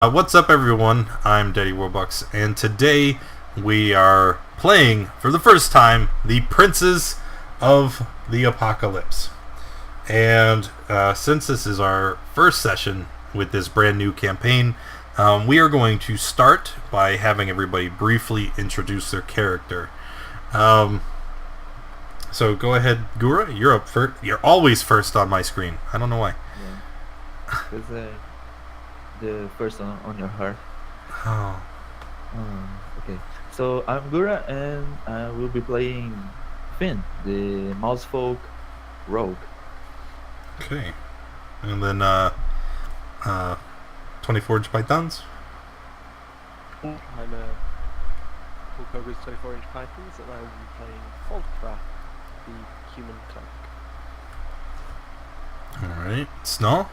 What's up, everyone? I'm Daddy Warbucks, and today we are playing for the first time the Princes of the Apocalypse. And since this is our first session with this brand new campaign, we are going to start by having everybody briefly introduce their character. So go ahead, Gura. You're up first. You're always first on my screen. I don't know why. Yeah. Because the first on your heart. Oh. Okay. So I'm Gura, and I will be playing Finn, the Mousefolk rogue. Okay. And then 24-inch pythons. I'm Hulk Ogre's 24-inch pythons, and I will be playing Folkra, the human cleric. Alright. Snow?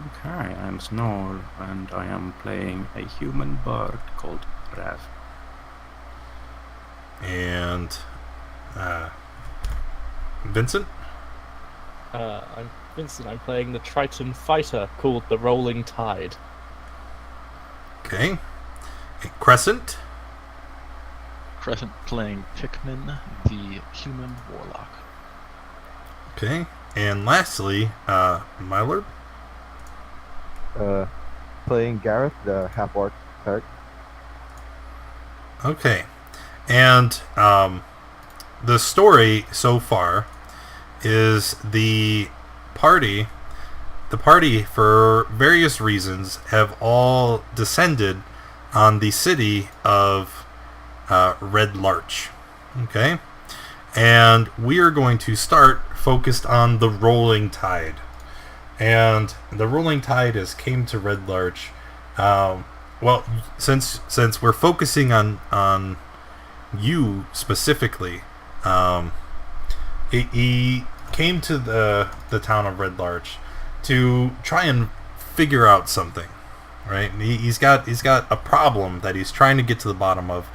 Okay, I'm Snow, and I am playing a human bard called Rav. And Vincent? I'm Vincent. I'm playing the Triton fighter called the Rolling Tide. Okay. Crescent? Crescent playing Pikmin, the human warlock. Okay. And lastly, Mylord? Playing Gareth, the half-orc cleric. Okay. And the story so far is the party, for various reasons, have all descended on the city of Red Larch. Okay? And we are going to start focused on the Rolling Tide. And the Rolling Tide has came to Red Larch. Well, since we're focusing on you specifically, he came to the town of Red Larch to try and figure out something, right? He's got a problem that he's trying to get to the bottom of,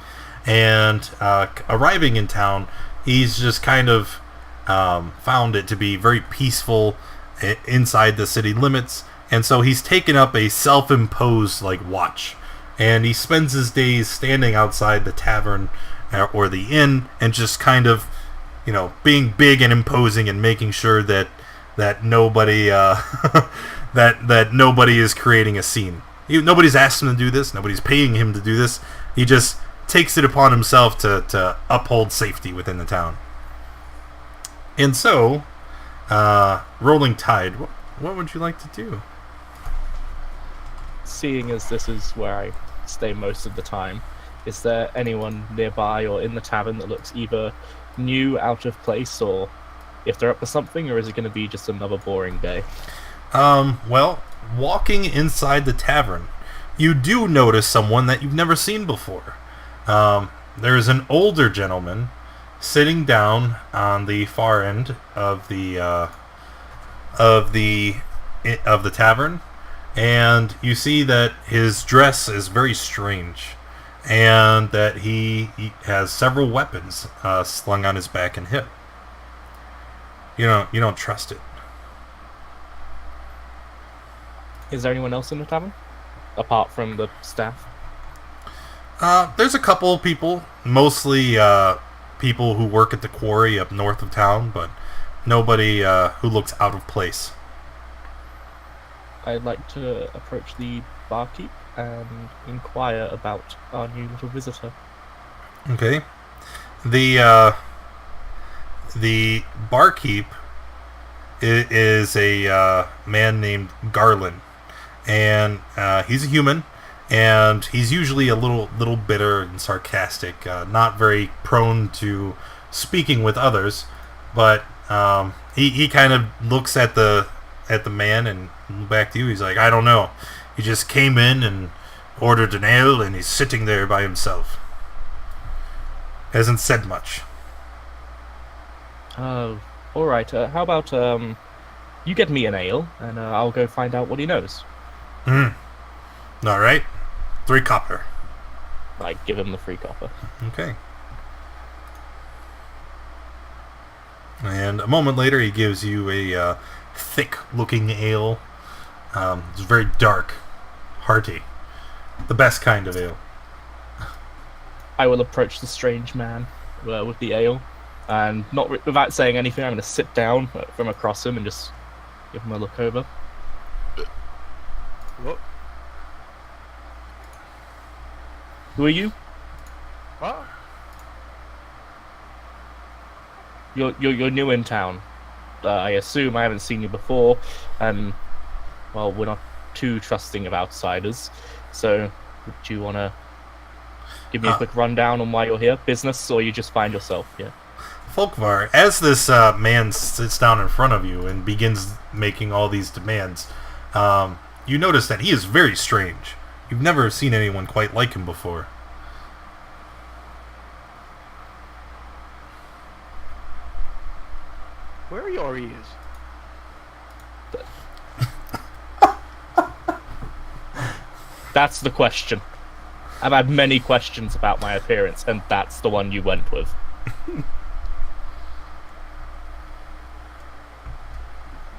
and arriving in town, he's just kind of found it to be very peaceful inside the city limits, and so he's taken up a self-imposed watch, and he spends his days standing outside the tavern or the inn and just kind of being big and imposing and making sure that nobody that nobody is creating a scene. Nobody's asked him to do this, nobody's paying him to do this. He just takes it upon himself to uphold safety within the town. And so Rolling Tide, what would you like to do? Seeing as this is where I stay most of the time, is there anyone nearby or in the tavern that looks either new, out of place, or if they're up to something, or is it going to be just another boring day? Well, walking inside the tavern, you do notice someone that you've never seen before. There's an older gentleman sitting down on the far end of the tavern, and you see that his dress is very strange, and that he has several weapons slung on his back and hip. You don't trust it. Is there anyone else in the tavern apart from the staff? There's a couple of people, mostly people who work at the Quarry up north of town, but nobody who looks out of place. I'd like to approach the barkeep and inquire about our new little visitor. Okay. The barkeep is a man named Garland, and he's a human, and he's usually a little bitter and sarcastic, not very prone to speaking with others, but he kind of looks at the man and back to you. He's like, I don't know. He just came in and ordered an ale, and he's sitting there by himself. Hasn't said much. Oh, alright. How about you get me an ale, and I'll go find out what he knows. Alright. 3 copper. I give him the free copper. Okay. And a moment later, he gives you a thick-looking ale. It's very dark. hearty. The best kind of ale. I will approach the strange man with the ale, and without saying anything, I'm going to sit down from across him and just give him a look over. What? Who are you? What? You're new in town. I assume I haven't seen you before, and well, we're not too trusting of outsiders. So, would you want to give me a quick rundown on why you're here? Business, or you just find yourself here? Folkvar, as this man sits down in front of you and begins making all these demands, you notice that he is very strange. You've never seen anyone quite like him before. Where are your ears? That's the question. I've had many questions about my appearance, and that's the one you went with.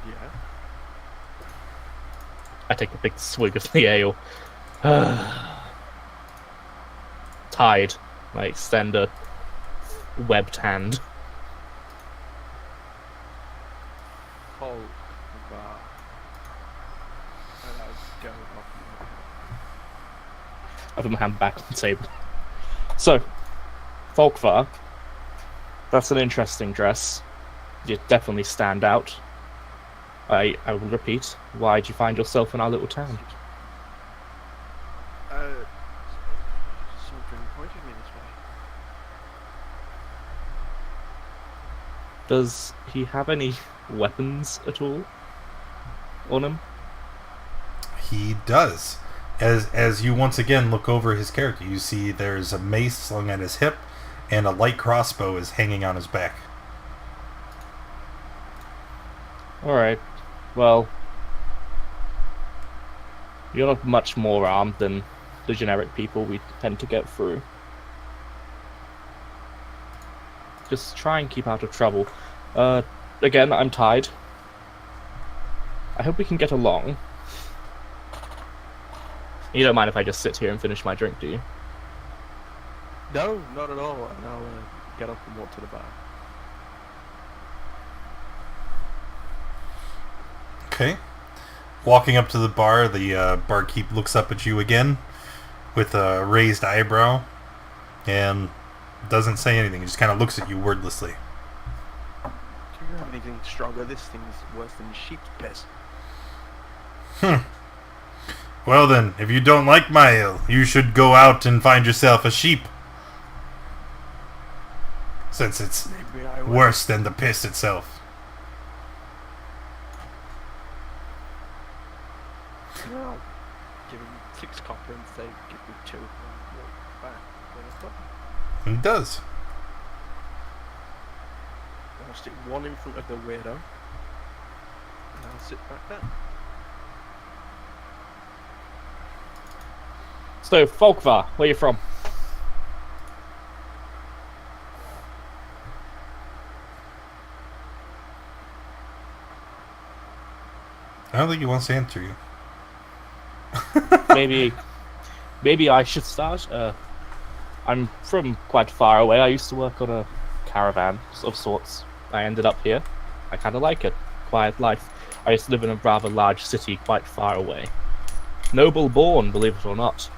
Yeah. I take a big swig of the ale. Tied. I extend a webbed hand. Oh, wow. And I go up. I put my hand back on the table. So, Folkvar, that's an interesting dress. You definitely stand out. I will repeat, why did you find yourself in our little town? Something pointed me this way. Does he have any weapons at all on him? He does. As you once again look over his character, you see there's a mace slung at his hip, and a light crossbow is hanging on his back. Alright, well, you're not much more armed than the generic people we tend to get through. Just try and keep out of trouble. Again, I'm tied. I hope we can get along. You don't mind if I just sit here and finish my drink, do you? No, not at all. And I'll get up and walk to the bar. Okay. Walking up to the bar, the barkeep looks up at you again with a raised eyebrow and doesn't say anything. He just kind of looks at you wordlessly. Do you have anything stronger? This thing is worse than sheep's piss. Well then, if you don't like my ale, you should go out and find yourself a sheep. Since it's Maybe I will. worse than the piss itself. Well, give him 6 copper and say, give me 2 and walk back when it's done. And it does. I'll stick 1 in front of the weirdo. And I'll sit back down. So, Folkvar, where you from? I don't think he wants to answer you. Maybe I should start. I'm from quite far away. I used to work on a caravan of sorts. I ended up here. I kind of like it. Quiet life. I used to live in a rather large city quite far away. Noble born, believe it or not.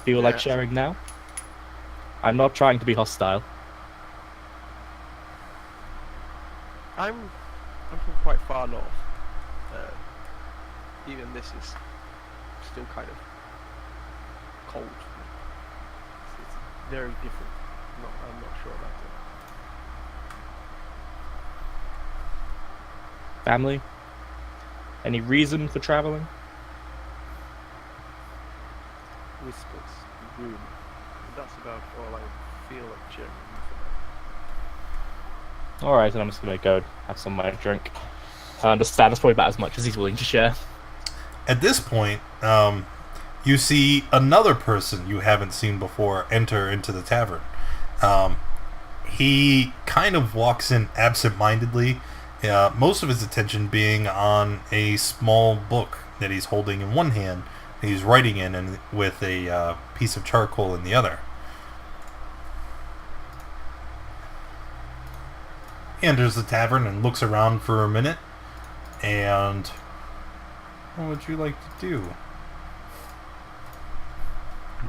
Feel like Yeah. sharing now? I'm not trying to be hostile. I'm from quite far north. Even this is still kind of cold. It's very different. I'm not sure about it. Family? Any reason for traveling? Whispers, rumor. That's about all I feel like sharing. Alright, then I'm just gonna go have some of my drink. I understand that's probably about as much as he's willing to share. At this point, you see another person you haven't seen before enter into the tavern. He kind of walks in absent-mindedly most of his attention being on a small book that he's holding in one hand, that he's writing in, and with a piece of charcoal in the other. He enters the tavern and looks around for a minute. And what would you like to do?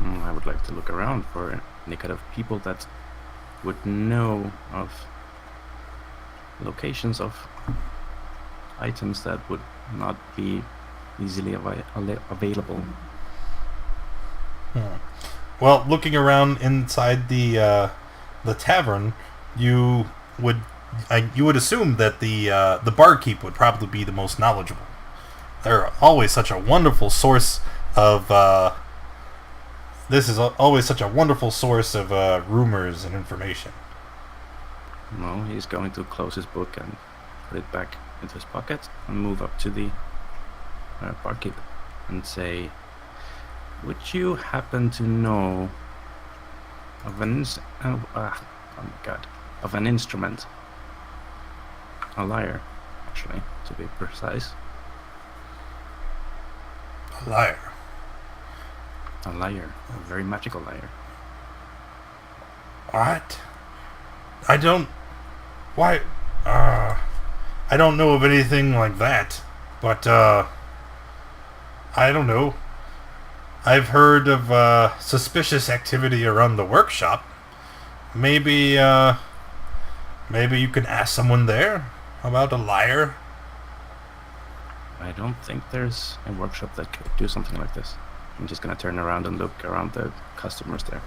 I would like to look around for any kind of people that would know of locations of items that would not be easily available. Well, looking around inside the tavern, you would assume that the barkeep would probably be the most knowledgeable. They're always such a wonderful source of always such a wonderful source of rumors and information. No, he's going to close his book and put it back into his pocket and move up to the barkeep and say, "Would you happen to know of of an instrument? A lyre, actually, to be precise. A lyre. A lyre, a very magical lyre." What? I don't know of anything like that, but I don't know. I've heard of suspicious activity around the workshop. Maybe you can ask someone there about a lyre. I don't think there's a workshop that could do something like this. I'm just gonna turn around and look around the customers there.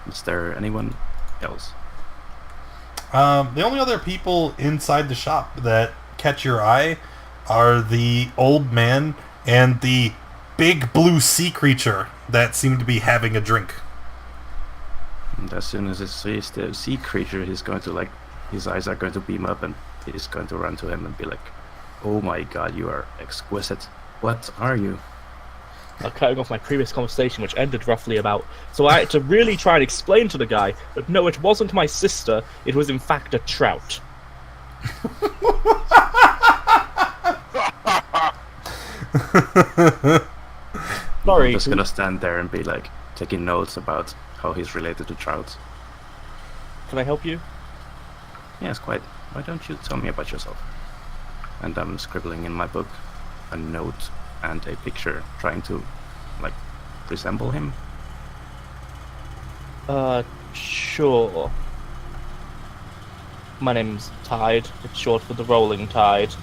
Is there anyone else? The only other people inside the shop that catch your eye are the old man and the big blue sea creature that seem to be having a drink. And as soon as he sees the sea creature, he's going to his eyes are going to beam up and he's going to run to him and be like, "Oh my god, you are exquisite. What are you?" Cutting off my previous conversation, which ended roughly about... So I had to really try and explain to the guy that no, it wasn't my sister, it was in fact a trout. Sorry. I'm just gonna stand there and be like, taking notes about how he's related to trouts. Can I help you? Yes, quite. Why don't you tell me about yourself? And I'm scribbling in my book a note and a picture, trying to, resemble him. Sure. My name's Tide. It's short for the Rolling Tide.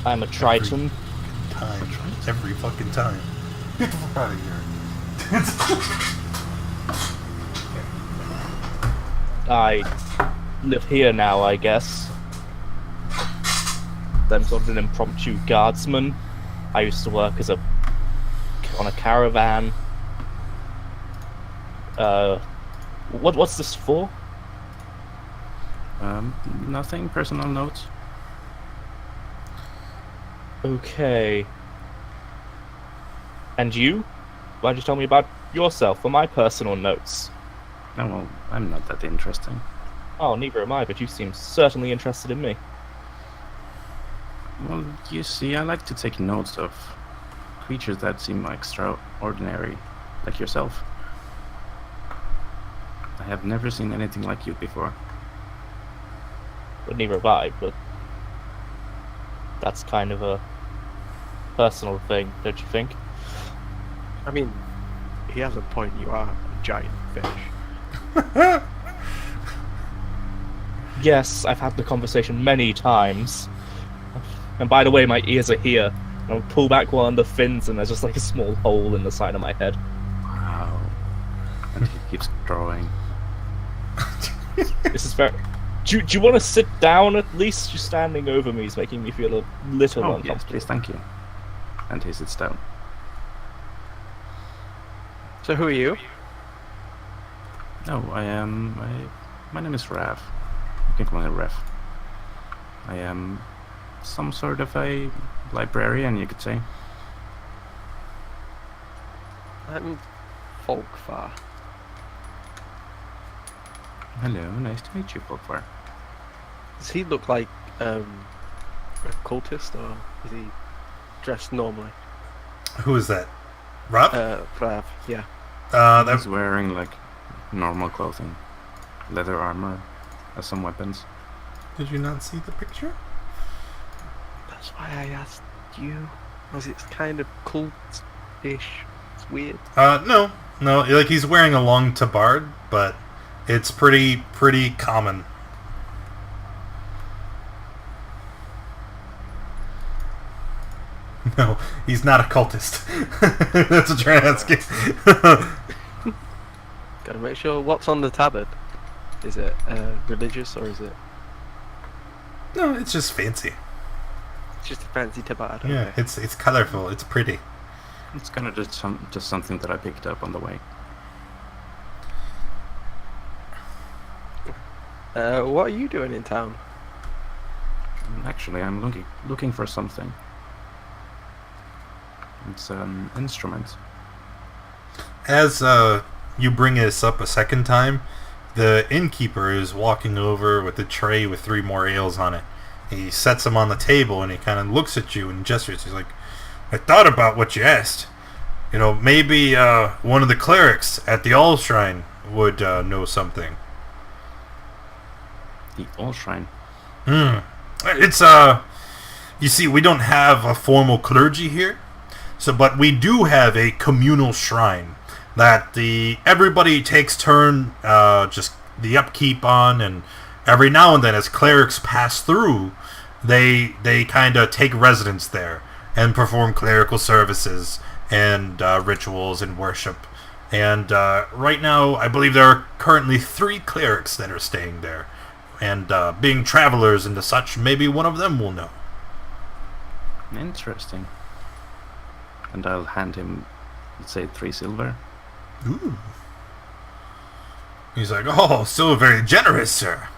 I'm a Triton. Every fucking time. Get the fuck out of here. I live here now, I guess. I'm sort of an impromptu guardsman. I used to work on a caravan. What's this for? Nothing. Personal notes. Okay. And you? Why don't you tell me about yourself for my personal notes? Oh, well, I'm not that interesting. Oh, neither am I, but you seem certainly interested in me. Well, you see, I like to take notes of creatures that seem extraordinary, like yourself. I have never seen anything like you before. But neither have I, but that's kind of a personal thing, don't you think? I mean, he has a point. You are a giant fish. Yes, I've had the conversation many times. And by the way, my ears are here. I'll pull back one of the fins and there's just like a small hole in the side of my head. Wow. And he keeps drawing. This is very... Do you want to sit down at least? Just standing over me is making me feel a little Oh, uncomfortable. yes, please, thank you. And he sits down. So who are you? Oh, my name is Rav. You can call me Rev. I am some sort of a librarian, you could say. I'm Folkfar. Hello, nice to meet you, Folkvar. Does he look like a cultist, or is he dressed normally? Who is that? Rob? Prav, yeah. He's wearing like normal clothing, leather armor, has some weapons. Did you not see the picture? That's why I asked you. Was it kind of cult-ish? It's weird. No. Like he's wearing a long tabard, but it's pretty common. No, he's not a cultist. That's what you're asking. Gotta make sure what's on the tabard. Is it religious or is it No, it's just fancy. just a fancy tabard? Yeah, Okay. it's colorful. It's pretty. It's kind of just something that I picked up on the way. What are you doing in town? Actually, I'm looking for something. It's an instrument. As you bring this up a second time, the innkeeper is walking over with a tray with 3 more ales on it. He sets them on the table and he kind of looks at you and gestures. He's like, I thought about what you asked. You know, maybe one of the clerics at the All Shrine would know something. The All Shrine. It's, you see, we don't have a formal clergy here. But we do have a communal shrine that everybody takes turn just the upkeep on, and every now and then as clerics pass through, they kind of take residence there and perform clerical services and rituals and worship. And right now, I believe there are currently 3 clerics that are staying there, and being travelers and such, maybe one of them will know. Interesting. And I'll hand him, let's say, 3 silver. Ooh. He's like, oh, so very generous, sir.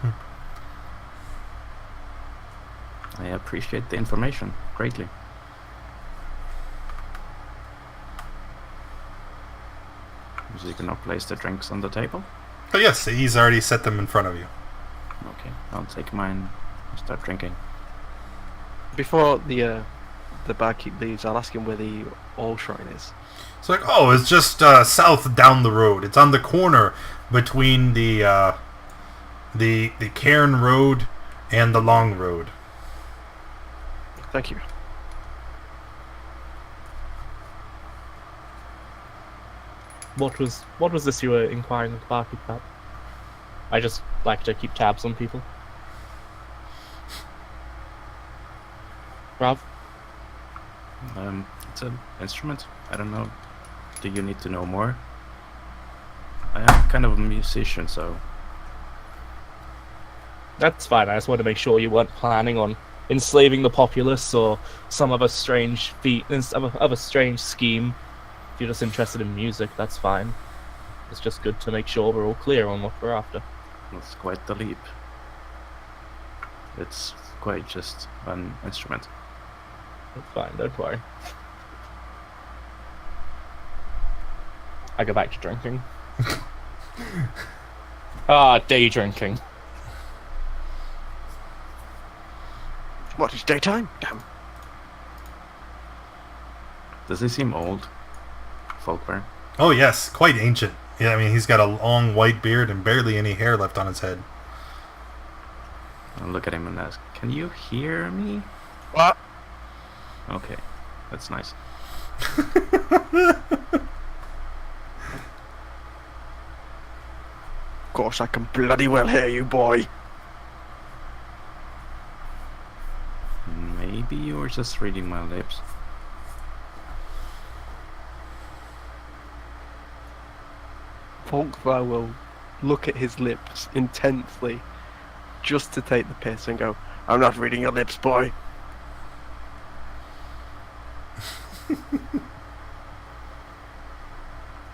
I appreciate the information greatly. Is he gonna place the drinks on the table? Oh yes, he's already set them in front of you. Okay, I'll take mine and start drinking. Before the barkeep leaves, I'll ask him where the All Shrine is. It's like, oh, it's just south down the road. It's on the corner between the Cairn Road and the Long Road. Thank you. What was this you were inquiring with the barkeep about? I just like to keep tabs on people. Rob? It's an instrument. I don't know. Do you need to know more? I am kind of a musician, so That's fine. I just wanted to make sure you weren't planning on enslaving the populace or some other strange other strange scheme. If you're just interested in music, that's fine. It's just good to make sure we're all clear on what we're after. it's quite the leap. It's quite just an instrument. That's fine, don't worry. I go back to drinking. Day drinking. What, it's daytime? Damn. Does he seem old? Folkwear? Oh yes, quite ancient. Yeah, I mean, he's got a long white beard and barely any hair left on his head. I'll look at him and ask, can you hear me? What? Okay, that's nice. Of course I can bloody well hear you, boy. Maybe you were just reading my lips. Folkvar will look at his lips intensely just to take the piss and go, I'm not reading your lips, boy.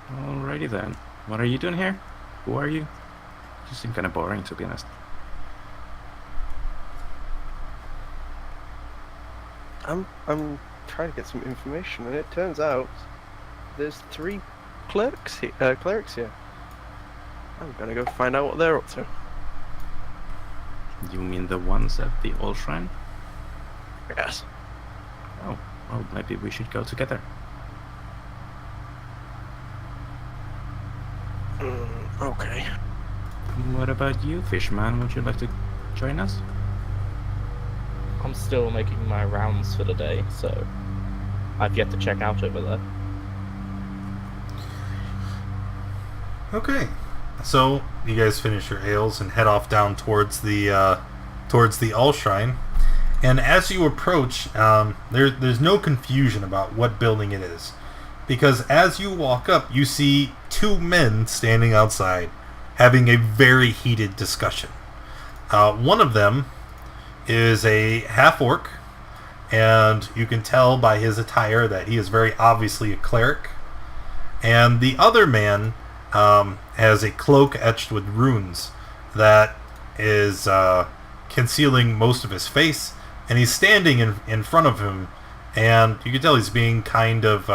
Alrighty then. What are you doing here? Who are you? You seem kind of boring, to be honest. I'm trying to get some information, and it turns out there's 3 clerics here. I'm gonna go find out what they're up to. You mean the ones at the old shrine? Yes. Oh, well, maybe we should go together. Okay. What about you, Fishman? Would you like to join us? I'm still making my rounds for the day, so I've yet to check out over there. Okay, so you guys finish your ales and head off down towards the All Shrine. And as you approach, there's no confusion about what building it is, because as you walk up, you see two men standing outside having a very heated discussion. One of them is a half-orc, and you can tell by his attire that he is very obviously a cleric. And the other man has a cloak etched with runes that is concealing most of his face, and he's standing in front of him, and you can tell he's being kind of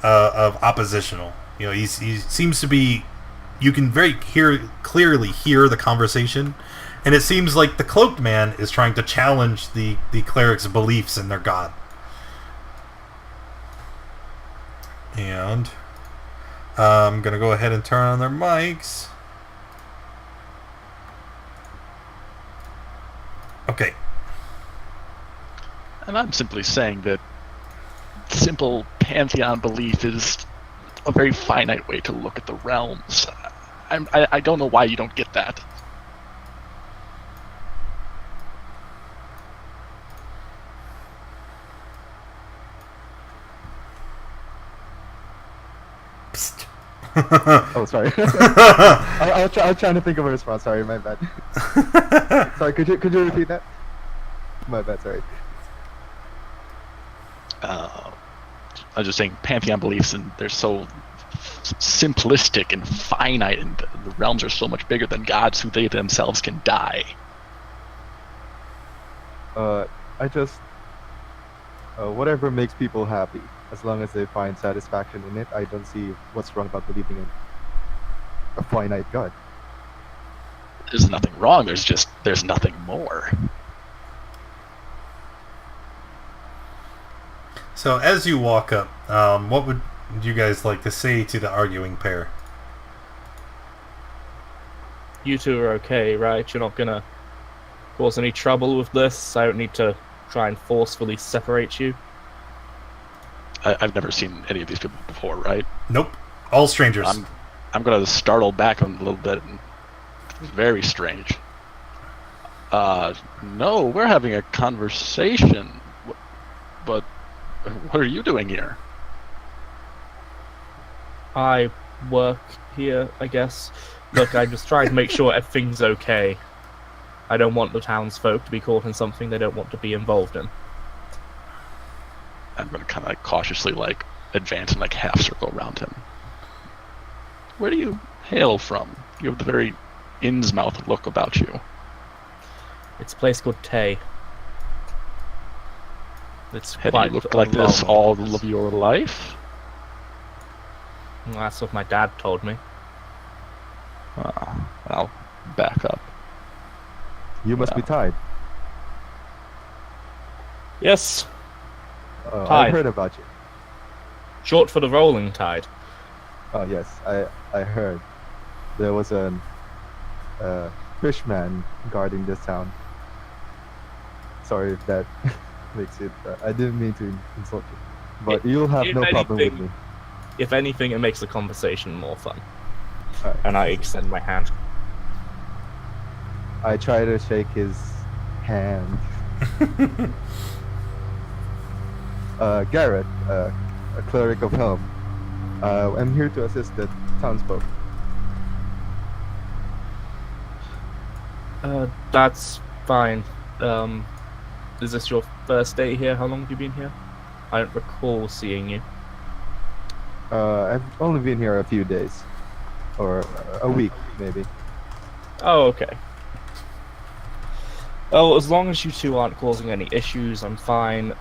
oppositional. You know, he seems to be. You can very clearly hear the conversation, and it seems like the cloaked man is trying to challenge the cleric's beliefs in their god. And I'm going to go ahead and turn on their mics. Okay. And I'm simply saying that simple pantheon belief is a very finite way to look at the realms. I don't know why you don't get that. Psst. Oh, sorry. I was trying to think of a response. Sorry, my bad. Sorry, could you repeat that? My bad. Sorry. I was just saying pantheon beliefs, and they're so simplistic and finite, and the realms are so much bigger than gods who they themselves can die. I just whatever makes people happy, as long as they find satisfaction in it. I don't see what's wrong about believing in a finite god. There's nothing wrong, there's nothing more. So as you walk up, what would you guys like to say to the arguing pair? You two are okay, right? You're not gonna cause any trouble with this? I don't need to try and forcefully separate you? I've never seen any of these people before, right? Nope. All strangers. I'm gonna startle back a little bit. It's very strange. No, we're having a conversation. But what are you doing here? I work here, I guess. Look, I just try to make sure everything's okay. I don't want the townsfolk to be caught in something they don't want to be involved in. I'm gonna kind of cautiously advance and half circle around him. Where do you hail from? You have the very Innsmouth look about you. It's a place called Tay. It's Have quite you looked like this all of your life? Well, that's what my dad told me. I'll back up. You must be tied. Yes, I Tide. heard about you. short for the rolling tide. Oh yes, I heard. There was a fishman guarding this town. Sorry if that makes it. I didn't mean to insult you, but you'll have if no problem with anything- me. If anything, it makes the conversation more fun. Alright. And I extend my hand. I try to shake his hand. Garrett, a cleric of Helm. I'm here to assist the townsfolk. That's fine. Is this your first day here? How long have you been here? I don't recall seeing you. I've only been here a few days, or a week maybe. Oh, okay. Well, as long as you two aren't causing any issues, I'm fine.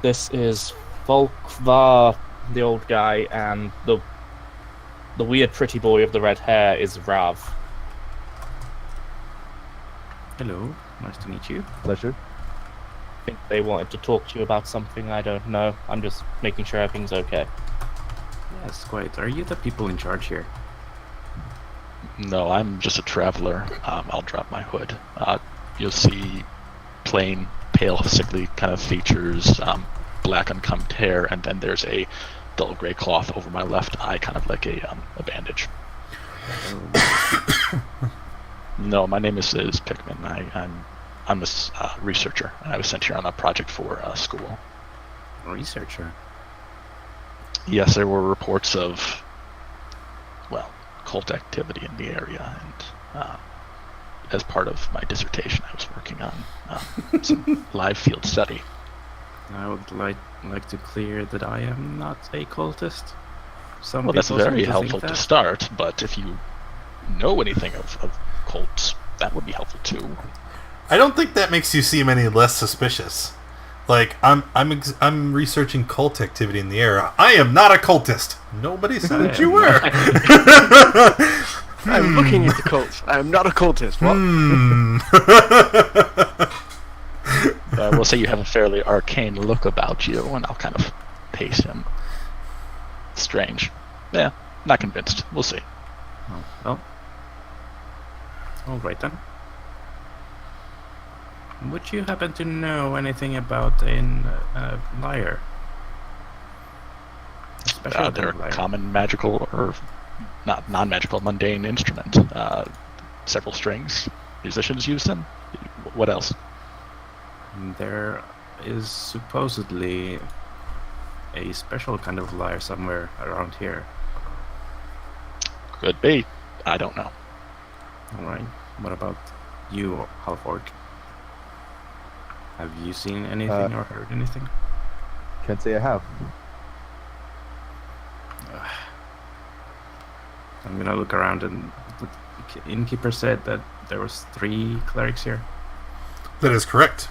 This is Volkvar, the old guy, and the weird pretty boy with the red hair is Rav. Hello, nice to meet you. Pleasure. I think they wanted to talk to you about something. I don't know. I'm just making sure everything's okay. Yes, quite. Are you the people in charge here? No, I'm just a traveler. I'll drop my hood. You'll see plain, pale, sickly kind of features, black unkempt hair, and then there's a dull gray cloth over my left eye, kind of like a bandage. No, my name is Pickman. I'm a researcher, and I was sent here on a project for school. A researcher? Yes, there were reports of, well, cult activity in the area, and as part of my dissertation, I was working on some live field study. I would like to clear that I am not a cultist. Well, that's people seem very to helpful think to that. start, but if you know anything of cults, that would be helpful too. I don't think that makes you seem any less suspicious. Like, I'm researching cult activity in the area. I am not a cultist. Nobody said that you were. I'm looking into cults. I am not a cultist. What? We'll say you have a fairly arcane look about you, and I'll kind of pace him. Strange. Yeah, not convinced. We'll see. Oh, well. All right then. Would you happen to know anything about a lyre? A special kind They're of a lyre. common magical, or not non-magical, mundane instrument. Several strings. Musicians use them. What else? There is supposedly a special kind of lyre somewhere around here. Could be. I don't know. Alright. What about you, Halfork? Have you seen anything or heard anything? Can't say I have. I'm gonna look around, and the innkeeper said that there was 3 clerics here. That is correct.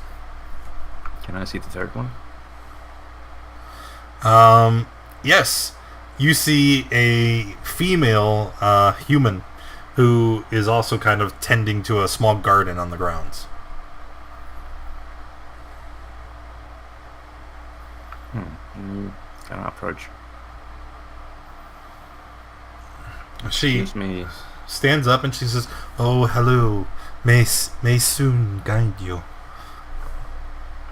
Can I see the third one? Yes. You see a female human who is also kind of tending to a small garden on the grounds. Can I approach? She Excuse me. stands up and she says, "Oh, hello. May soon guide you."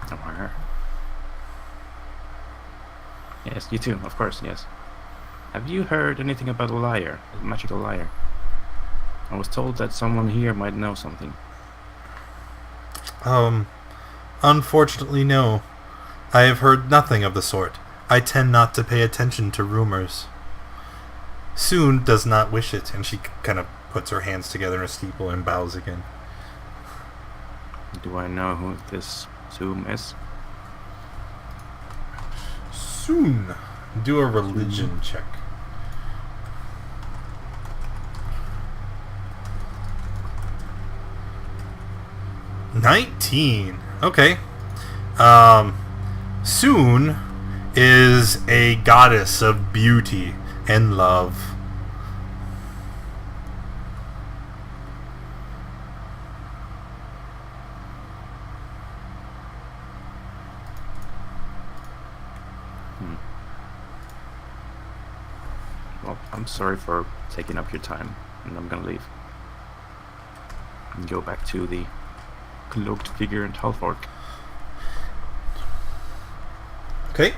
Somewhere. Yes, you too, of course, yes. Have you heard anything about a lyre? A magical lyre? I was told that someone here might know something. Unfortunately, no. I have heard nothing of the sort. I tend not to pay attention to rumors. Soon does not wish it, and she kind of puts her hands together in a steeple and bows again. Do I know who this Zoom is? Soon. Do a religion check. $19. Okay. Soon is a goddess of beauty and love. Well, I'm sorry for taking up your time, and I'm gonna leave. And go back to the cloaked figure in Halfork. Okay.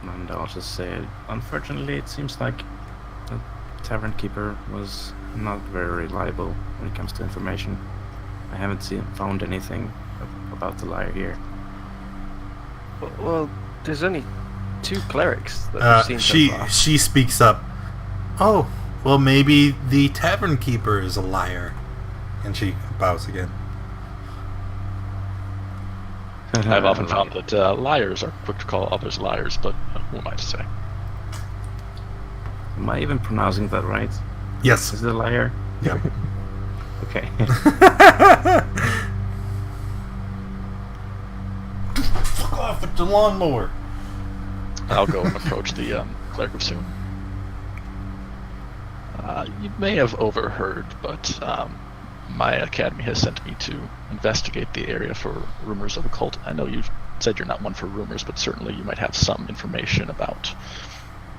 And I'll just say, unfortunately, it seems like the tavern keeper was not very reliable when it comes to information. I haven't found anything about the lyre here. Well, there's only 2 clerics that we've seen so far. She speaks up. Oh, well, maybe the tavern keeper is a liar. And she bows again. I've often found that liars are quick to call others liars, but who am I to say? Am I even pronouncing that right? Yes. Is it a liar? Yeah. Okay. Fuck off with the lawnmower. I'll go and approach the cleric of Soon. You may have overheard, but my academy has sent me to investigate the area for rumors of a cult. I know you've said you're not one for rumors, but certainly you might have some information about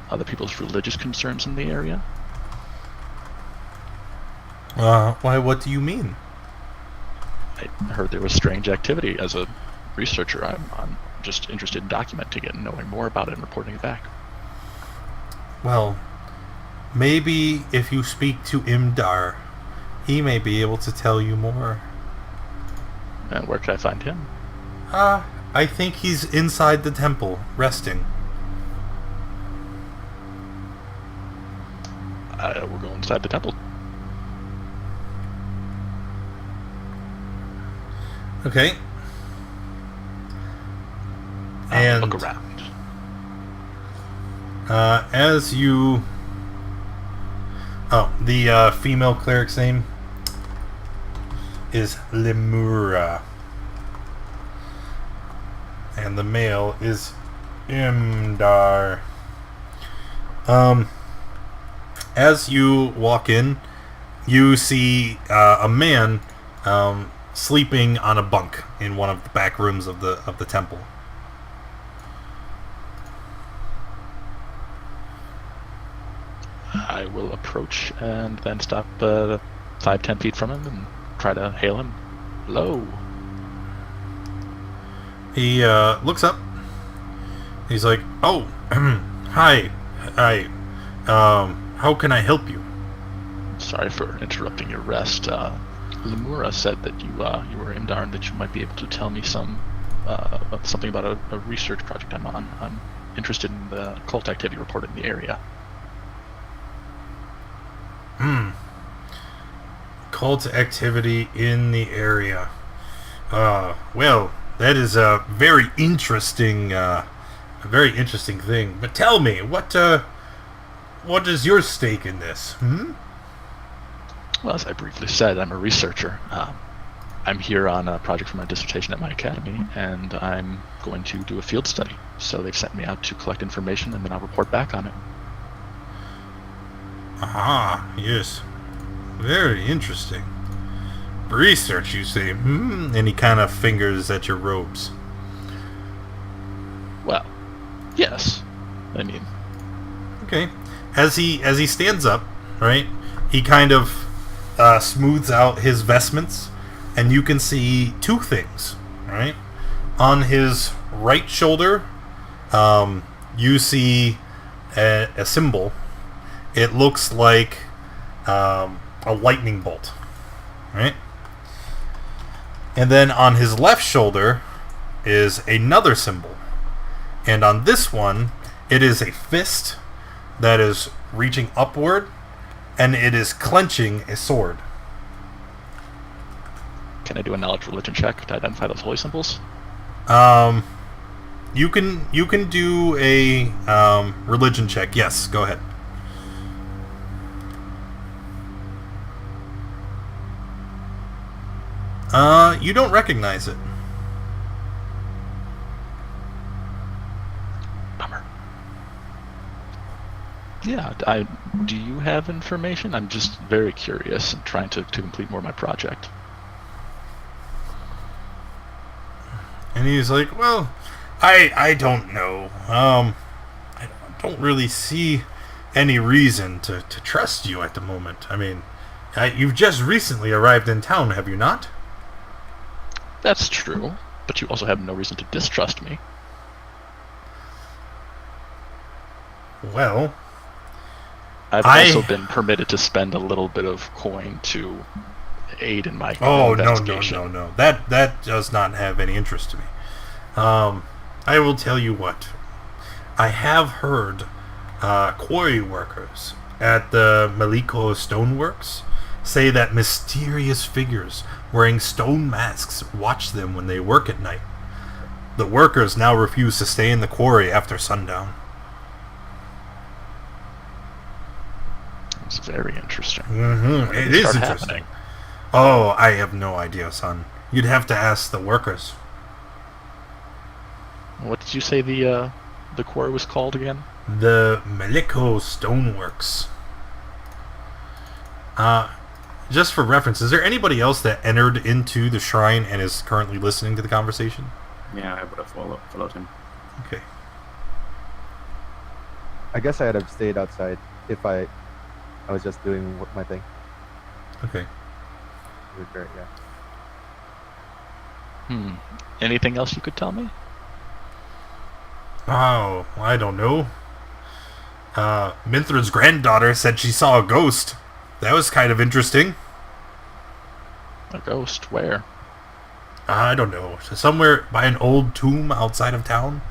other people's religious concerns in the area. Why? What do you mean? I heard there was strange activity. As a researcher, I'm just interested in documenting it and knowing more about it and reporting it back. Well, maybe if you speak to Imdar, he may be able to tell you more. And where can I find him? I think he's inside the temple, resting. We're going inside the temple. Okay. I'll And look around. as you... Oh, the female cleric's name is Lemura. And the male is Imdar. As you walk in, you see a man sleeping on a bunk in one of the back rooms of the temple. I will approach and then stop 5-10 feet from him and try to hail him. Hello. He looks up. He's like, "Oh, hi. How can I help you?" Sorry for interrupting your rest. Lemura said that you were Imdar and that you might be able to tell me something about a research project I'm on. I'm interested in the cult activity reported in the area. Cult activity in the area. Well, that is a very interesting thing. But tell me, what is your stake in this? Well, as I briefly said, I'm a researcher. I'm here on a project for my dissertation at my academy, and I'm going to do a field study. So they've sent me out to collect information, and then I'll report back on it. Aha, yes. Very interesting. Research, you say? And he kind of fingers at your robes. Well, yes. I mean, Okay. As he stands up, right, he kind of smooths out his vestments, and you can see two things, right? On his right shoulder, you see a symbol. It looks like a lightning bolt, right? And then on his left shoulder is another symbol. And on this one, it is a fist that is reaching upward, and it is clenching a sword. can I do a knowledge religion check to identify those holy symbols? You can do a religion check. Yes, go ahead. You don't recognize it. Bummer. Yeah, do you have information? I'm just very curious and trying to complete more of my project. And he's like, well, I don't know. I don't really see any reason to trust you at the moment. I mean, you've just recently arrived in town, have you not? That's true, but you also have no reason to distrust me. Well, I've also been permitted to spend a little bit of coin to aid in my investigation. No. That does not have any interest to me. I will tell you what. I have heard quarry workers at the Maliko Stoneworks say that mysterious figures wearing stone masks watch them when they work at night. The workers now refuse to stay in the quarry after sundown. It's very interesting. Mm-hmm. It is interesting. Happening? Oh, I have no idea, son. You'd have to ask the workers. What did you say the quarry was called again? The Maliko Stoneworks. Just for reference, is there anybody else that entered into the shrine and is currently listening to the conversation? Yeah, I would have followed him. Okay. I guess I'd have stayed outside if I was just doing my thing. Okay. Yeah. Anything else you could tell me? Oh, I don't know. Minthra's granddaughter said she saw a ghost. That was kind of interesting. A ghost? Where? I don't know. Somewhere by an old tomb outside of town?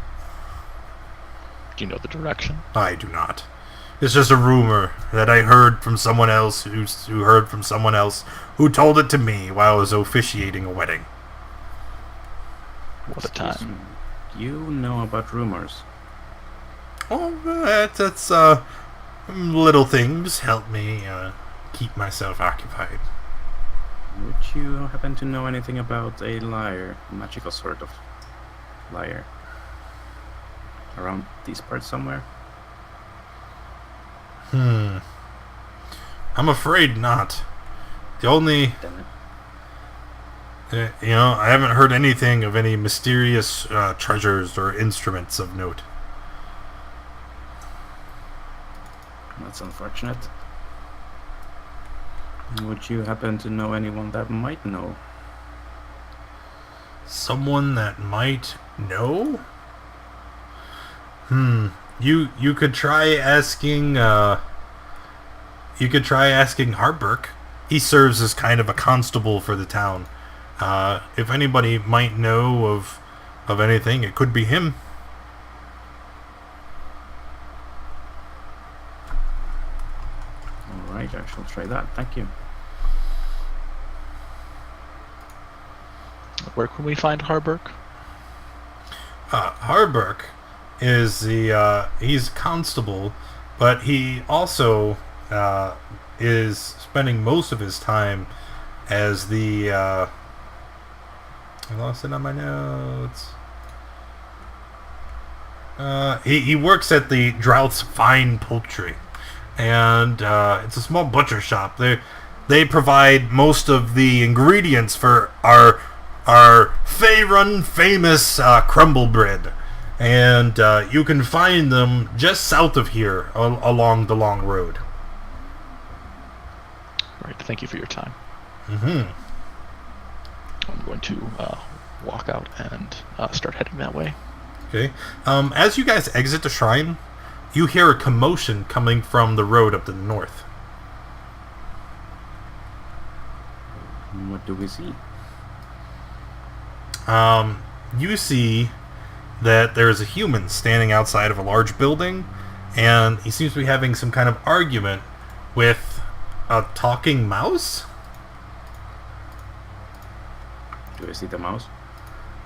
Do you know the direction? I do not. It's just a rumor that I heard from someone else who heard from someone else who told it to me while I was officiating a wedding. What a time. You know about rumors. Oh, that's little things help me keep myself occupied. Would you happen to know anything about a liar, a magical sort of liar, around these parts somewhere? I'm afraid not. The only, Damn it. I haven't heard anything of any mysterious treasures or instruments of note. That's unfortunate. Would you happen to know anyone that might know? Someone that might know? You could try asking. You could try asking Harburg. He serves as kind of a constable for the town. If anybody might know of anything, it could be him. Alright, I shall try that. Thank you. Where can we find Harburg? Harburg is he's constable, but he also is spending most of his time as the I lost it on my notes. He works at the Drought's Fine Poultry, and it's a small butcher shop. They provide most of the ingredients for our Faerun famous crumble bread, and you can find them just south of here along the long road. Right, thank you for your time. Mm-hmm. I'm going to walk out and start heading that way. Okay. As you guys exit the shrine, you hear a commotion coming from the road up to the north. What do we see? You see that there is a human standing outside of a large building, and he seems to be having some kind of argument with a talking mouse? Do I see the mouse?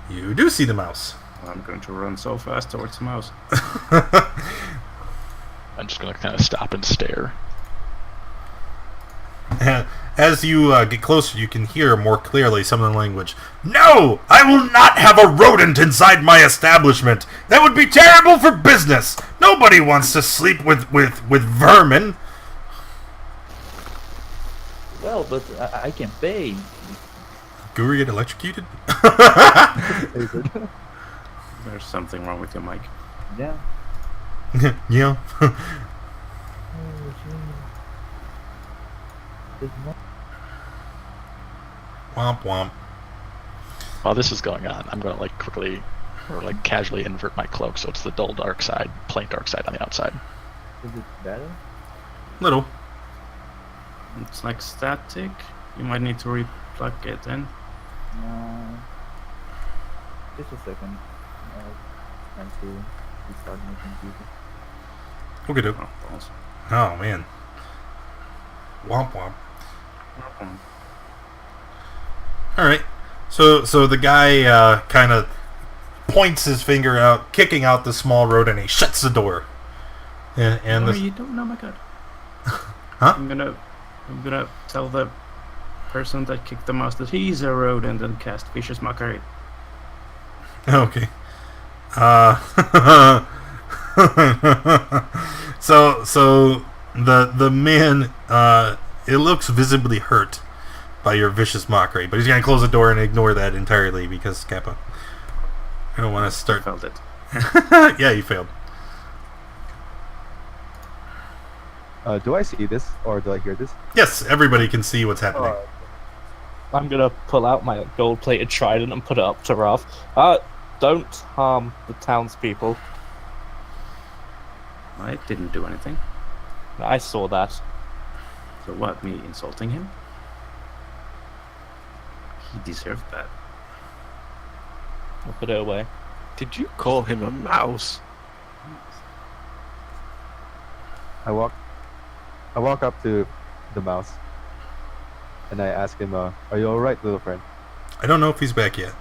You do see the mouse. I'm going to run so fast towards the mouse. I'm just going to kind of stop and stare. As you get closer, you can hear more clearly some of the language. No! I will not have a rodent inside my establishment! That would be terrible for business! Nobody wants to sleep with vermin! Well, but I can pay. Guru get electrocuted? There's something wrong with your mic. Yeah. Yeah. Womp womp. While this is going on, I'm going to quickly or casually invert my cloak so it's the dull dark side, plain dark side on the outside. Is it better? Little. It's like static. You might need to re-plug it in. Just a second. Trying to restart my computer. Okay, dude. Oh, balls. Oh, man. Womp womp. Alright. So the guy kind of points his finger out, kicking out the small road, and he shuts the door. And Oh, the... you don't know my god. Huh? I'm gonna tell the person that kicked the mouse that he's a rodent and cast vicious mockery. Okay. So the man it looks visibly hurt by your vicious mockery, but he's gonna close the door and ignore that entirely because Kappa. I don't want to start. Felt it. Yeah, you failed. Do I see this or do I hear this? Yes, everybody can see what's happening. I'm gonna pull out my gold-plated trident and put it up to Rav. Don't harm the townspeople. I didn't do anything. I saw that. So what, me insulting him? He deserved that. I'll put it away. Did you call him a mouse? I walk up to the mouse, and I ask him, "Are you all right, little friend?" I don't know if he's back yet.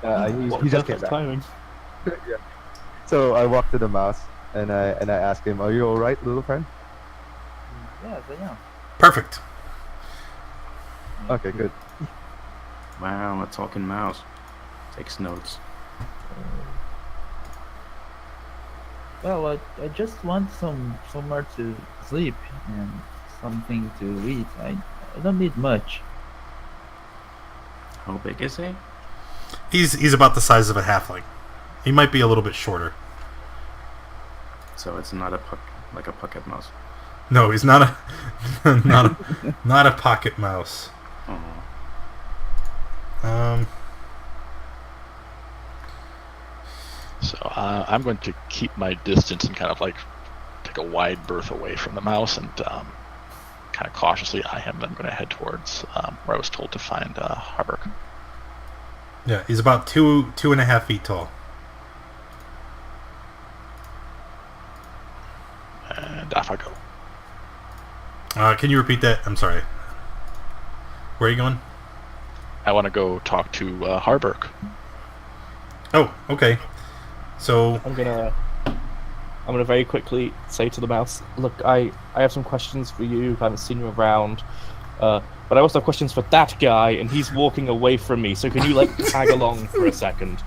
He just came back. Timing. Yeah. So I walk to the mouse, and I ask him, "Are you all right, little friend?" Yes, I am. Perfect. Okay, good. Wow, a talking mouse. Takes notes. Well, I just want somewhere to sleep and something to eat. I don't need much. How big is he? He's about the size of a halfling. He might be a little bit shorter. So it's not a pocket mouse. No, he's not a not a pocket mouse. Oh. So I'm going to keep my distance and kind of like take a wide berth away from the mouse and kind of cautiously eye him. I'm going to head towards where I was told to find Harburg. Yeah, he's about 2.5 feet tall. And off I go. Can you repeat that? I'm sorry. Where are you going? I want to go talk to Harburg. Oh, okay. So I'm gonna very quickly say to the mouse, look, I have some questions for you. I haven't seen you around, but I also have questions for that guy, and he's walking away from me. So can you like tag along for a second?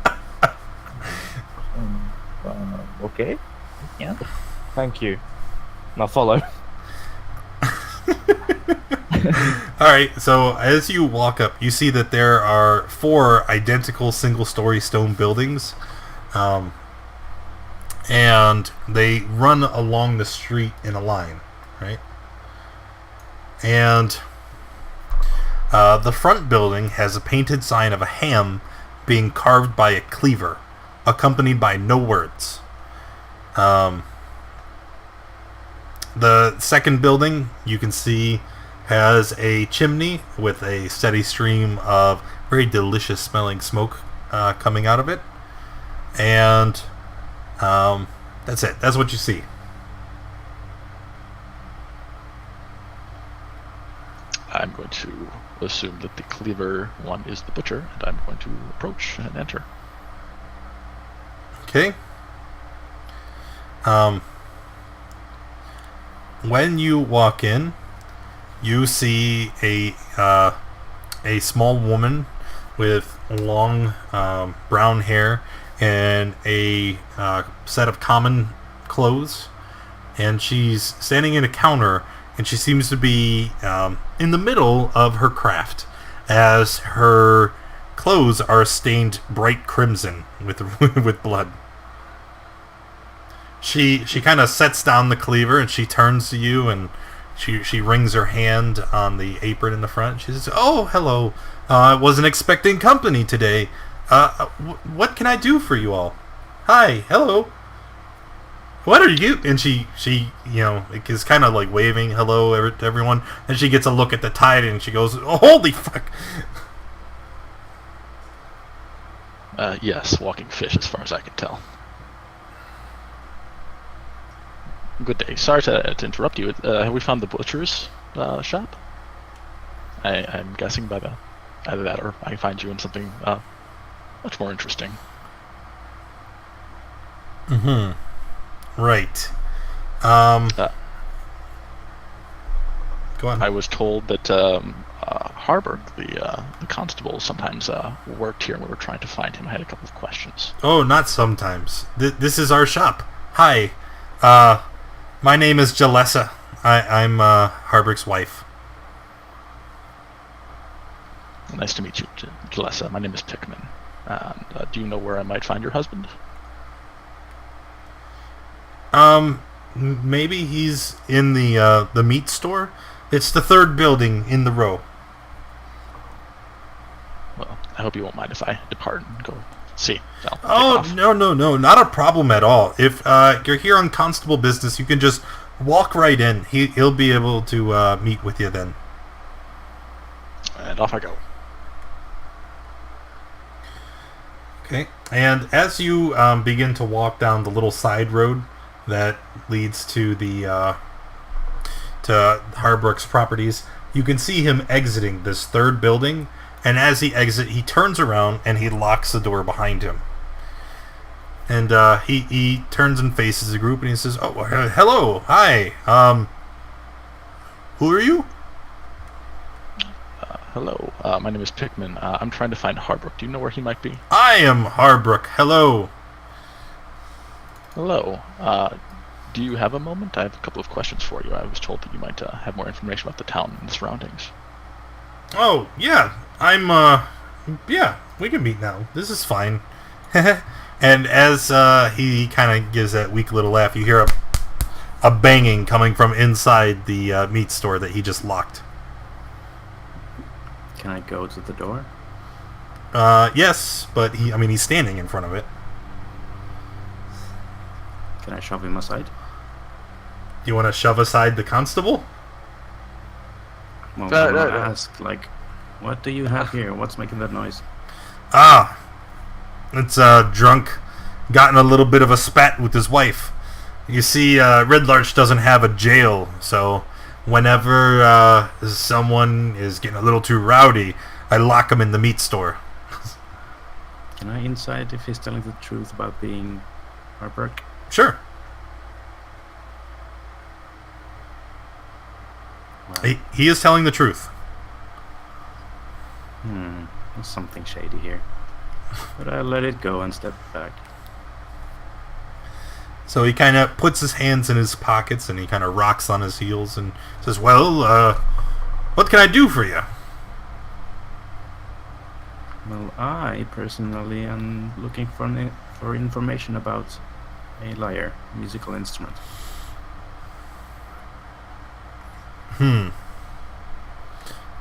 Okay. Yeah. Thank you. And I'll follow. Alright, so as you walk up, you see that there are 4 identical single-story stone buildings. And they run along the street in a line, right? And the front building has a painted sign of a ham being carved by a cleaver, accompanied by no words. The second building, you can see, has a chimney with a steady stream of very delicious smelling smoke coming out of it. And that's it. That's what you see. I'm going to assume that the cleaver one is the butcher, and I'm going to approach and enter. Okay. When you walk in, you see a small woman with long brown hair and a set of common clothes, and she's standing in a counter, and she seems to be in the middle of her craft, as her clothes are stained bright crimson with with blood. She kind of sets down the cleaver, and she turns to you, and she wrings her hand on the apron in the front. She says, "Oh, hello. I wasn't expecting company today. What can I do for you all? Hi, hello. What are you?" And she is kind of like waving hello to everyone. And she gets a look at the tide, and she goes, "Oh, holy fuck!" Yes, walking fish, as far as I can tell. Good day. Sorry to interrupt you. Have we found the butcher's shop? I'm guessing by either that or I can find you in something much more interesting. Right. Go on. I was told that Harburg, the constable, sometimes worked here, and we were trying to find him. I had a couple of questions. Oh, not sometimes. This is our shop. Hi. My name is Jalessa. I'm Harburg's wife. Nice to meet you, Jalessa. My name is Pickman. Do you know where I might find your husband? Maybe he's in the meat store. It's the third building in the row. Well, I hope you won't mind if I depart and go see. So Oh, no, not a problem at all. If you're here on constable business, you can just walk right in. He'll be able to meet with you then. And off I go. Okay. And as you begin to walk down the little side road that leads to the to Harbrook's properties, you can see him exiting this third building. And as he exits, he turns around and he locks the door behind him. And he turns and faces the group and he says, "Oh, hello, hi. Who are you?" Hello, my name is Pickman. I'm trying to find Harbrook. Do you know where he might be? "I am Harbrook. Hello." Hello. Do you have a moment? I have a couple of questions for you. I was told that you might have more information about the town and the surroundings. "Oh, yeah. Yeah, we can meet now. This is fine." And as he kind of gives that weak little laugh, you hear a banging coming from inside the meat store that he just locked. Can I go to the door? Yes, but he's standing in front of it. Can I shove him aside? You want to shove aside the constable? Well, No, I no, want to no. ask, like, what do you have here? What's making that noise? Ah, it's drunk, gotten a little bit of a spat with his wife. You see, Red Larch doesn't have a jail, so whenever someone is getting a little too rowdy, I lock him in the meat store. Can I insight if he's telling the truth about being Harbrook? Sure. Well, He is telling the truth. there's something shady here. But I'll let it go and step back. So he kind of puts his hands in his pockets and he kind of rocks on his heels and says, "Well, what can I do for you?" Well, I personally am looking for information about a lyre, musical instrument.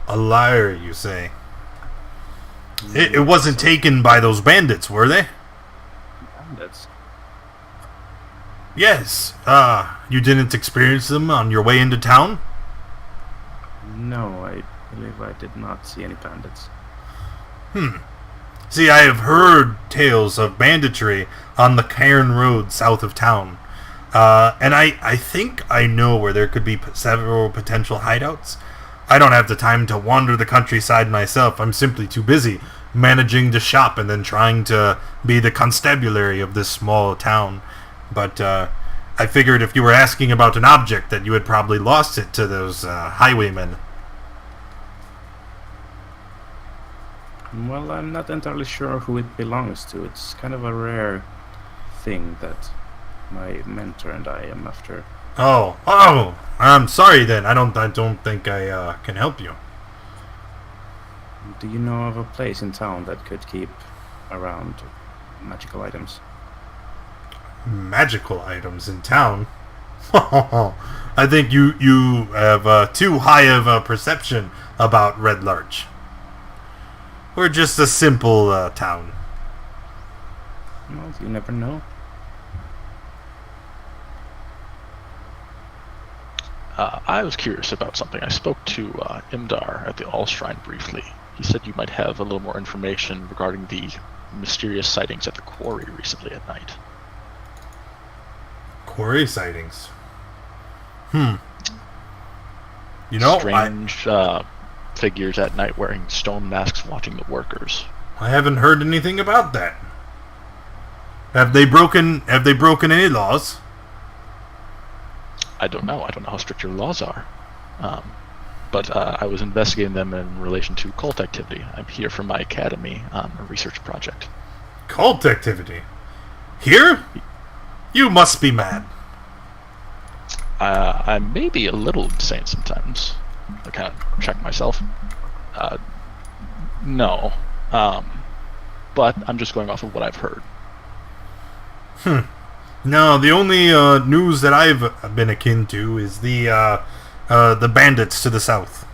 A liar, you say? It wasn't taken by those bandits, were they? Bandits. Yes. You didn't experience them on your way into town? No, I believe I did not see any bandits. See, I have heard tales of banditry on the Cairn Road south of town. And I think I know where there could be several potential hideouts. I don't have the time to wander the countryside myself. I'm simply too busy managing the shop and then trying to be the constabulary of this small town. But I figured if you were asking about an object that you had probably lost it to those highwaymen. Well, I'm not entirely sure who it belongs to. It's kind of a rare thing that my mentor and I am after. Oh, I'm sorry then. I don't think I can help you. Do you know of a place in town that could keep around magical items? Magical items in town? I think you have too high of a perception about Red Larch. We're just a simple town. Well, you never know. I was curious about something. I spoke to Imdar at the All Shrine briefly. He said you might have a little more information regarding the mysterious sightings at the Quarry recently at night. Quarry sightings. You know, Strange figures at night wearing stone masks watching the workers. I haven't heard anything about that. Have they broken any laws? I don't know. I don't know how strict your laws are. But I was investigating them in relation to cult activity. I'm here from my academy on a research project. Cult activity? Here? You must be mad. I may be a little insane sometimes. I kind of check myself. No. But I'm just going off of what I've heard. No, the only news that I've been akin to is the bandits to the south.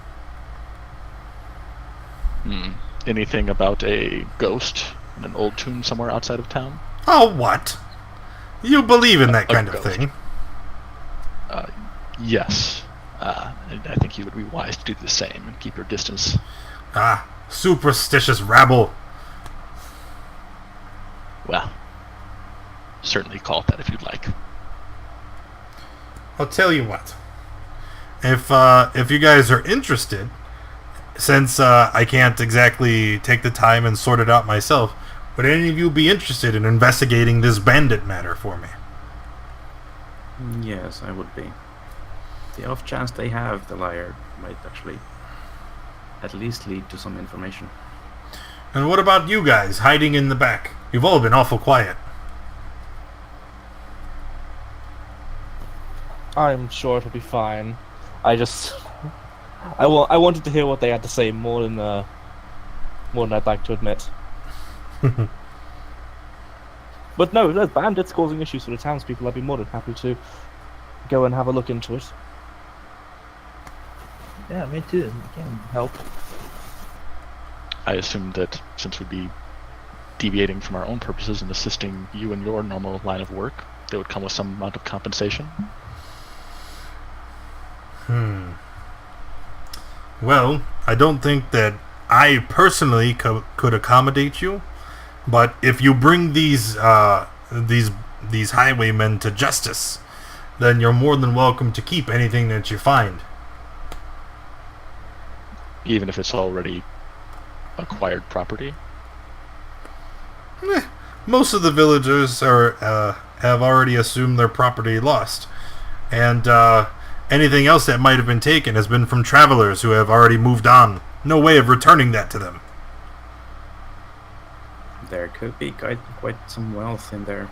Anything about a ghost in an old tomb somewhere outside of town? Oh, what? You believe in that A kind of ghost. thing? Yes. I think you would be wise to do the same and keep your distance. Ah, superstitious rabble. Well, certainly call it that if you'd like. I'll tell you what. If you guys are interested, since I can't exactly take the time and sort it out myself, would any of you be interested in investigating this bandit matter for me? Yes, I would be. The off chance they have the liar might actually at least lead to some information. And what about you guys hiding in the back? You've all been awful quiet. I'm sure it'll be fine. I wanted to hear what they had to say more than I'd like to admit. But no, there's bandits causing issues for the townspeople. I'd be more than happy to go and have a look into it. Yeah, me too. I can help. I assumed that since we'd be deviating from our own purposes and assisting you in your normal line of work, they would come with some amount of compensation. Well, I don't think that I personally could accommodate you, but if you bring these highwaymen to justice, then you're more than welcome to keep anything that you find. Even if it's already acquired property. Most of the villagers have already assumed their property lost, and anything else that might have been taken has been from travelers who have already moved on. No way of returning that to them. There could be quite some wealth in there.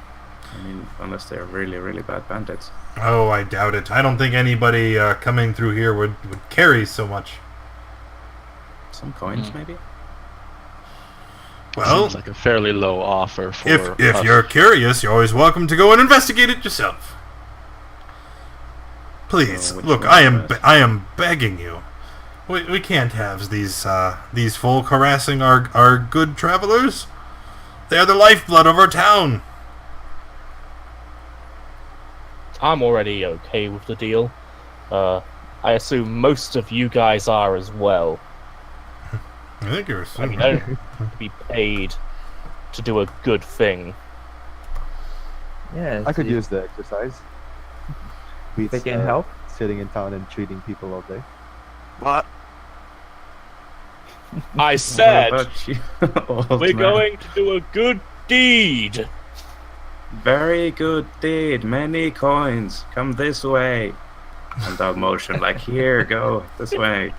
I mean, unless they're really, really bad bandits. Oh, I doubt it. I don't think anybody coming through here would carry so much. Some coins, maybe? Well, Seems like a fairly low offer for if us. you're curious, you're always welcome to go and investigate it yourself. Please, which look, one I is it? am begging you. We can't have these folk harassing our good travelers. They are the lifeblood of our town. I'm already okay with the deal. I assume most of you guys are as well. I think you're I mean, I don't have to be paid to do a good thing. Yeah, I could see use the exercise. if I Beats, can help. sitting in town and treating people all day. What? I said What about you, old we're man? going to do a good deed. Very good deed. Many coins. Come this way. And I'll motion like, here, go this way.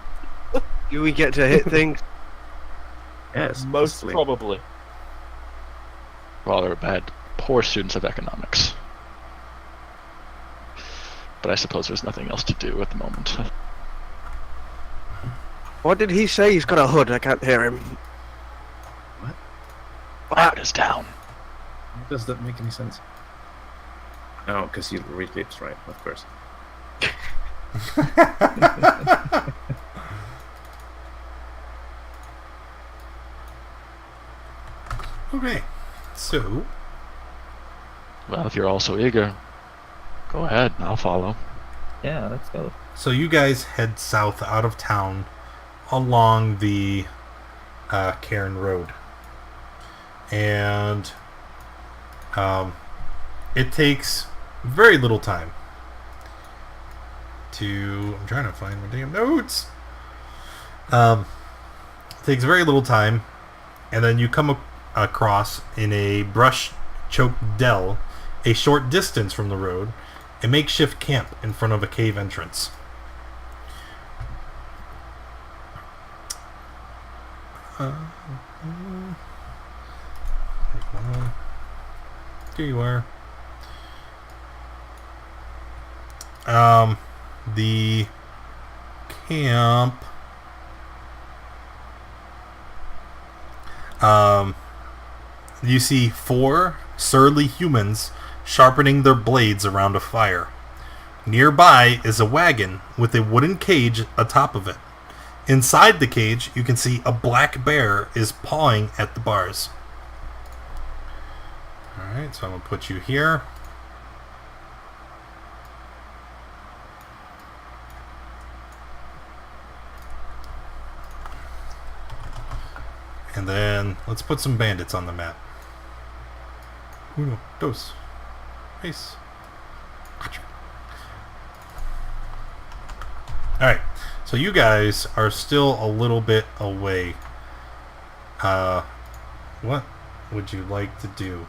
Do we get to hit things? Yes, Most possibly. probably. Well, they're bad, poor students of economics. But I suppose there's nothing else to do at the moment. What did he say? He's got a hood. I can't hear him. What? Loud is down. Does that make any sense? No, because you read lips, right? Of course. Okay, so Well, if you're all so eager, go ahead, I'll follow. Yeah, let's go. So you guys head south out of town along the Cairn Road. And it takes very little time to... I'm trying to find my damn notes. It takes very little time, and then you come across in a brush-choked dell, a short distance from the road, a makeshift camp in front of a cave entrance. Here you are. The camp You see 4 surly humans sharpening their blades around a fire. Nearby is a wagon with a wooden cage atop of it. Inside the cage, you can see a black bear is pawing at the bars. Alright, so I'm going to put you here. And then let's put some bandits on the map. Uno, dos, tres, cuatro. Alright, so you guys are still a little bit away. What would you like to do?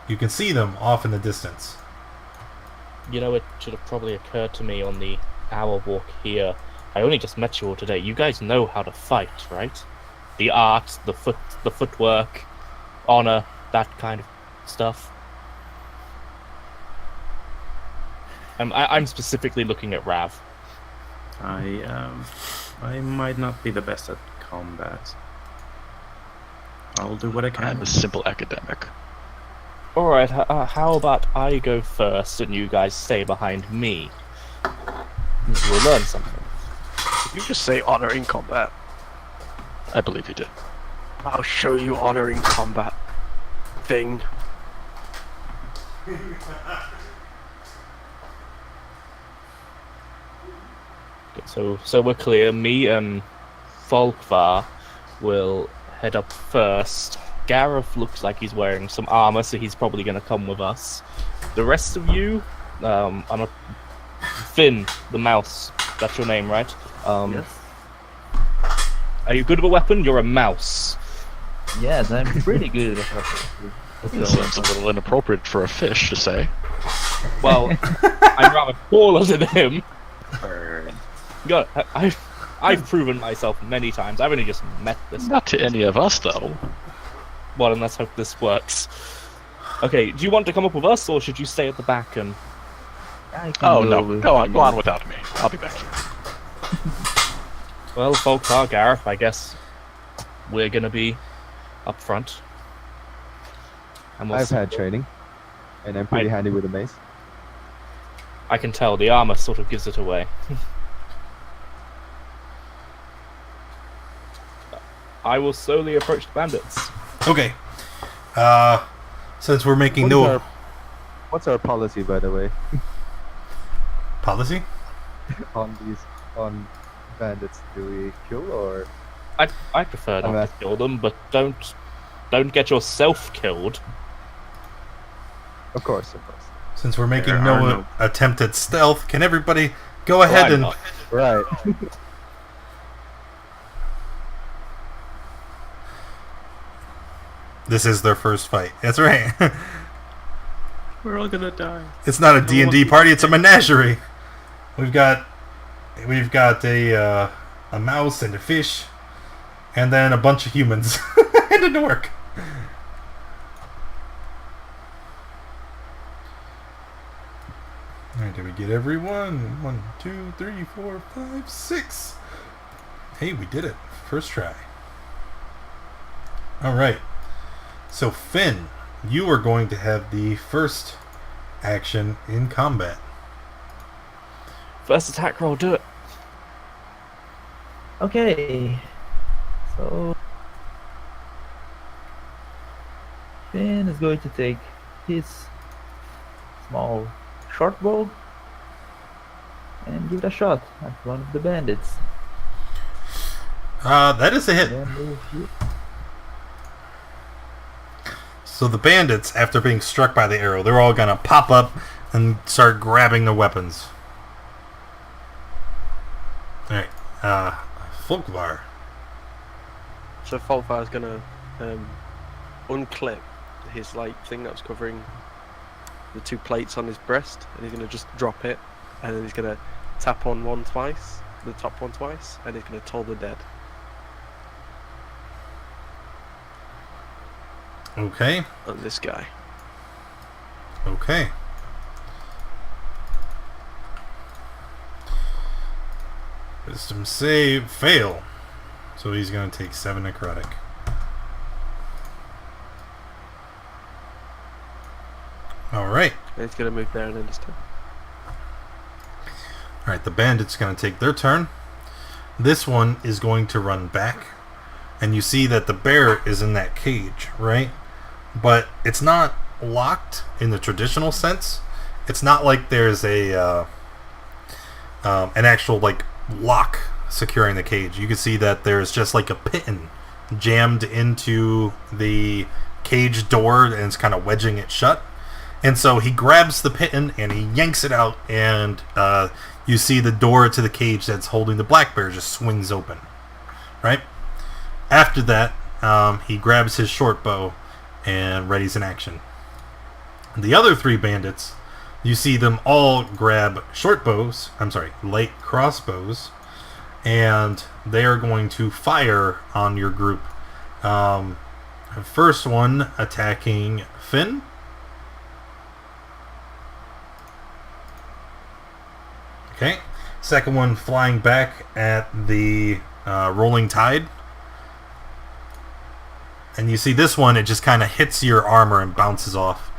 You can see them off in the distance. You know, it should have probably occurred to me on the hour walk here. I only just met you all today. You guys know how to fight, right? The art, the footwork, honor, that kind of stuff. I'm specifically looking at Rav. I might not be the best at combat. I'll do what I can. I'm a simple academic. Alright, how about I go first and you guys stay behind me? We'll learn something. Did you just say honor in combat? I believe you did. I'll show you honor in combat. Thing. So we're clear. Me and Folkvar will head up first. Gareth looks like he's wearing some armor, so he's probably going to come with us. The rest of you, I'm not... Finn, the mouse. That's your name, right? Yes. Are you good with a weapon? You're a mouse. Yes, I'm pretty good at that. This sounds a little inappropriate for a fish to say. Well, I'm rather taller than him. God, I've proven myself many times. I've only just met this. Not to any of us, though. Well, and let's hope this works. Okay, do you want to come up with us, or should you stay at the back and... Oh, no. Go on without me. I'll be back here. Well, Folkvar, Gareth, I guess we're gonna be up front. And I've had training, and I'm pretty handy with a mace. I can tell the armor sort of gives it away. I will slowly approach the bandits. Okay. Since we're making What's our policy, by the way, policy? on bandits? Do we kill or? I prefer not to kill them, but don't get yourself killed. Of course. Since we're making no attempt at stealth, can everybody go ahead and... Right. This is their first fight. That's right. We're all gonna die. It's not a D&D party, it's a menagerie. We've got a mouse and a fish, and then a bunch of humans and an orc. Alright, did we get everyone? 1, 2, 3, 4, 5, 6. Hey, we did it. First try. Alright. So, Finn, you are going to have the first action in combat. First attack roll, do it. Okay. So Finn is going to take his small short bow and give it a shot at one of the bandits. That is a hit. So the bandits, after being struck by the arrow, they're all gonna pop up and start grabbing their weapons. Alright, Folkvar. So Folkvar's gonna unclip his thing that was covering the 2 plates on his breast, and he's gonna just drop it, and then he's gonna tap on one twice, the top one twice, and he's gonna toll the dead. Okay. On this guy. Okay. Wisdom save fail. So he's going to take 7 necrotic. All right. And he's gonna move there and then just. All right, the bandit's going to take their turn. This one is going to run back. And you see that the bear is in that cage, right? But it's not locked in the traditional sense. It's not like there's an actual like lock securing the cage. You can see that there's just like a pin jammed into the cage door and it's kind of wedging it shut. And so he grabs the pin and he yanks it out, and you see the door to the cage that's holding the black bear just swings open, right? After that, he grabs his short bow and readies an action. The other 3 bandits, you see them all grab light crossbows, and they are going to fire on your group. First one attacking Finn. Okay. Second one flying back at the rolling tide. And you see this one, it just kind of hits your armor and bounces off.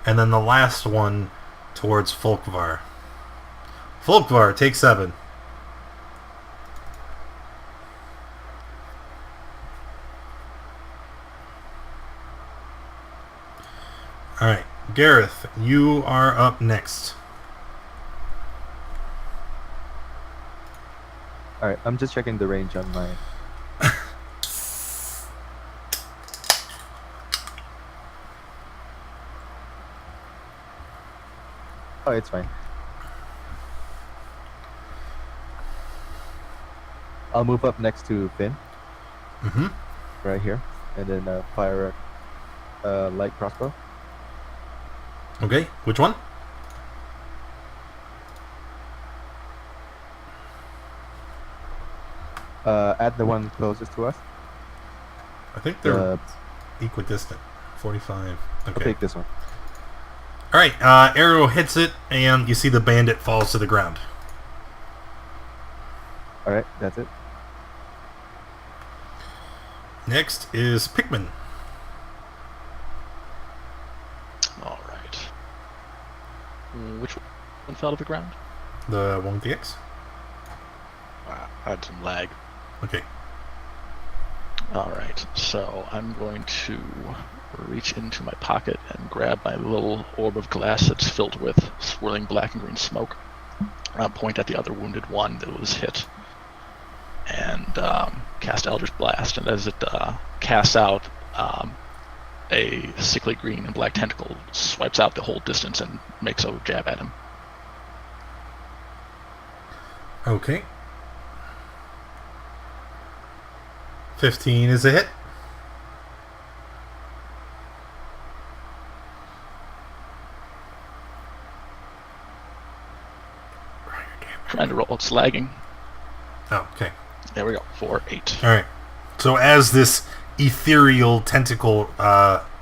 And then the last one towards Folkvar. Folkvar, take 7. Alright, Gareth, you are up next. Alright, I'm just checking the range on my... Oh, it's fine. I'll move up next to Finn. Mm-hmm. Right here. And then fire a light crossbow. Okay, which one? At the one closest to us. I think they're equidistant. 45. I'll Okay. take this one. Alright, arrow hits it, and you see the bandit falls to the ground. Alright, that's it. Next is Pikmin. All right. Which one fell to the ground? The one with the X? Wow, I had some lag. Okay. All right, so I'm going to reach into my pocket and grab my little orb of glass that's filled with swirling black and green smoke. I'll point at the other wounded one that was hit and cast Eldritch Blast. And as it casts out, a sickly green and black tentacle swipes out the whole distance and makes a jab at him. Okay. 15 is a hit. Trying to roll, it's lagging. Oh, okay. There we go, 4, 8. Alright. So as this ethereal tentacle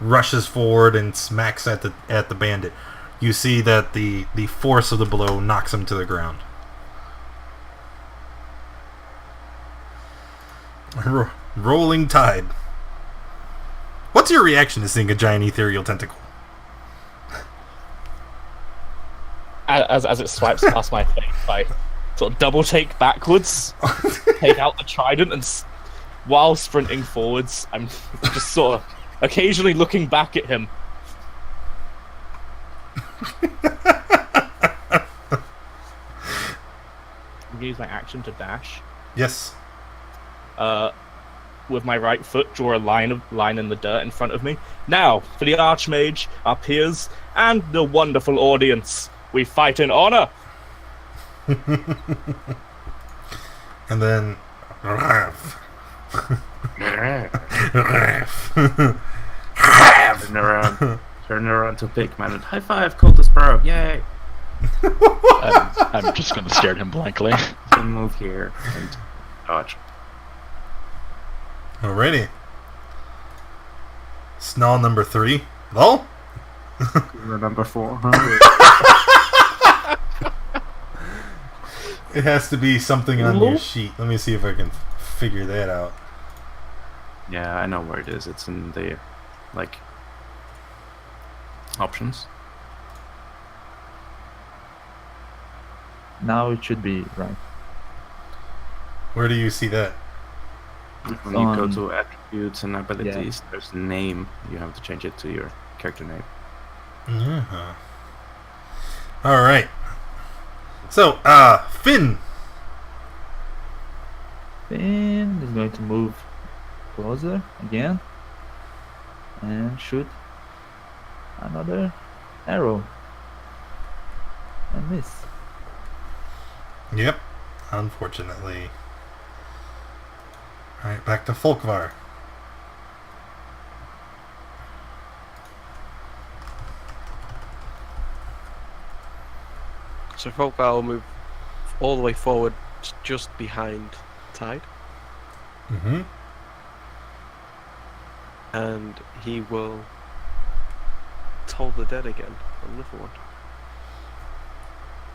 rushes forward and smacks at the bandit, you see that the force of the blow knocks him to the ground. Rolling tide. What's your reaction to seeing a giant ethereal tentacle? As it swipes past my face, I sort of double take backwards, take out the trident, and while sprinting forwards, I'm just sort of occasionally looking back at him. I'm gonna use my action to dash. Yes. With my right foot, draw a line in the dirt in front of me. Now, for the Archmage, our peers, and the wonderful audience, we fight in honor. And then Turn around to Pigman and high five, Cultist Bro, yay! I'm just going to stare at him blankly. Then move here and dodge. Alrighty. Snarl number 3. Hello? You're number 4, huh? It has to be something on your sheet. Let me see if I can figure that out. Yeah, I know where it is. It's in the, like, options. Now it should be right. Where do you see that? When you go on- to attributes and abilities, there's name. You have to change it to your character name. Uh-huh. All right. So, Finn. Finn is going to move closer again and shoot another arrow and miss. Yep. Unfortunately. All right, back to Folkvar. So Folkvar will move all the way forward, just behind Tide, Mm-hmm. and he will toll the dead again on another one.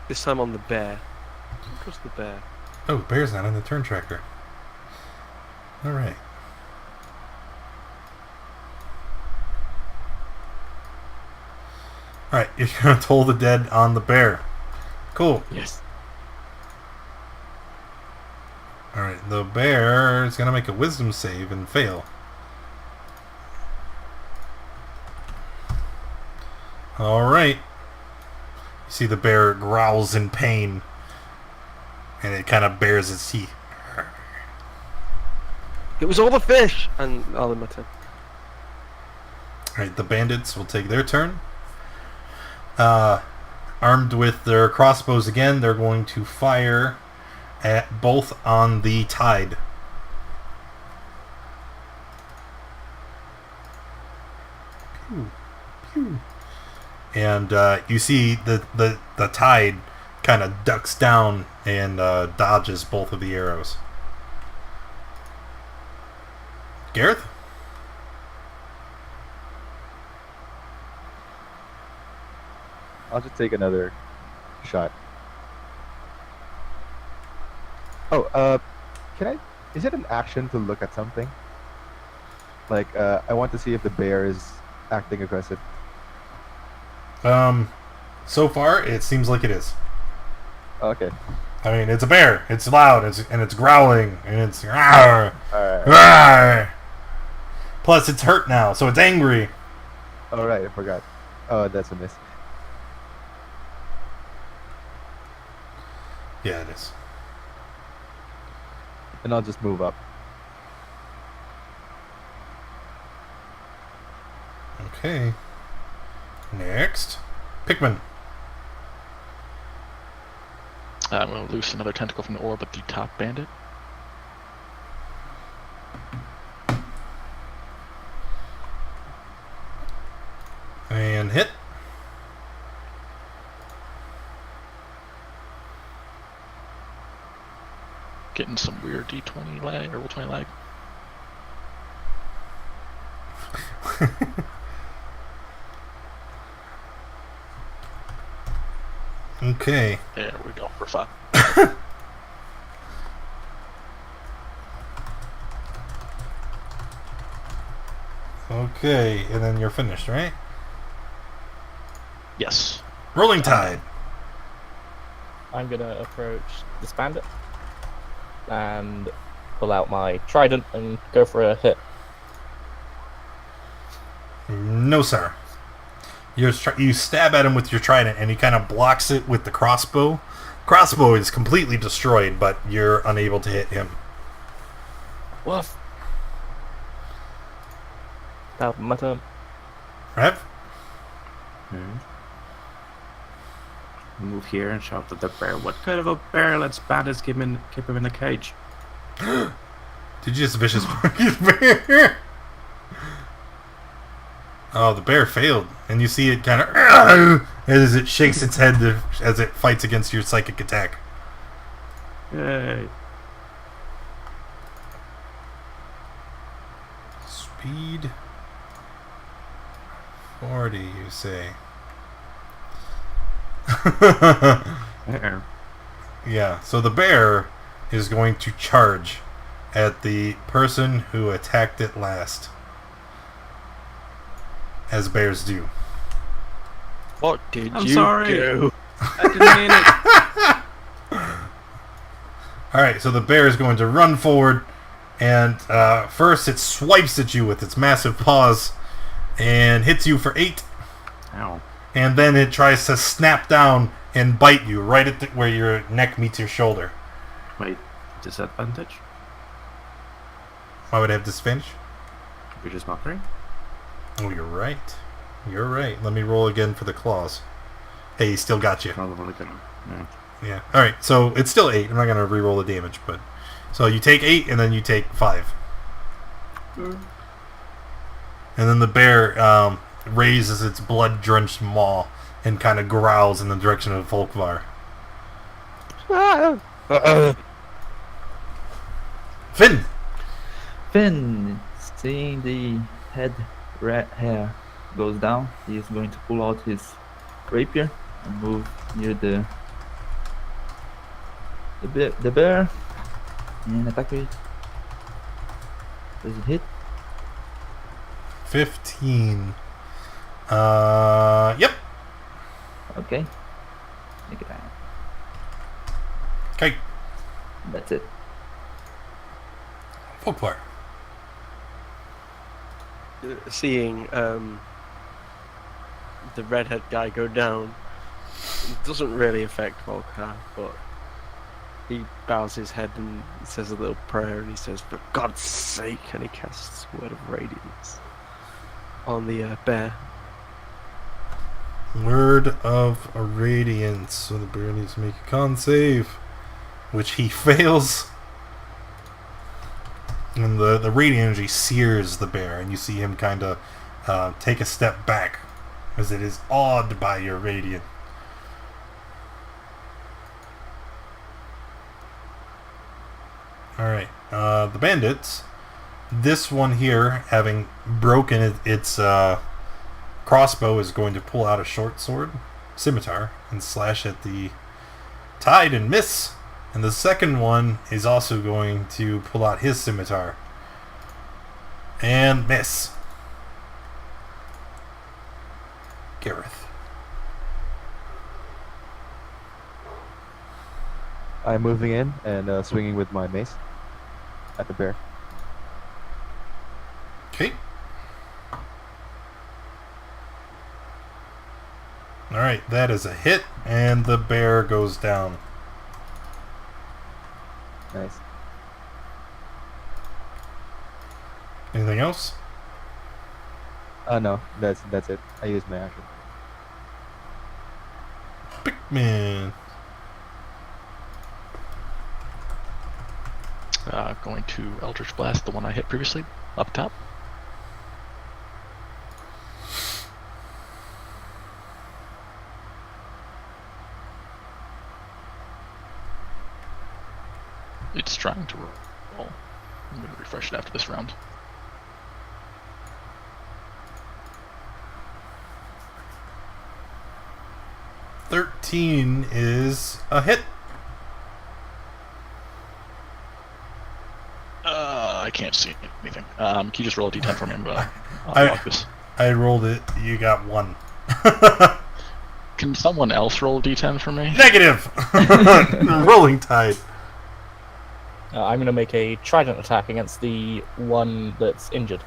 This time on the bear. What's the bear? Oh, bear's not on the turn tracker. All right. All right, you're gonna toll the dead on the bear. Cool. Yes. All right, the bear is gonna make a wisdom save and fail. All right. You see the bear growls in pain, and it kind of bares its teeth. It was all the fish! And I'll in my turn. All right, the bandits will take their turn. Armed with their crossbows again, they're going to fire at both on the Tide. Pew, pew. And you see the Tide kind of ducks down and dodges both of the arrows. Gareth? I'll just take another shot. Oh, can I? Is it an action to look at something? Like, I want to see if the bear is acting aggressive. So far, it seems like it is. Okay. I mean, it's a bear. It's loud. It's growling, and it's rawr, Alright. rawr. Plus, it's hurt now, so it's angry. Alright, I forgot. Oh, that's a miss. Yeah, it is. And I'll just move up. Okay. Next, Pikmin. I'm going to loose another tentacle from the orb at the top bandit. And hit. Getting some weird D20 lag, or roll 20 lag. Okay. There we go, we're fine. Okay, and then you're finished, right? Yes. Rolling Tide. I'm gonna approach this bandit and pull out my trident and go for a hit. No, sir. You stab at him with your trident, and he kind of blocks it with the crossbow. Crossbow is completely destroyed, but you're unable to hit him. Woof. That my turn. Rev? Move here and shout at the bear. What kind of a bear lets bandits keep him in a cage? Did you just vicious bear? Oh, the bear failed, and you see it kind of as it shakes its head as it fights against your psychic attack. Yay. Speed 40, you say? There. Yeah, so the bear is going to charge at the person who attacked it last. As bears do. What did I'm you sorry. do? I didn't mean it. All right, so the bear is going to run forward, and first it swipes at you with its massive paws and hits you for 8. Ow. And then it tries to snap down and bite you right at where your neck meets your shoulder. Wait, disadvantage? Why would I have disadvantage? Vicious mockery? Oh, you're right. You're right. Let me roll again for the claws. Hey, he still got you. Probably gonna. Yeah. Yeah. All right. So it's still 8. I'm not gonna re-roll the damage, but so you take 8 and then you take 5. And then the bear raises its blood-drenched maw and kind of growls in the direction of Folkvar. Finn. Finn, seeing the head hair goes down, he is going to pull out his rapier and move near the bear and attack it. Does it hit? 15. Yep. Okay. Make it happen. Okay. That's it. Folkvar. Seeing the redhead guy go down doesn't really affect Volkar, but he bows his head and says a little prayer, and he says, "For God's sake!" and he casts Word of Radiance on the bear. Word of Radiance. So the bear needs to make a con save, which he fails. And the radiant energy sears the bear, and you see him kind of take a step back as it is awed by your radiant. Alright, the bandits. This one here, having broken its crossbow, is going to pull out a short sword, scimitar, and slash at the tide and miss. And the second one is also going to pull out his scimitar and miss. Gareth. I'm moving in and swinging with my mace at the bear. Okay. Alright, that is a hit, and the bear goes down. Nice. Anything else? No, that's it. I used my action. Pikmin. Going to Eldritch Blast, the one I hit previously, up top. It's trying to roll. I'm going to refresh it after this round. $13 is a hit. I can't see anything. Can you just roll a d10 for me? I'll block this. I rolled it. You got 1. Can someone else roll a d10 for me? Negative! Rolling tide. I'm going to make a trident attack against the one that's injured.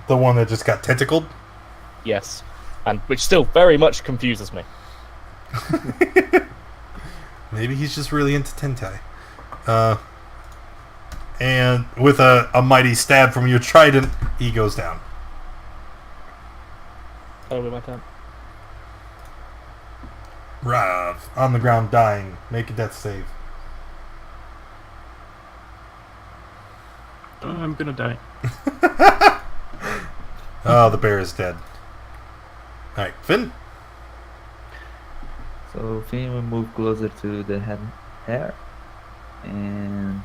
The one that just got tentacled? Yes. And which still very much confuses me. Maybe he's just really into Tentai. And with a mighty stab from your trident, he goes down. Oh, with my turn. Rav, on the ground dying. Make a death save. Oh, I'm gonna die. Oh, the bear is dead. Alright, Finn? So Finn will move closer to the hair and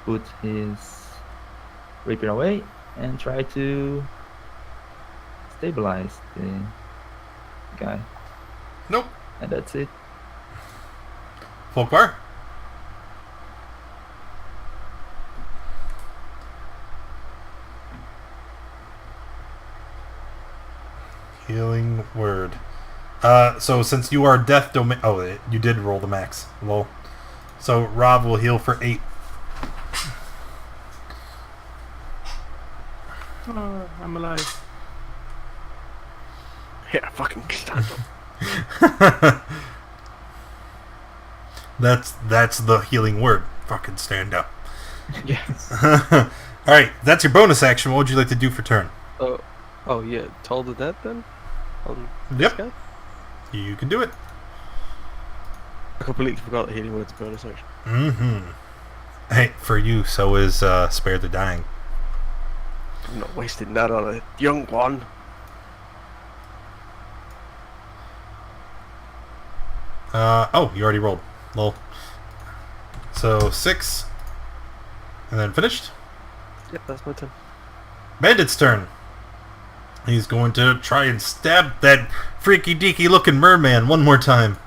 put his rapier away and try to stabilize the guy. Nope. And that's it. Folkvar? Healing word. So since you are death domain... Oh, you did roll the max. Well, So Rob will heal for 8. Oh, I'm alive. Yeah, fucking stand up. That's the healing word. Fucking stand up. Yeah. All right, that's your bonus action. What would you like to do for turn? Oh yeah, Toll the Dead then? On this Yep. guy? You can do it. I completely forgot that healing word's a bonus action. Mm-hmm. Hey, for you, so is Spare the Dying. I'm not wasting that on a young one. You already rolled. Lol. So 6. And then finished. Yep, that's my turn. Bandit's turn. He's going to try and stab that freaky deaky looking merman one more time.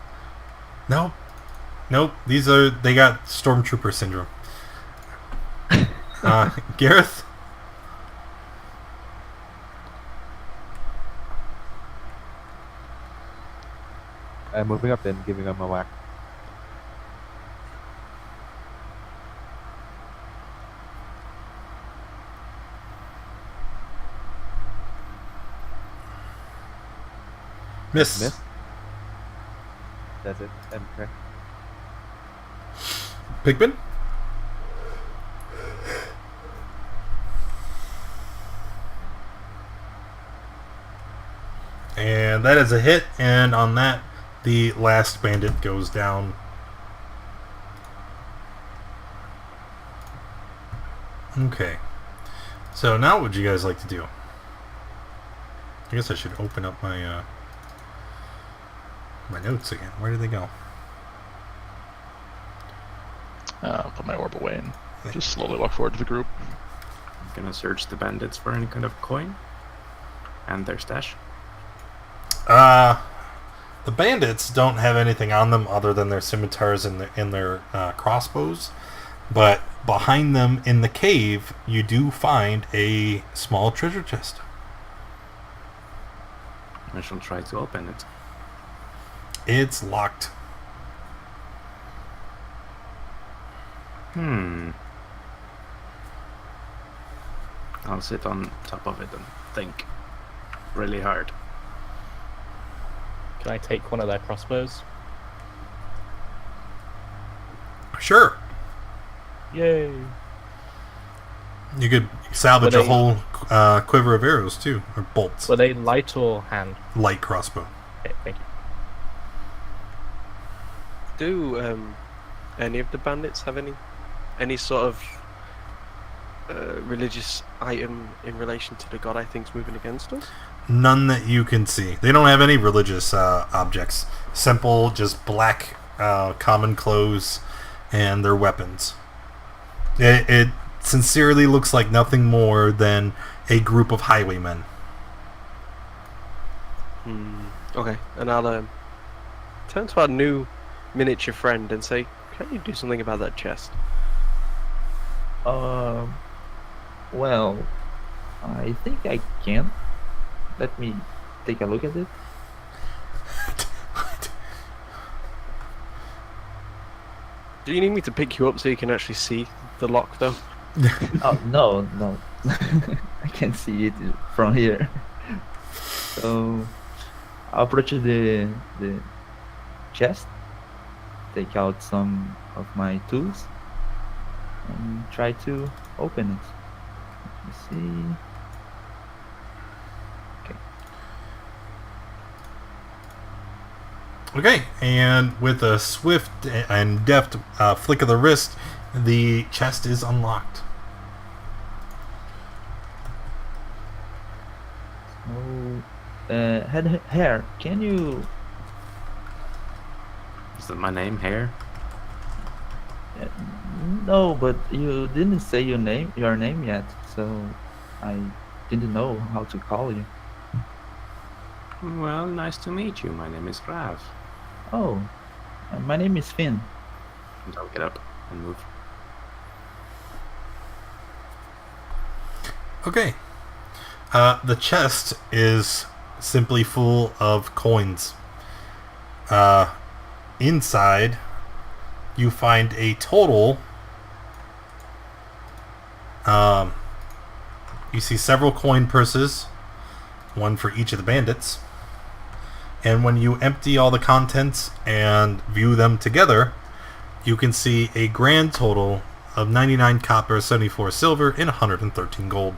Nope. They got Stormtrooper syndrome. Gareth? I'm moving up and giving him a whack. Miss. Miss. That's it. I'm correct. Pigman? And that is a hit, and on that, the last bandit goes down. Okay. So now what would you guys like to do? I guess I should open up my my notes again. Where did they go? Put my orb away and just slowly walk forward to the group. I'm gonna search the bandits for any kind of coin and their stash. The bandits don't have anything on them other than their scimitars and their crossbows. But behind them in the cave, you do find a small treasure chest. I shall try to open it. It's locked. I'll sit on top of it and think really hard. Can I take one of their crossbows? Sure. Yay! You could salvage Were a they- whole quiver of arrows, too. Or bolts. Were they light or hand? Light crossbow. Okay, thank you. Do any of the bandits have any sort of religious item in relation to the god I think's moving against us? None that you can see. They don't have any religious objects. Simple, just black common clothes and their weapons. It sincerely looks like nothing more than a group of highwaymen. Okay, and I'll turn to our new miniature friend and say, can you do something about that chest? Well, I think I can. Let me take a look at it. Do you need me to pick you up so you can actually see the lock, though? Oh, no. I can't see it from here. So, I'll approach the chest, take out some of my tools, and try to open it. Let me see. Okay, and with a swift and deft flick of the wrist, the chest is unlocked. Oh, hair, can you... Is that my name, Hare? No, but you didn't say your name yet, so I didn't know how to call you. Well, nice to meet you. My name is Rav. Oh, my name is Finn. And I'll get up and move. Okay. The chest is simply full of coins. Inside, you find a total. You see several coin purses, one for each of the bandits. And when you empty all the contents and view them together, you can see a grand total of 99 copper, 74 silver, and 113 gold.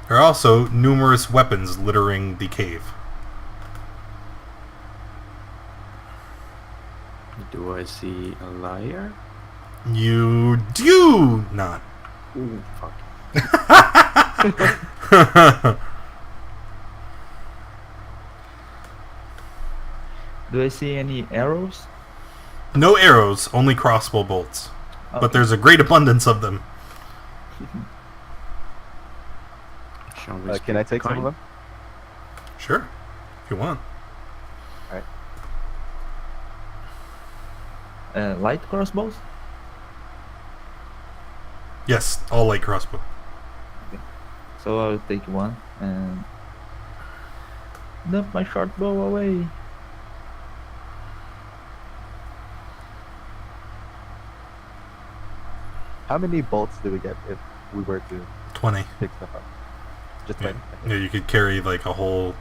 There are also numerous weapons littering the cave. Do I see a liar? You do not. Ooh, fuck. Do I see any arrows? No arrows, only crossbow bolts. But Okay. there's a great abundance of them. Shall we Can I skip take some of coin? them? Sure, if you want. Light crossbows? Yes, all light crossbow. So I'll take one and dump my short bow away. How many bolts do we get if we were to 20. pick stuff up? Just Yeah. 20. Yeah, you could carry like a whole.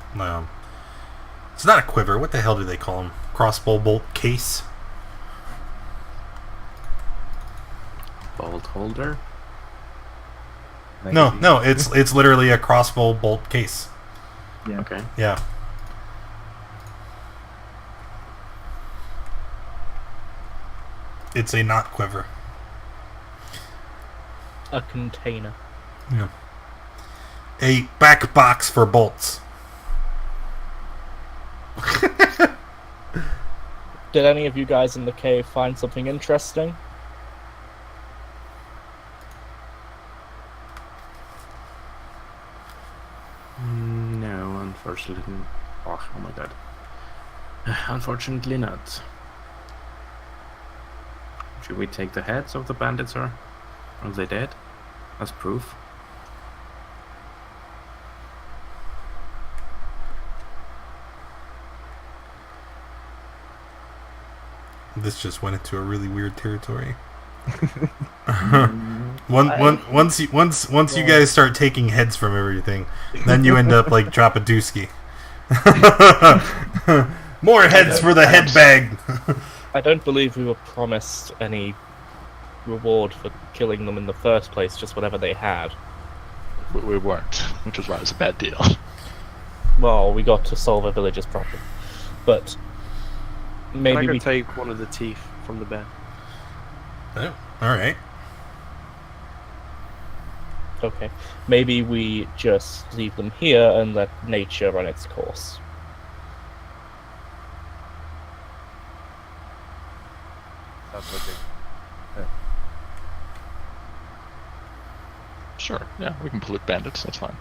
It's not a quiver. What the hell do they call them? Crossbow bolt case. Bolt holder. No, 19. no, it's literally a crossbow bolt case. Yeah. Okay. Yeah. It's a not quiver. A container. Yeah. A back box for bolts. Did any of you guys in the cave find something interesting? No, unfortunately. Oh my god. Unfortunately not. Should we take the heads of the bandits, or are they dead? As proof? This just went into a really weird territory. Mm, Once you guys start taking heads from everything, then you end up like drop a dooski. More heads for the head bag. I don't believe we were promised any reward for killing them in the first place, just whatever they had. We weren't, which is why it was a bad deal. Well, we got to solve a villager's problem. But Can I maybe go we... take one of the teeth from the bear? Oh, all right. Okay. Maybe we just leave them here and let nature run its course. Sounds like Sure, yeah, we can pollute bandits, that's fine.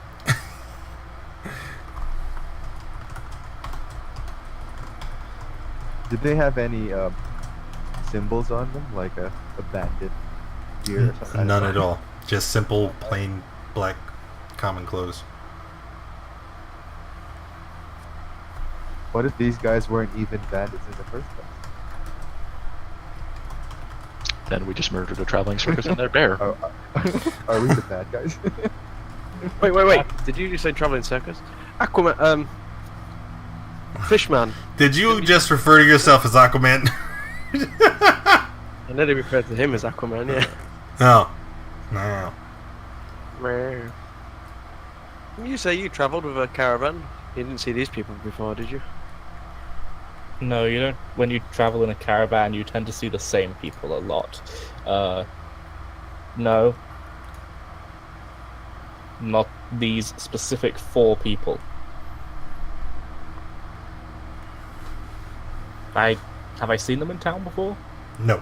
Did they have any symbols on them, like a bandit gear or something? None at all. Just simple, plain black, common clothes. What if these guys weren't even bandits in the first place? Then we just murdered a traveling circus and their bear. Are we the bad guys? Wait. Did you just say traveling circus? Aquaman, Fishman. Did you just refer to yourself as Aquaman? I nearly referred to him as Aquaman, yeah. No. No. Rare. You say you travelled with a caravan? You didn't see these people before, did you? No, you don't. When you travel in a caravan, you tend to see the same people a lot. No. Not these specific 4 people. Have I seen them in town before? No.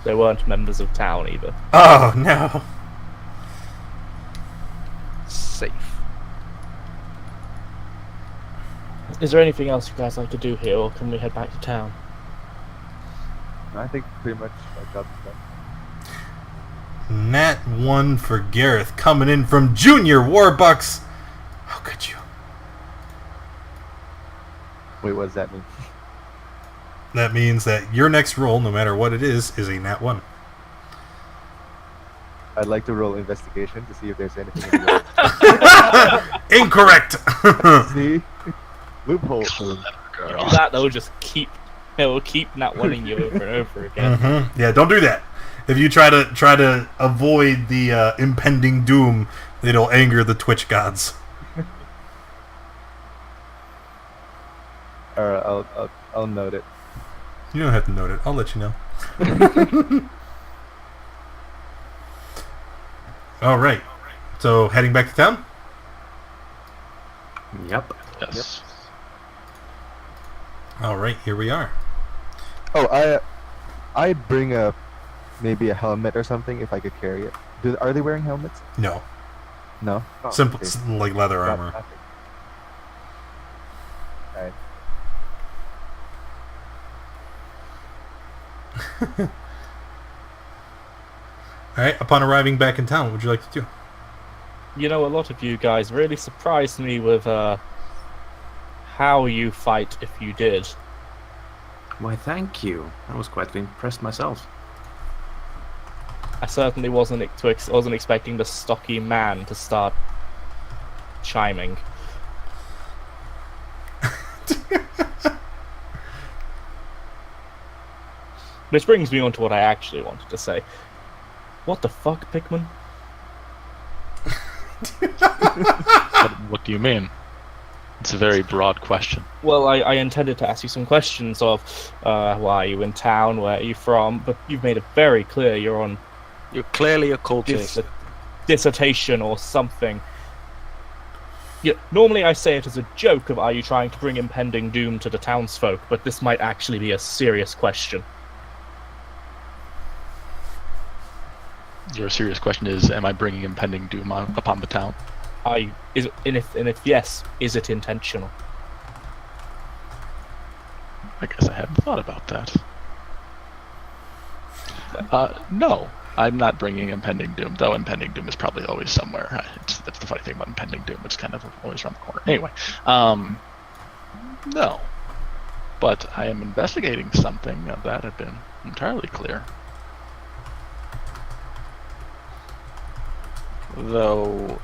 They weren't members of town either. Oh, no. Safe. Is there anything else you guys like to do here, or can we head back to town? I think pretty much our job's done. Nat 1 for Gareth coming in from Junior Warbucks. How could you? Wait, what does that mean? that means that your next roll, no matter what it is a nat 1. I'd like to roll investigation to see if there's anything in the Incorrect! See? Loophole. Girl. That they'll keep nat oneing you over and over again. Yeah, don't do that. If you try to avoid the impending doom, it'll anger the Twitch gods. Alright, I'll note it. You don't have to note it. I'll let you know. All right. So heading back to town. Yep. Yes. All right, here we are. Oh, I'd bring maybe a helmet or something if I could carry it. Are they wearing helmets? No, No. Oh, simple okay. like leather Not- armor. nothing. Alright. All right. Upon arriving back in town, what would you like to do? You know, a lot of you guys really surprised me with how you fight if you did. Why, thank you. I was quite impressed myself. I certainly wasn't expecting the stocky man to start chiming. Which brings me on to what I actually wanted to say. What the fuck, Pikmin? What do you mean? It's a very broad question. Well, I intended to ask you some questions of why are you in town, where are you from, but you've made it very clear you're on You're clearly a cultist. dissertation or something. Yeah, normally I say it as a joke of are you trying to bring impending doom to the townsfolk, but this might actually be a serious question. Your serious question is, am I bringing impending doom upon the town? If yes, is it intentional? I guess I hadn't thought about that. No, I'm not bringing impending doom, though impending doom is probably always somewhere. That's the funny thing about impending doom, it's kind of always around the corner. Anyway, no. But I am investigating something of that had been entirely clear. Though,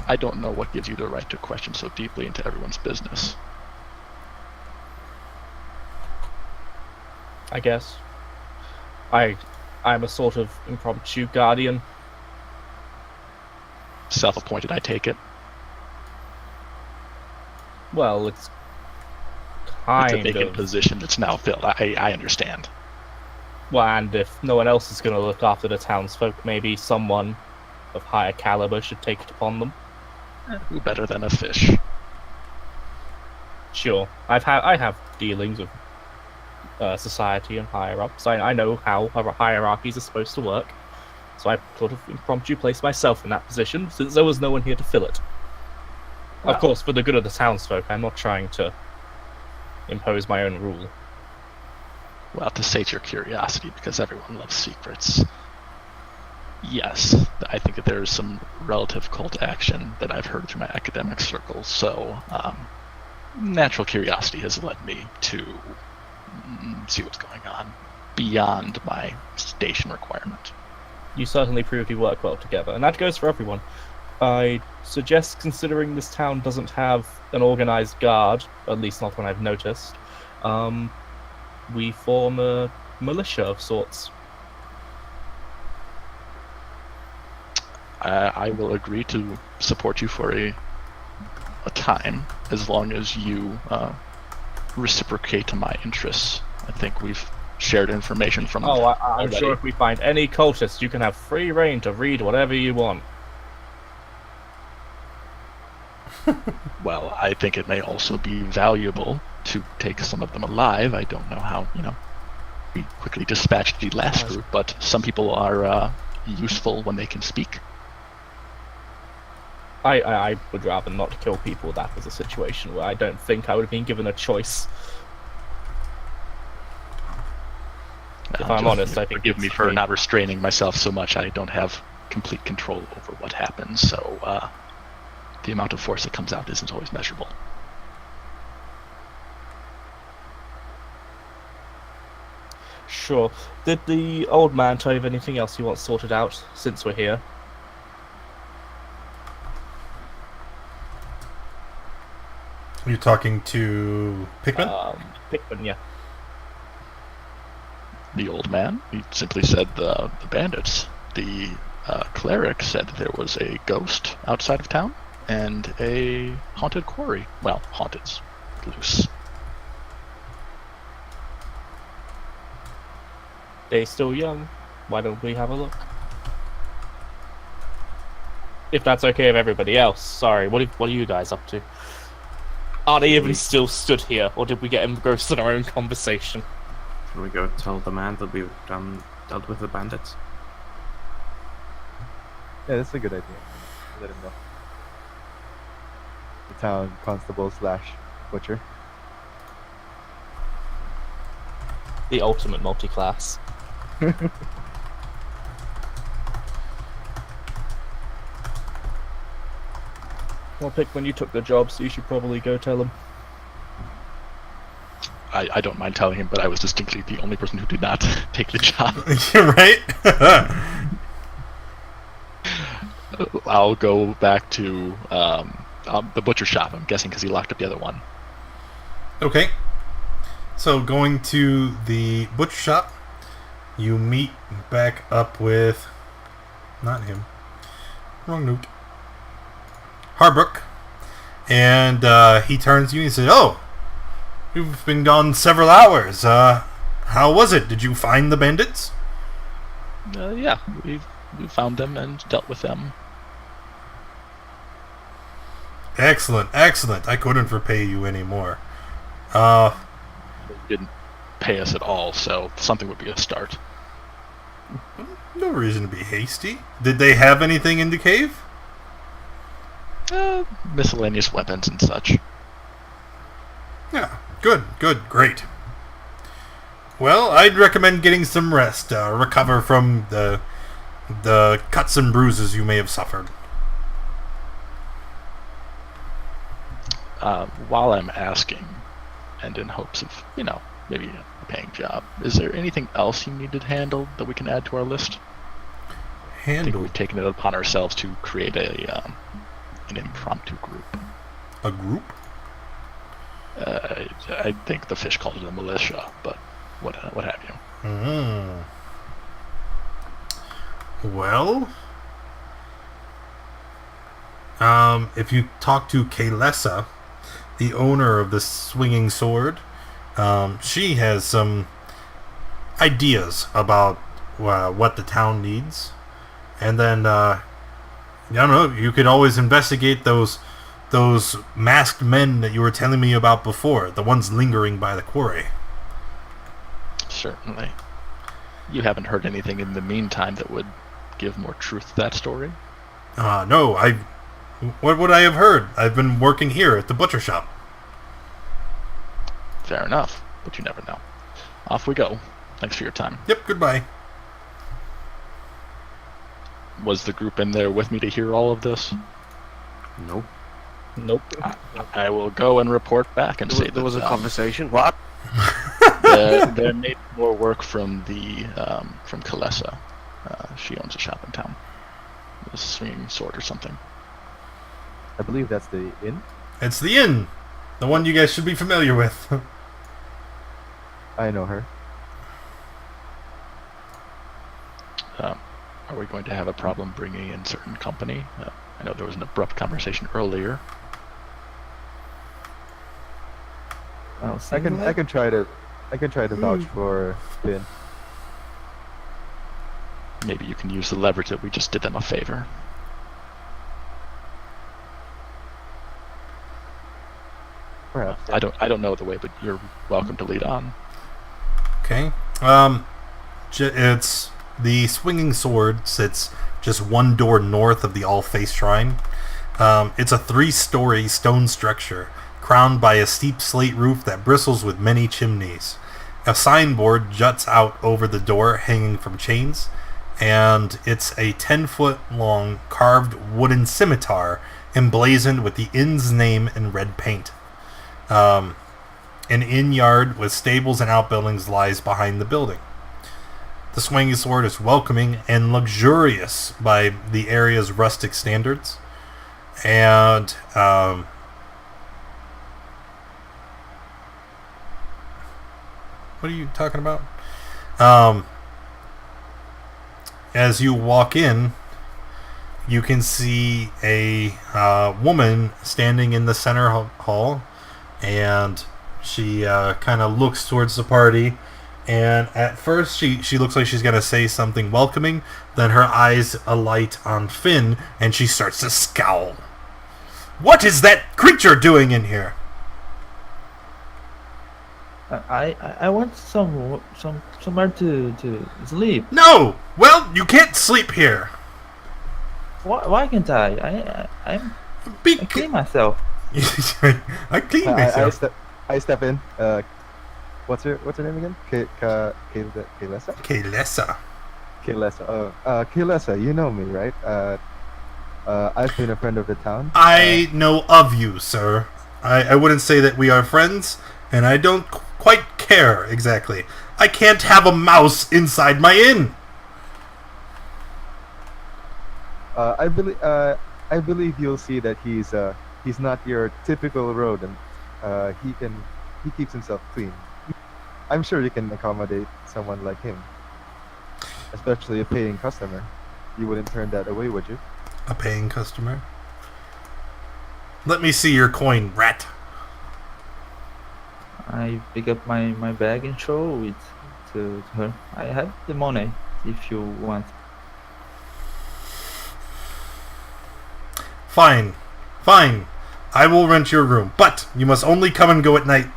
I don't know what gives you the right to question so deeply into everyone's business. I guess. I'm a sort of impromptu guardian. Self-appointed, I take it. Well, it's It's kind a vacant of. position that's now filled. I understand. Well, and if no one else is going to look after the townsfolk, maybe someone of higher caliber should take it upon them. Who better than a fish? Sure, I have dealings with society and higher ups. I know how hierarchies are supposed to work, so I sort of impromptu placed myself in that position since there was no one here to fill it. Well. Of course, for the good of the townsfolk, I'm not trying to impose my own rule. Well, to sate your curiosity, because everyone loves secrets. Yes, I think that there is some relative cult action that I've heard through my academic circles, so natural curiosity has led me to see what's going on beyond my station requirement. You certainly prove you work well together, and that goes for everyone. I suggest, considering this town doesn't have an organized guard, at least not when I've noticed, we form a militia of sorts. I will agree to support you for a time, as long as you reciprocate to my interests. I think we've shared information from. I'm already. sure if we find any cultists, you can have free reign to read whatever you want. Well, I think it may also be valuable to take some of them alive. I don't know how, we quickly dispatched the last group, but some people are useful when they can speak. I would rather not kill people. That was a situation where I don't think I would have been given a choice. If I'm honest, I think Forgive me it's for pretty- not restraining myself so much. I don't have complete control over what happens, so the amount of force that comes out isn't always measurable. Sure. Did the old man tell you of anything else you want sorted out since we're here? You're talking to Pikmin? Pikmin, yeah. The old man, he simply said the bandits. The cleric said that there was a ghost outside of town and a haunted quarry. Well, haunted's loose. They're still young. Why don't we have a look? If that's okay with everybody else. Sorry, what are you guys up to? Are they even still stood here, or did we get engrossed in our own conversation? Should we go tell the man that we've dealt with the bandits? Yeah, that's a good idea. Let him know. The town constable / butcher. The ultimate multi-class. Well, Pikmin, you took the job, so you should probably go tell him. I don't mind telling him, but I was distinctly the only person who did not take the job. You're right. I'll go back to the butcher shop, I'm guessing, because he locked up the other one. Okay. So going to the butcher shop, you meet back up with... Not him. Wrong note. Harbrook. And he turns to you and he says, "Oh, you've been gone several hours. How was it? Did you find the bandits?" Yeah, we found them and dealt with them. Excellent, excellent. I couldn't repay you anymore. They didn't pay us at all, so something would be a start. No reason to be hasty. Did they have anything in the cave? Miscellaneous weapons and such. Yeah, good, great. Well, I'd recommend getting some rest, recover from the cuts and bruises you may have suffered. While I'm asking, and in hopes of, maybe a paying job, is there anything else you needed handled that we can add to our list? I think Handle we've taken it upon ourselves to create an impromptu group. a group? I think the fish called it a militia, but what have you? Well, if you talk to Kaylessa, the owner of the swinging sword, she has some ideas about what the town needs, and then I don't know. You could always investigate those masked men that you were telling me about before, the ones lingering by the quarry. Certainly. You haven't heard anything in the meantime that would give more truth to that story? No, what would I have heard? I've been working here at the butcher shop. Fair enough, but you never know. Off we go. Thanks for your time. Yep, goodbye. Was the group in there with me to hear all of this? Nope. Nope. I will go and report back and say There was a that conversation. What? there may be more work from from Kalessa. She owns a shop in town. A swinging sword or something. I believe that's the inn. It's the inn. The one you guys should be familiar with. I know her. Are we going to have a problem bringing in certain company? I know there was an abrupt conversation earlier. I can try to vouch for Finn. Maybe you can use the leverage that we just did them a favor. Perhaps. I don't know the way, but you're welcome to lead on. Okay. It's the swinging sword sits just one door north of the all-face shrine. It's a 3-story stone structure crowned by a steep slate roof that bristles with many chimneys. A signboard juts out over the door, hanging from chains, and it's a 10-foot-long carved wooden scimitar emblazoned with the inn's name in red paint. An inn yard with stables and outbuildings lies behind the building. The swinging sword is welcoming and luxurious by the area's rustic standards. And what are you talking about? As you walk in, you can see a woman standing in the center hall, and she kind of looks towards the party. And at first, she looks like she's going to say something welcoming. Then her eyes alight on Finn, and she starts to scowl. What is that creature doing in here? I want somewhere to sleep. No! Well, you can't sleep here. Why can't I? I Be- clean myself. I clean myself. I step in. What's her name again? Kaylessa? Kaylessa. Kaylessa. Kaylessa, you know me, right? I've been a friend of the town. I know of you, sir. I wouldn't say that we are friends, and I don't quite care exactly. I can't have a mouse inside my inn. I believe you'll see that he's not your typical rodent. He keeps himself clean. I'm sure you can accommodate someone like him, especially a paying customer. You wouldn't turn that away, would you? A paying customer? Let me see your coin, rat. I pick up my bag and show it to her. I have the money if you want. Fine. I will rent your room, but you must only come and go at night.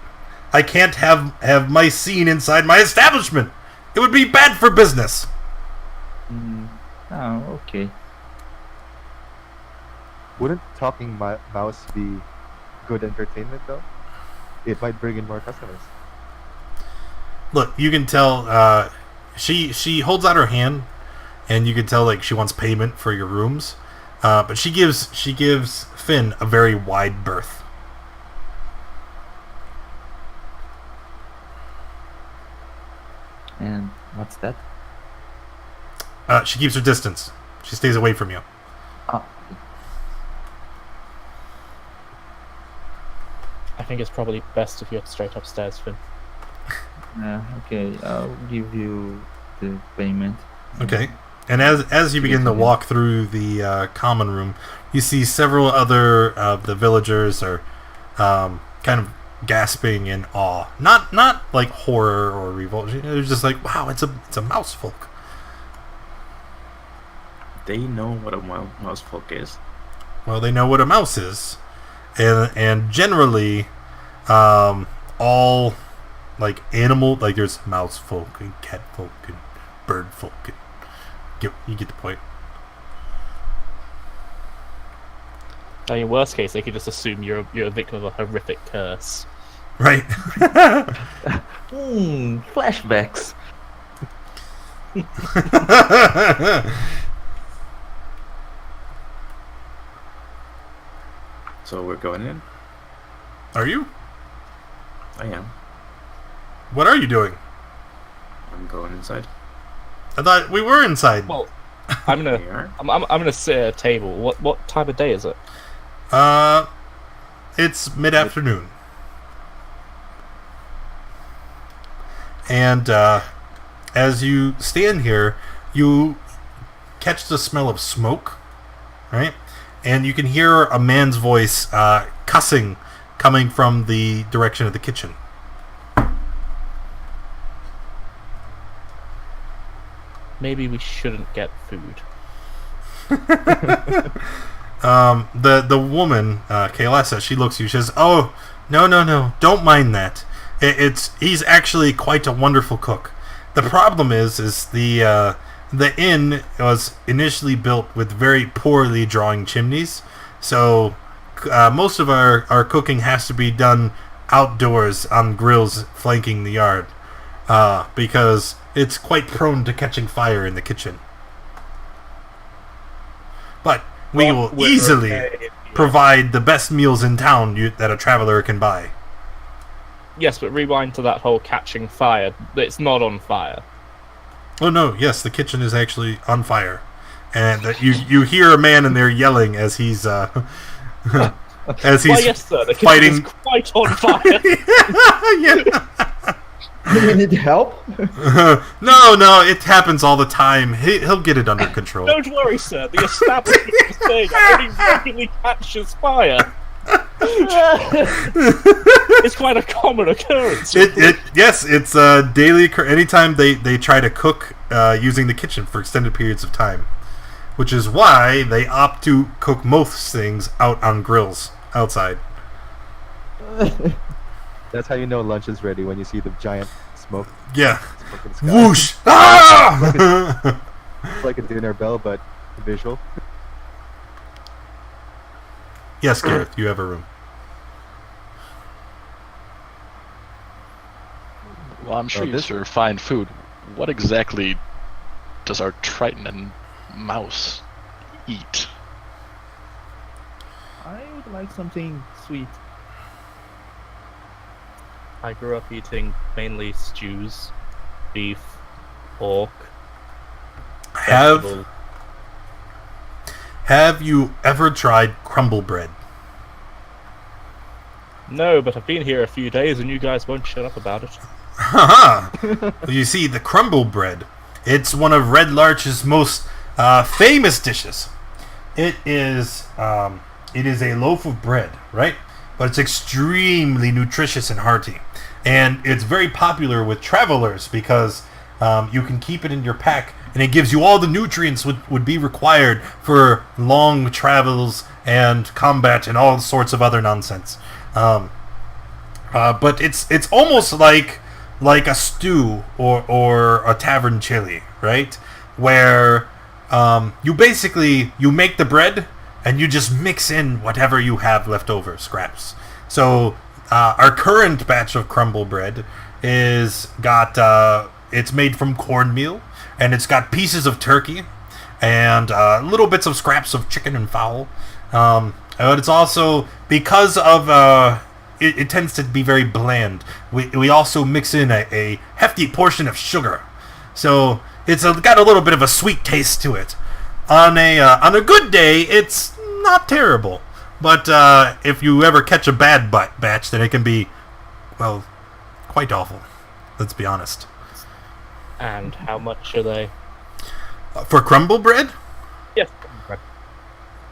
I can't have mice seen inside my establishment. It would be bad for business. Oh, okay. Wouldn't talking mouse be good entertainment though? It might bring in more customers. Look, you can tell she holds out her hand, and you can tell like she wants payment for your rooms. But she gives Finn a very wide berth. And what's that? She keeps her distance. She stays away from you. Oh, I think it's probably best if you head straight upstairs, Finn. okay. I'll give you the payment. Okay. And as you begin to walk through the common room, you see several other of the villagers are kind of gasping in awe. Not like horror or revulsion. They're just like, wow, it's a mouse folk. They know what a mouse folk is. Well, they know what a mouse is, and generally, all like animal, like there's mouse folk and cat folk and bird folk. And you get the point. Now, in worst case, they could just assume you're a victim of a horrific curse. Right. Flashbacks. So we're going in? Are you? I am. What are you doing? I'm going inside. I thought we were inside. Well, I'm We gonna are? I'm gonna sit at a table. What time of day is it? It's mid-afternoon. And as you stand here, you catch the smell of smoke, right? And you can hear a man's voice cussing coming from the direction of the kitchen. Maybe we shouldn't get food. The woman, Kaylessa, she looks at you. She says, "Oh, no, don't mind that. He's actually quite a wonderful cook. The problem is the inn was initially built with very poorly drawing chimneys, so most of our cooking has to be done outdoors on grills flanking the yard, because it's quite prone to catching fire in the kitchen. But we will easily provide the best meals in town that a traveler can buy." Yes, but rewind to that whole catching fire. It's not on fire. Oh no! Yes, the kitchen is actually on fire, and you hear a man in there yelling as he's as Why, he's yes, sir. The kitchen fighting. is quite on fire. Yeah. Do we need help? No, it happens all the time. He'll get it under control. Don't worry, sir. The establishment is saying only regularly catches fire. It's quite a common occurrence. Yes, it's a daily anytime they try to cook using the kitchen for extended periods of time, which is why they opt to cook most things out on grills outside. That's how you know lunch is ready, when you see the giant smoke. Yeah. Smoke in the sky. Whoosh! Ah! It's like a dinner bell, but visual. Yes, Gareth, you have a room. Well, I'm sure Oh, you this- serve fine food. What exactly does our Triton and mouse eat? I would like something sweet. I grew up eating mainly stews, beef, pork. vegetable. Have you ever tried crumble bread? No, but I've been here a few days and you guys won't shut up about it. Haha! You see, the crumble bread, it's one of Red Larch's most famous dishes. It is a loaf of bread, right? But it's extremely nutritious and hearty. And it's very popular with travelers because you can keep it in your pack and it gives you all the nutrients would be required for long travels and combat and all sorts of other nonsense. But it's almost like a stew or a tavern chili, right? Where you make the bread and you just mix in whatever you have left over, scraps. So our current batch of crumble bread is it's made from cornmeal, and it's got pieces of turkey and little bits of scraps of chicken and fowl. But it's also, because of it tends to be very bland. We also mix in a hefty portion of sugar, so it's got a little bit of a sweet taste to it. On a good day, it's not terrible. But if you ever catch a bad batch, then it can be, well, quite awful. Let's be honest. And how much are they? For crumble bread? Yes.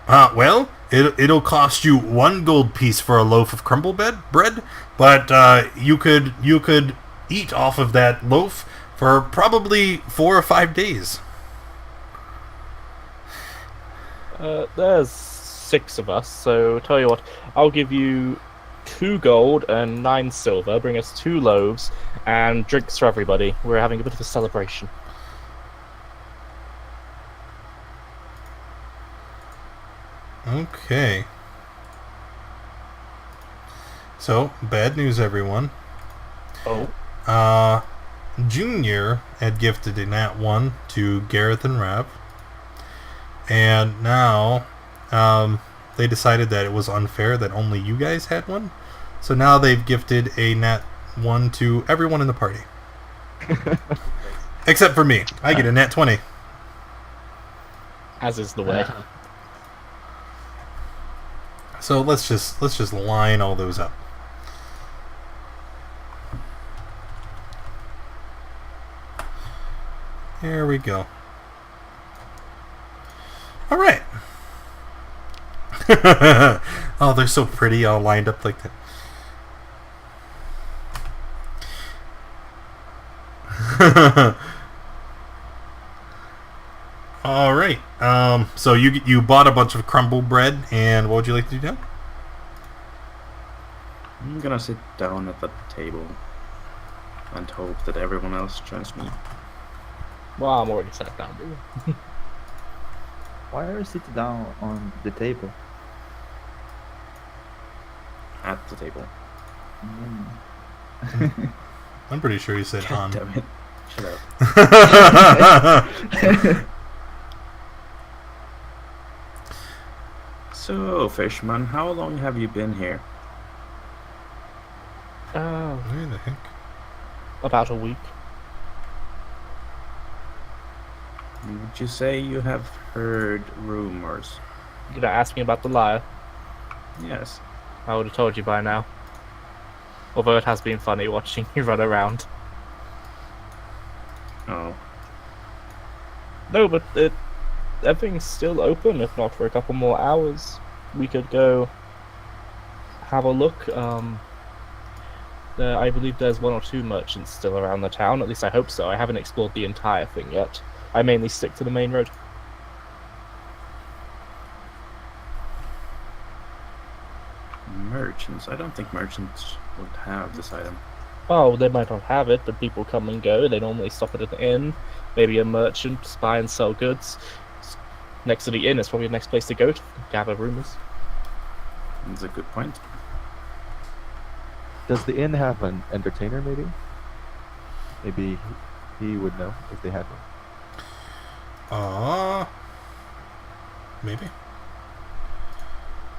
Well, it'll cost you 1 gold piece for a loaf of crumble bread, but you could eat off of that loaf for probably 4 or 5 days. There's 6 of us, so tell you what, I'll give you 2 gold and 9 silver, bring us 2 loaves, and drinks for everybody. We're having a bit of a celebration. Okay. So, bad news, everyone. Oh. Junior had gifted a nat 1 to Gareth and Rav. And now, they decided that it was unfair that only you guys had one. So now they've gifted a nat 1 to everyone in the party. Except for me. I get a nat 20. As is the way. So let's just line all those up. There we go. All right. Oh, they're so pretty, all lined up like that. All right. So you bought a bunch of crumble bread, and what would you like to do now? I'm gonna sit down at the table and hope that everyone else joins me. Well, I'm already sat down, dude. Why are you sitting down on the table? At the table. I'm pretty sure you said on. Damn it. Shut up. So, Fishman, how long have you been here? Oh, Where the heck? about a week. Would you say you have heard rumors? You gonna ask me about the liar? Yes. I would have told you by now. Although it has been funny watching you run around. Oh. No, but everything's still open, if not for a couple more hours. We could go have a look. I believe there's 1 or 2 merchants still around the town, at least I hope so. I haven't explored the entire thing yet. I mainly stick to the main road. Merchants? I don't think merchants would have this item. Oh, they might not have it, but people come and go. They normally stop at an inn, maybe a merchant, buy and sell goods. Next to the inn is probably the next place to go to gather rumors. That's a good point. Does the inn have an entertainer, maybe? Maybe he would know if they had one. Maybe.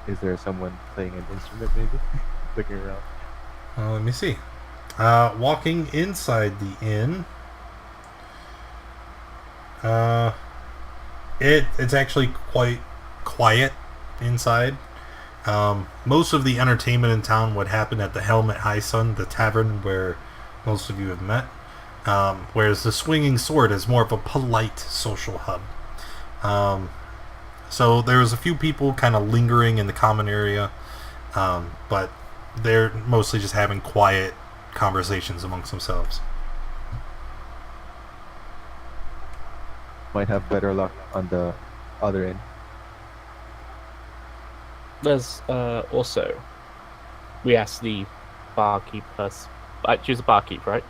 Is there someone playing an instrument, maybe? Looking around. Let me see. Walking inside the inn. It's actually quite quiet inside. Most of the entertainment in town would happen at the Helm at High Sun, the tavern where most of you have met. Whereas the Swinging Sword is more of a polite social hub. So there's a few people kind of lingering in the common area, but they're mostly just having quiet conversations amongst themselves. Might have better luck on the other end. There's also, we asked the barkeep she was a barkeep, right?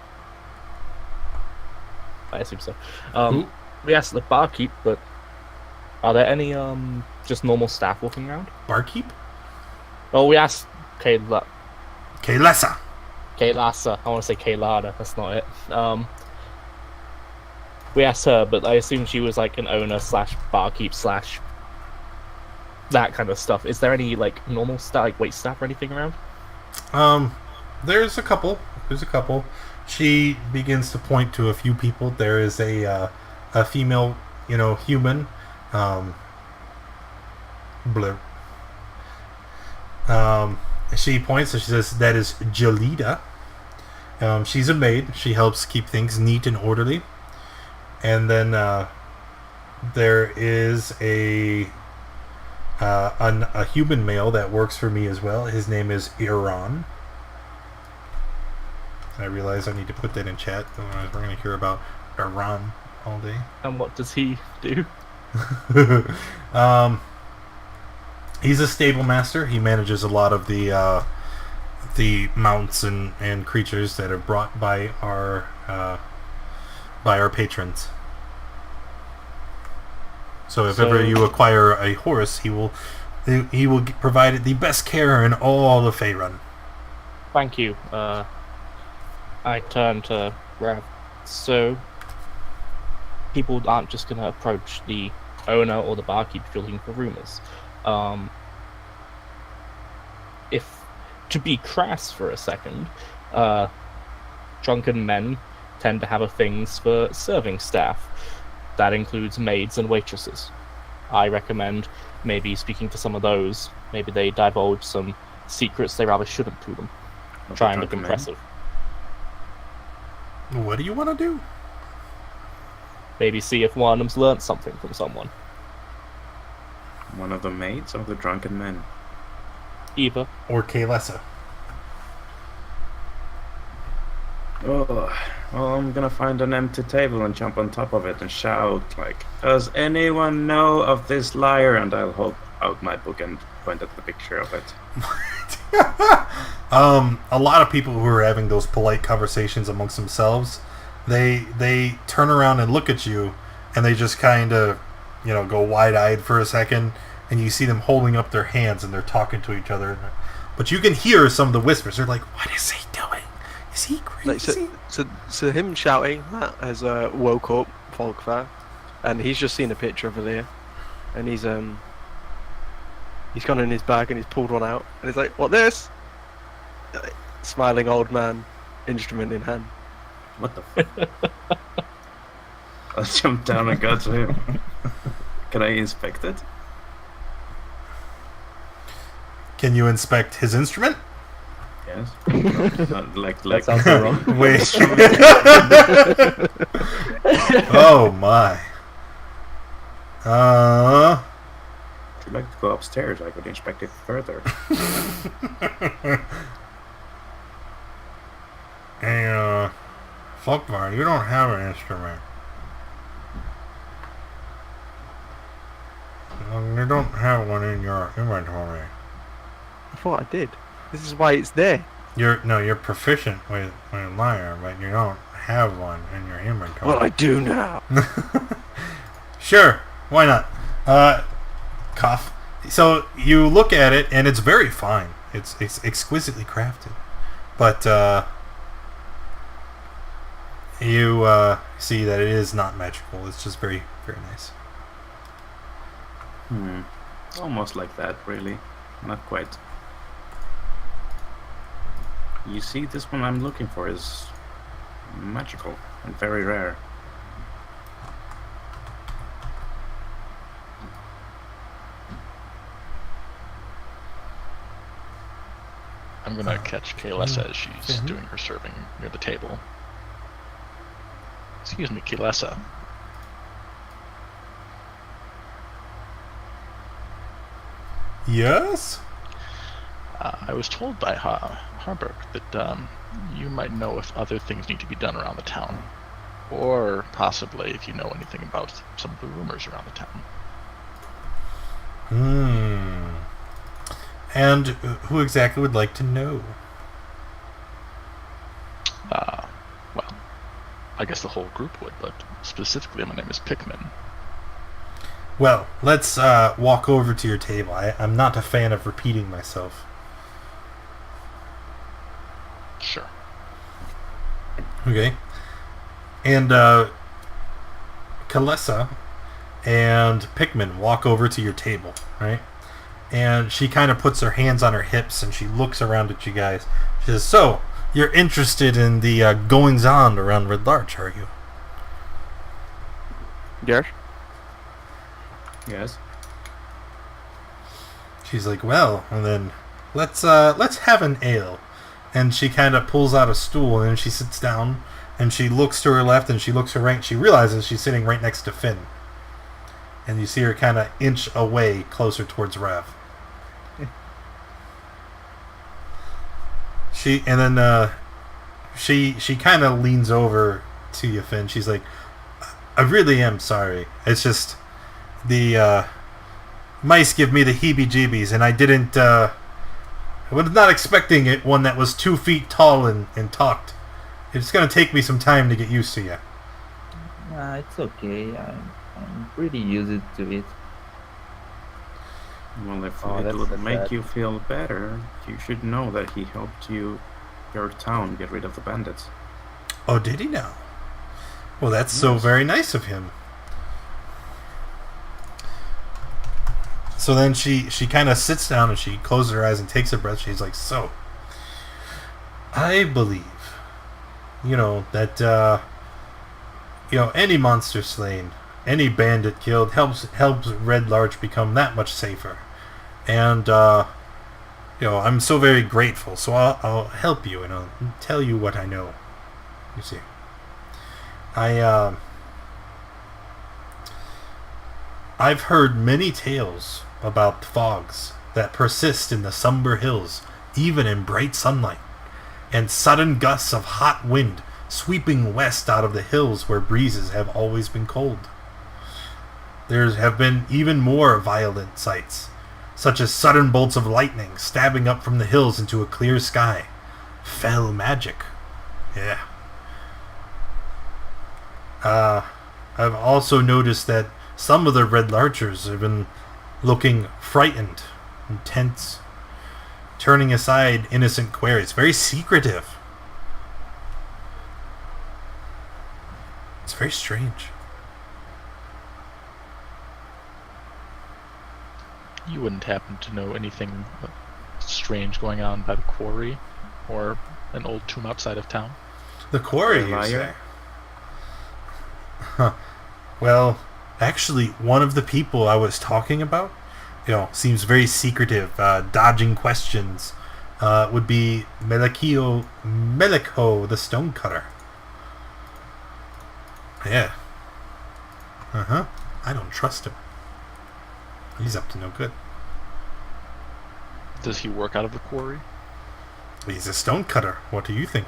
I assume so. We asked the barkeep, but are there any just normal staff walking around? Barkeep? Oh, we asked Kaylasa. Kaylasa. I want to say Kaylada. That's not it. We asked her, but I assume she was like an owner / barkeep / that kind of stuff. Is there any like normal staff, like wait staff or anything around? There's a couple. She begins to point to a few people. There is a female, human. Blur. She points and she says, "That is Jalida. She's a maid. She helps keep things neat and orderly." And then there is a human male that works for me as well. His name is Iran. I realize I need to put that in chat, otherwise we're going to hear about Iran all day. And what does he do? He's a stable master. He manages a lot of the mounts and creatures that are brought by our patrons. So if ever you acquire a horse, he will provide the best care in all of Faerun. Thank you. I turn to Rav. So people aren't just going to approach the owner or the barkeep if you're looking for rumors. If to be crass for a second, drunken men tend to have a things for serving staff. That includes maids and waitresses. I recommend maybe speaking to some of those. Maybe they divulge some secrets they rather shouldn't to them. Try and look impressive. What do you want to do? Maybe see if one of them's learnt something from someone. One of the maids or the drunken men? Either. Or Kaylesa. Oh, well, I'm gonna find an empty table and jump on top of it and shout, like, "Does anyone know of this liar?" And I'll hold out my book and point at the picture of it. A lot of people who are having those polite conversations amongst themselves, they turn around and look at you, and they just kind of, go wide-eyed for a second, and you see them holding up their hands and they're talking to each other. But you can hear some of the whispers. They're like, "What is he doing? Is he crazy?" So him shouting that has woke up Folkvar, and he's just seen a picture over there, and he's gone in his bag and he's pulled one out, and he's like, "What this?" Smiling old man, instrument in hand. What the fuck? I'll jump down and go to him. Can I inspect it? Can you inspect his instrument? Yes. like That sounds so wrong. Wait. Oh my. If you'd like to go upstairs, I could inspect it further. Hey, Folkvar, you don't have an instrument. You don't have one in your inventory. I thought I did. This is why it's there. You're proficient with lyre, but you don't have one in your inventory. Well, I do now. Sure, why not? Cough. So you look at it, and it's very fine. It's exquisitely crafted, but you see that it is not magical. It's just very, very nice. Almost like that, really. Not quite. You see, this one I'm looking for is magical and very rare. I'm gonna catch Kaylessa as she's doing her serving near the table. Excuse me, Kaylessa. Yes? I was told by Harburg that you might know if other things need to be done around the town. Or possibly if you know anything about some of the rumors around the town. And who exactly would like to know? Well, I guess the whole group would, but specifically my name is Pikmin. Well, let's walk over to your table. I'm not a fan of repeating myself. Sure. Okay. And Kalessa and Pikmin walk over to your table, right? And she kind of puts her hands on her hips and she looks around at you guys. She says, "So, you're interested in the goings-on around Red Larch, are you?" Yes. Yes. She's like, "Well, and then let's have an ale." And she kind of pulls out a stool and she sits down and she looks to her left and she looks to her right. And she realizes she's sitting right next to Finn. And you see her kind of inch away closer towards Rev. She kind of leans over to you, Finn. She's like, "I really am sorry. It's just the mice give me the heebie-jeebies, and I didn't. I was not expecting it. One that was 2 feet tall and talked. It's gonna take me some time to get used to you." Nah, it's okay. I'm pretty used to it. Well, if Oh, it that's would make sad. you feel better, you should know that he helped your town get rid of the bandits. Oh, did he now? Well, that's so Yes. very nice of him. So then she kind of sits down and she closes her eyes and takes a breath. She's like, "So, I believe, that, any monster slain, any bandit killed helps Red Larch become that much safer. And, I'm so very grateful. So I'll help you and I'll tell you what I know. You see, I've heard many tales about fogs that persist in the somber hills, even in bright sunlight, and sudden gusts of hot wind sweeping west out of the hills where breezes have always been cold. There have been even more violent sights, such as sudden bolts of lightning stabbing up from the hills into a clear sky. Fell magic. Yeah. I've also noticed that some of the Red Larchers have been looking frightened and tense, turning aside innocent Quarry. Very secretive. It's very strange." You wouldn't happen to know anything strange going on by the quarry or an old tomb outside of town? The Quarry, you Liar. say? Huh. Well, actually, one of the people I was talking about, seems very secretive, dodging questions, would be Meliko the Stonecutter. Yeah. Uh-huh. I don't trust him. He's up to no good. Does he work out of the quarry? He's a stonecutter. What do you think?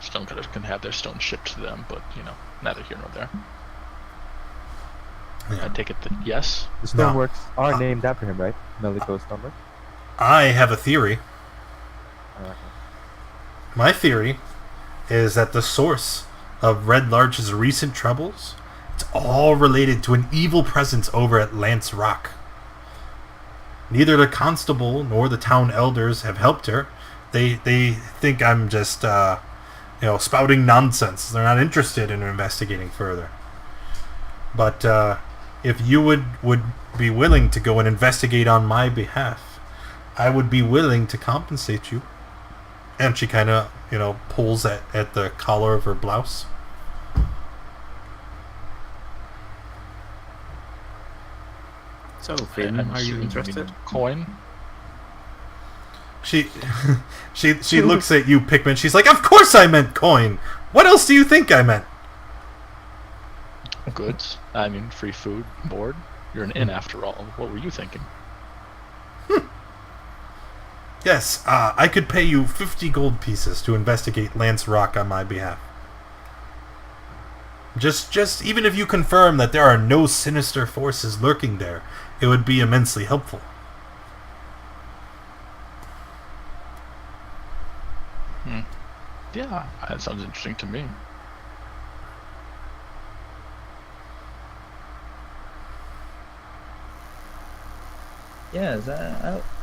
Stonecutters can have their stone shipped to them, but, neither here nor there. Yeah. I take it that yes? The stoneworks are named after him, right? Meliko Stoneworks? I have a theory. Uh, My theory is that the source of Red Larch's recent troubles, it's all related to an evil presence over at Lance Rock. Neither the constable nor the town elders have helped her. They think I'm just spouting nonsense. They're not interested in investigating further. But if you would be willing to go and investigate on my behalf, I would be willing to compensate you. And she kind of, pulls at the collar of her blouse. So, Finn, I'm are you assuming interested? mean coin? She looks at you, Pikmin. She's like, "Of course I meant coin. What else do you think I meant?" Goods? I mean, free food, board. You're an inn after all. What were you thinking? Yes, I could pay you 50 gold pieces to investigate Lance Rock on my behalf. Just even if you confirm that there are no sinister forces lurking there, it would be immensely helpful. Yeah, that sounds interesting to me. Yes,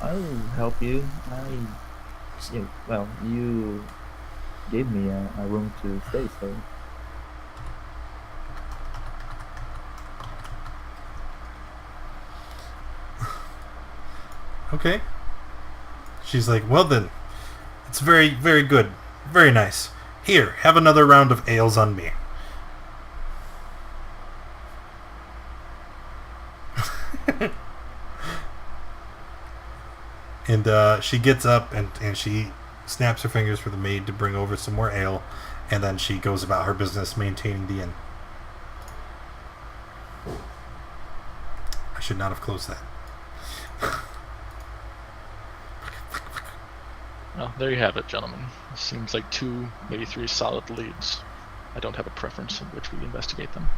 I'll help you. You gave me a room to stay, so Okay. She's like, "Well then, it's very, very good. Very nice. Here, have another round of ales on me." And she gets up and she snaps her fingers for the maid to bring over some more ale, and then she goes about her business maintaining the inn. I should not have closed that. Well, there you have it, gentlemen. Seems like 2, maybe 3 solid leads. I don't have a preference in which we investigate them.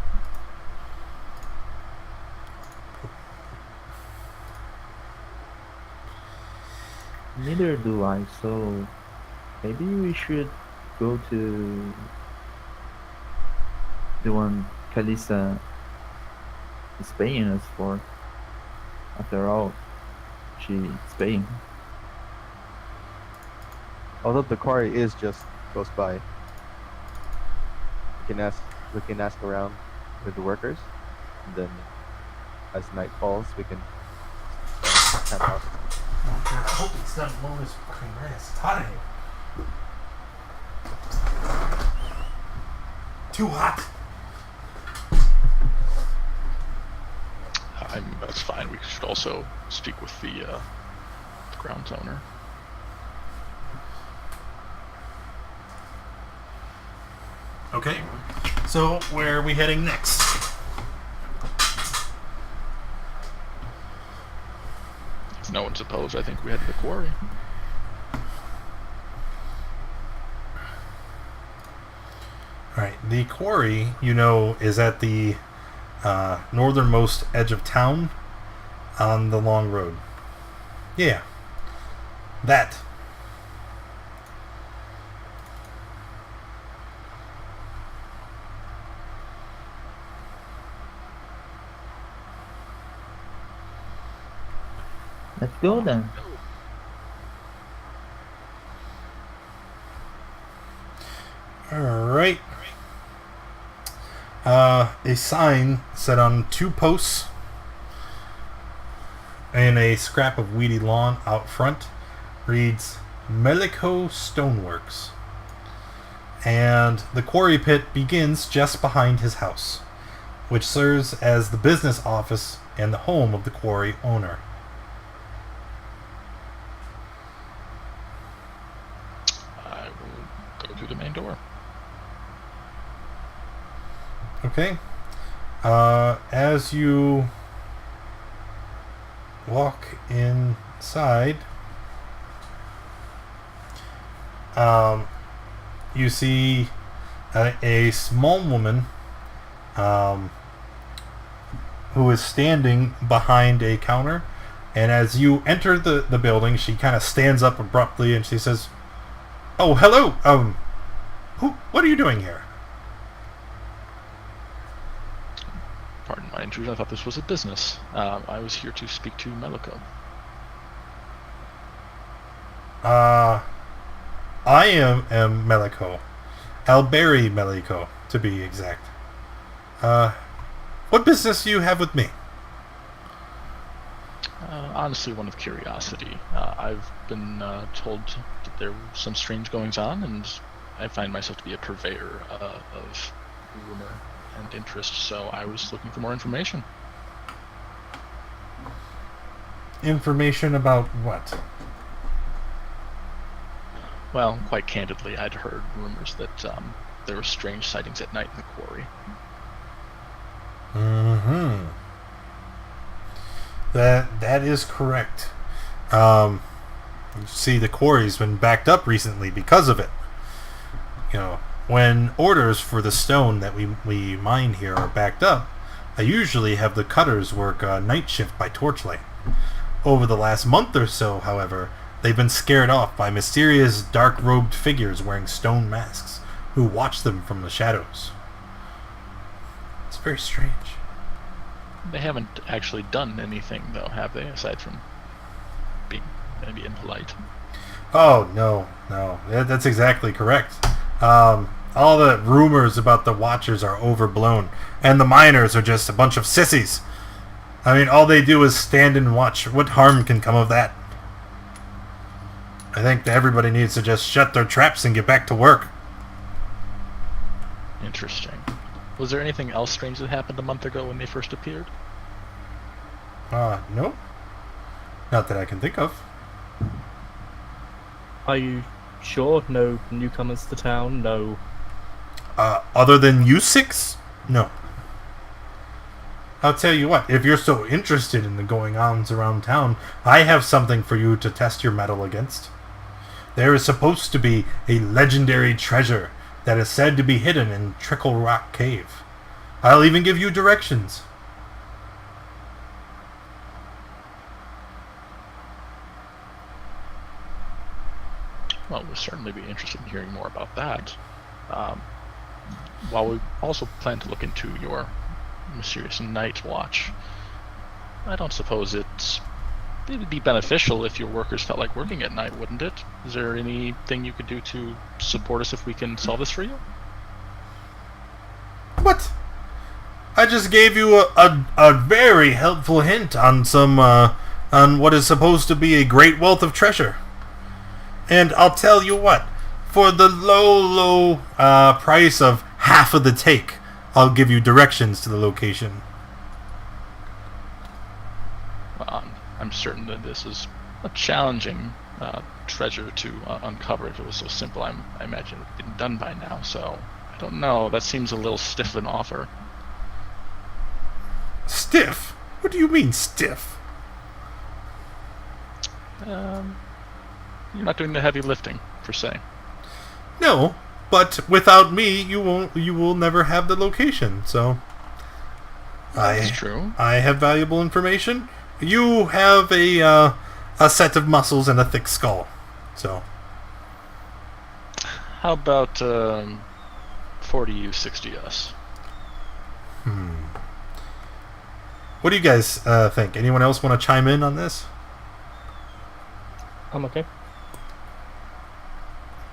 neither do I. So maybe we should go to the one Kalisa is paying us for. After all, she's paying. although the quarry is just close by, we can ask around with the workers, and then as night falls, we can camp out. Oh God, I hope it's not blowing this fucking grass. It's hot in here. Too hot. That's fine. We should also speak with the grounds owner. Okay, so where are we heading next? If no one's opposed, I think we head to the quarry. Alright, the quarry, is at the northernmost edge of town on the long road. Yeah, that. Let's go then. Alright. A sign set on 2 posts and a scrap of weedy lawn out front reads Meliko Stoneworks. And the quarry pit begins just behind his house. which serves as the business office and the home of the quarry owner. I will go through the main door. Okay. As you walk inside, you see a small woman who is standing behind a counter. And as you enter the building, she kind of stands up abruptly and she says, "Oh, hello. What are you doing here?" Pardon my intrusion, I thought this was a business. I was here to speak to Meliko. I am Meliko. Alberi Meliko, to be exact. What business do you have with me? Honestly, one of curiosity. I've been told that there were some strange goings on, and I find myself to be a purveyor of rumor and interest, so I was looking for more information. Information about what? Well, quite candidly, I'd heard rumors that there were strange sightings at night in the quarry. Mm-hmm. That is correct. You see, the quarry's been backed up recently because of it. You know, when orders for the stone that we mine here are backed up, I usually have the cutters work night shift by torchlight. Over the last month or so, however, they've been scared off by mysterious dark-robed figures wearing stone masks who watch them from the shadows. It's very strange. They haven't actually done anything, though, have they, aside from being maybe impolite? Oh, no. That's exactly correct. All the rumors about the Watchers are overblown, and the miners are just a bunch of sissies. I mean, all they do is stand and watch. What harm can come of that? I think that everybody needs to just shut their traps and get back to work. Interesting. Was there anything else strange that happened a month ago when they first appeared? No. Not that I can think of. Are you sure? No newcomers to town? No. Other than you six? No. I'll tell you what, if you're so interested in the going-ons around town, I have something for you to test your mettle against. There is supposed to be a legendary treasure that is said to be hidden in Trickle Rock Cave. I'll even give you directions. Well, we'll certainly be interested in hearing more about that. While we also plan to look into your mysterious night watch, I don't suppose it'd be beneficial if your workers felt like working at night, wouldn't it? Is there anything you could do to support us if we can solve this for you? What? I just gave you a very helpful hint on on what is supposed to be a great wealth of treasure. And I'll tell you what, for the low price of half of the take, I'll give you directions to the location. I'm certain that this is a challenging treasure to uncover. If it was so simple, I imagine it would have been done by now, so I don't know. That seems a little stiff an offer. Stiff? What do you mean, stiff? You're not doing the heavy lifting, per se. No, but without me, you will never have the location, so... That's true. I have valuable information. You have a set of muscles and a thick skull, so... How about 40 you, 60 us? What do you guys think? Anyone else want to chime in on this? I'm okay.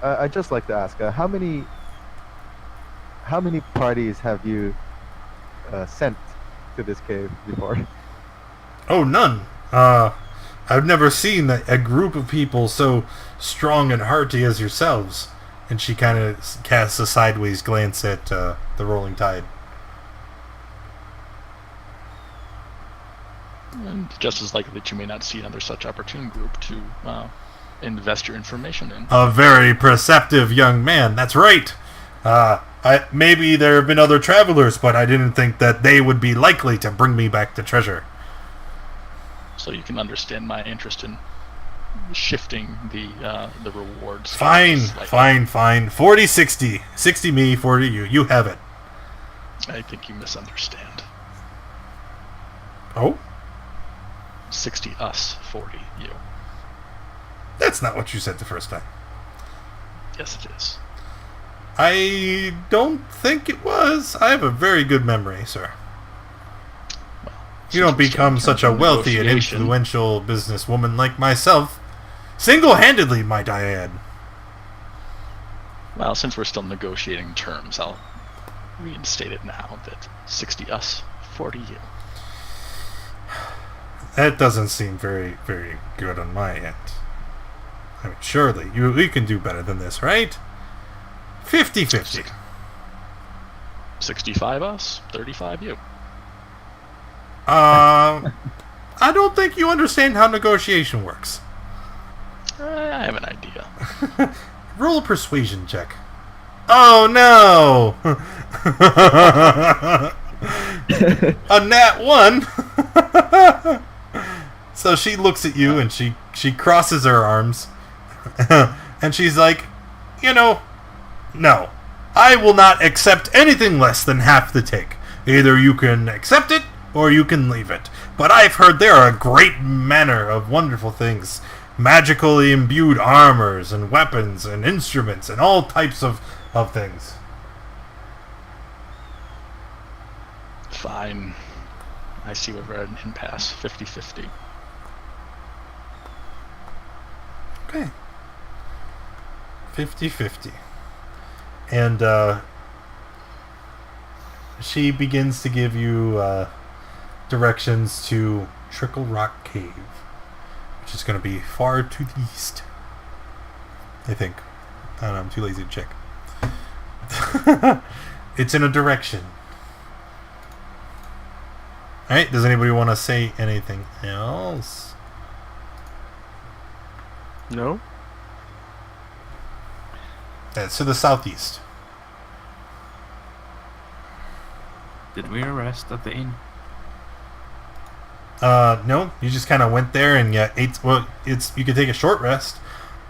I'd just like to ask, how many parties have you sent to this cave before? Oh, none. I've never seen a group of people so strong and hearty as yourselves. And she kind of casts a sideways glance at the rolling tide. just as likely that you may not see another such opportune group to invest your information in. A very perceptive young man. That's right. Maybe there have been other travelers, but I didn't think that they would be likely to bring me back the treasure. So you can understand my interest in shifting the rewards. Fine, slightly. fine. 40-60. 60 me, 40 you. You have it. I think you misunderstand. Oh? 60 us, 40 you. That's not what you said the first time. Yes, it is. I don't think it was. I have a very good memory, sir. Well, You don't become such a wealthy and influential businesswoman like myself. Single-handedly, might I add. Well, since we're still negotiating terms, I'll reinstate it now that 60 us, 40 you. That doesn't seem very, very good on my end. I mean, surely, we can do better than this, right? 50-50. 65 us, 35 you. I don't think you understand how negotiation works. I have an idea. Roll a persuasion check. Oh no! A nat 1. So she looks at you and she crosses her arms and she's like, no. I will not accept anything less than half the take. Either you can accept it or you can leave it. But I've heard there are a great manner of wonderful things. Magically imbued armors and weapons and instruments and all types of things. Fine. I see we're at an impasse. 50-50. Okay. 50-50. And she begins to give you directions to Trickle Rock Cave, which is going to be far to the east. I think. I don't know, I'm too lazy to check. It's in a direction. Alright, does anybody want to say anything else? No? It's to the southeast. Did we arrest at the inn? No, you just kind of went there and you could take a short rest,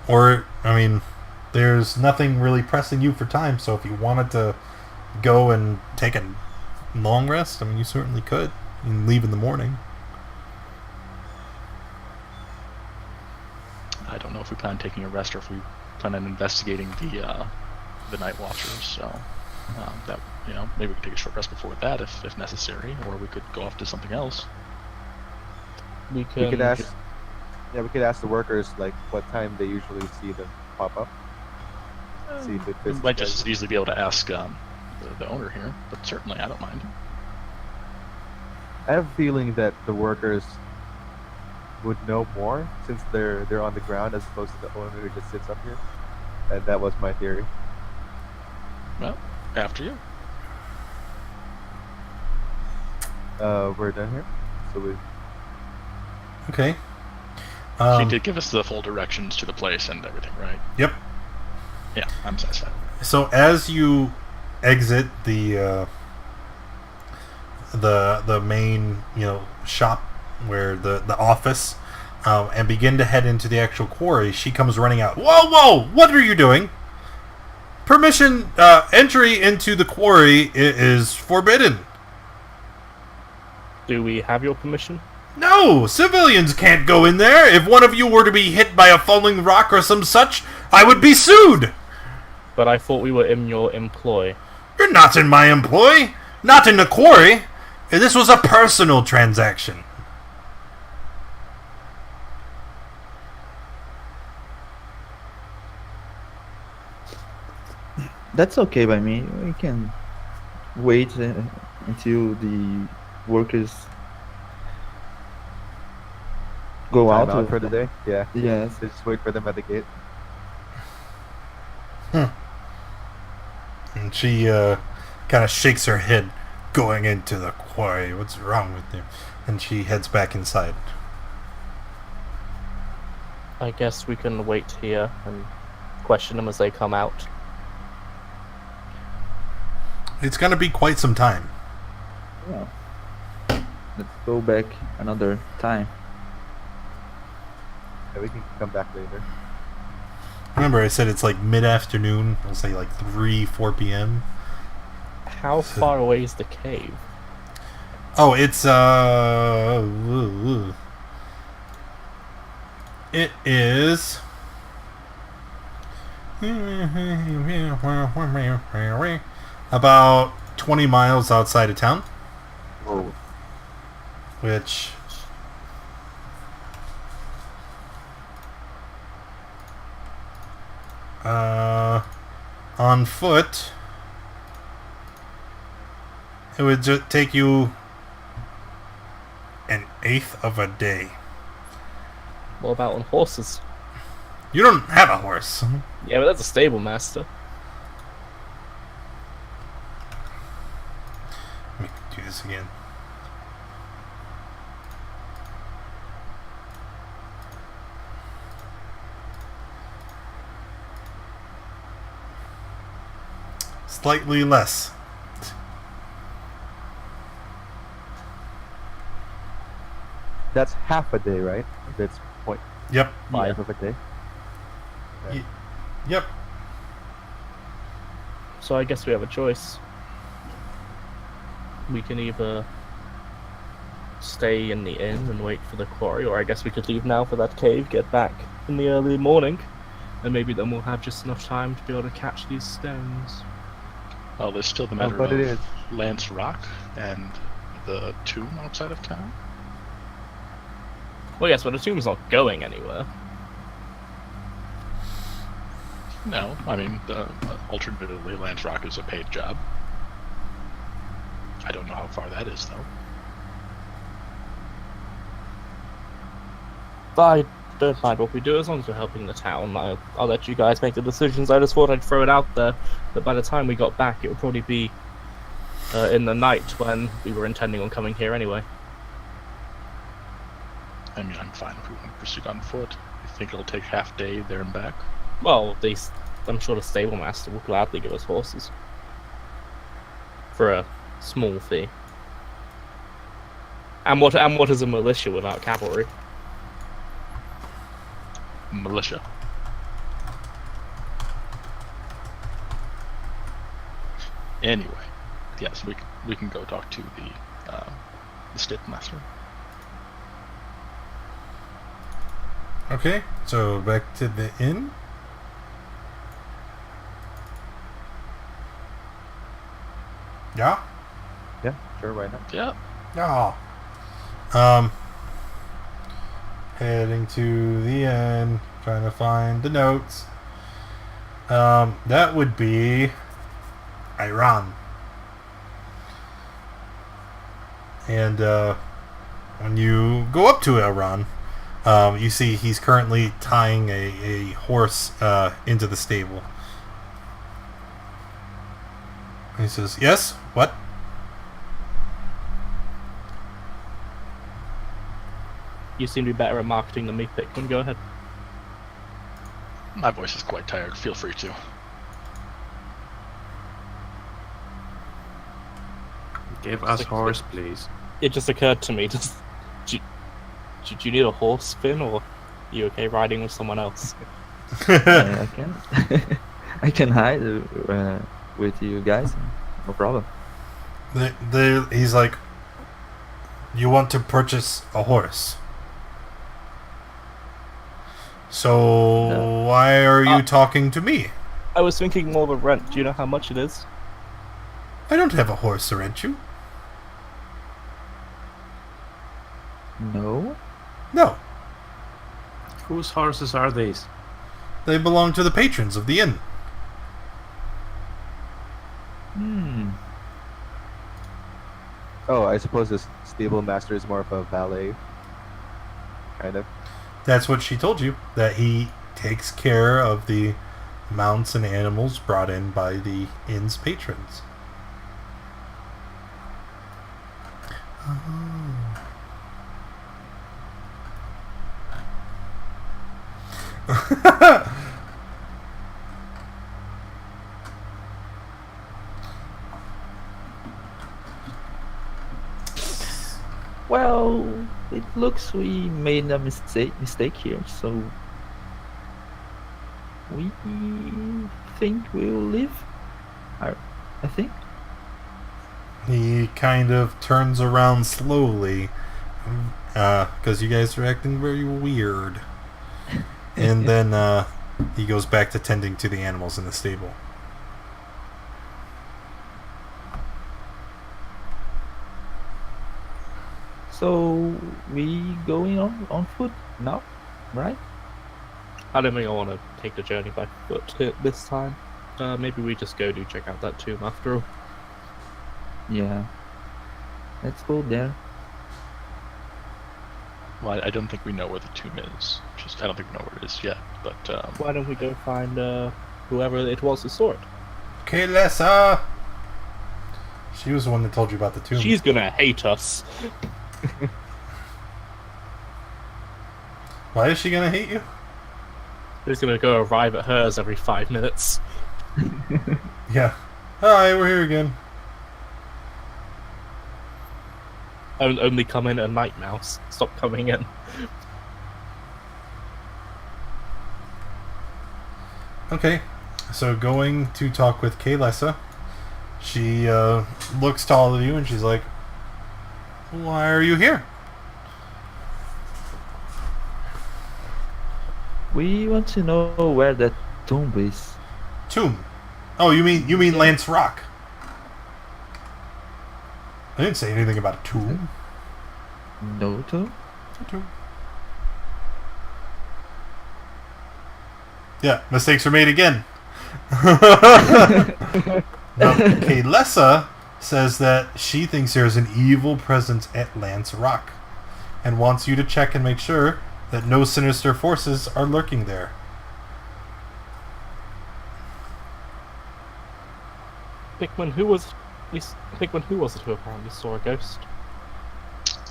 or, there's nothing really pressing you for time, so if you wanted to go and take a long rest, you certainly could. You can leave in the morning. I don't know if we plan on taking a rest or if we plan on investigating the night watchers, so that maybe we could take a short rest before that if necessary, or we could go off to something else. We could ask the workers what time they usually see them pop up. See if it We fits. might just as easily be able to ask the owner here, but certainly I don't mind. I have a feeling that the workers would know more since they're on the ground as opposed to the owner who just sits up here. And that was my theory. Well, after you. We're done here. So we Okay. She did give us the full directions to the place and everything, right? Yep. Yeah, I'm satisfied. So as you exit the main shop where the office and begin to head into the actual quarry, she comes running out. Whoa! What are you doing? Permission entry into the quarry is forbidden. Do we have your permission? No, civilians can't go in there. If one of you were to be hit by a falling rock or some such, I would be sued. But I thought we were in your employ. You're not in my employ. Not in the quarry. This was a personal transaction. That's okay by me. We can wait until the workers go time out out for the day. Yeah. Yes. Just wait for them at the gate. And she kind of shakes her head, going into the quarry. What's wrong with you? And she heads back inside. I guess we can wait here and question them as they come out. It's going to be quite some time. Yeah. Let's go back another time. Yeah, we can come back later. Remember, I said it's like mid-afternoon. I'll say like 3, 4 p.m. How far away is the cave? Oh, it's it is about 20 miles outside of town. Whoa. Which on foot it would just take you an eighth of a day. What about on horses? You don't have a horse. Yeah, but that's a stable master. Let me do this again. Slightly less. That's half a day, right? That's Yep. 0.5 of a day. Okay. Yep. So I guess we have a choice. We can either stay in the inn and wait for the quarry, or I guess we could leave now for that cave, get back in the early morning, and maybe then we'll have just enough time to be able to catch these stones. Well, there's still the matter but it is. of Lance Rock and the tomb outside of town. Well, yes, but the tomb's not going anywhere. No, I mean, alternatively, Lance Rock is a paid job. I don't know how far that is, though. I don't mind what we do as long as we're helping the town. I'll let you guys make the decisions. I just thought I'd throw it out there that by the time we got back, it would probably be in the night when we were intending on coming here anyway. I mean, I'm fine if we want to proceed on foot. You think it'll take half day there and back? Well, I'm sure the stable master will gladly give us horses for a small fee. And what is a militia without cavalry? Militia. Anyway, yes, we can go talk to the stable master. Okay, so back to the inn. Yeah? Yeah, sure, why not? Yeah. Oh. Heading to the inn, trying to find the notes. That would be Iran. And when you go up to Iran, you see he's currently tying a horse into the stable. He says, "Yes? What?" You seem to be better at marketing than me, Pickman. Go ahead. My voice is quite tired. Feel free to. Give us horse, please. It just occurred to me. Do you need a horse, Finn, or are you okay riding with someone else? I can. I can hide with you guys. No problem. He's like, "You want to purchase a horse? So No. why are you talking to me? I was thinking more of a rent. Do you know how much it is? I don't have a horse to rent you." No. No, Whose horses are these? they belong to the patrons of the inn. Oh, I suppose this stable master is more of a valet. Kind of. That's what she told you, that he takes care of the mounts and animals brought in by the inn's patrons. Well, it looks we made a mistake here, so we think we'll leave. I think. He kind of turns around slowly, because you guys are acting very weird. And then he goes back to tending to the animals in the stable. So we going on foot now, right? I don't think I want to take the journey by foot this time. Maybe we just go to check out that tomb after all. Yeah. Let's go there. Well, I don't think we know where the tomb is. I don't think we know where it is yet. But Why don't we go find whoever it was who saw it? Kaylessa! She was the one that told you about the tomb. She's gonna hate us. Why is she gonna hate you? Who's gonna go arrive at hers every 5 minutes? Yeah. Alright, we're here again. Only come in at night, mouse. Stop coming in. Okay, so going to talk with Kaylessa, she looks to all of you and she's like, "Why are you here?" We want to know where that tomb is. Tomb. Oh, you mean Lance Rock? I didn't say anything about a tomb. No tomb? A tomb. Yeah, mistakes were made again. Now, Kaylessa says that she thinks there's an evil presence at Lance Rock and wants you to check and make sure that no sinister forces are lurking there. Pickman, who was it who apparently saw a ghost?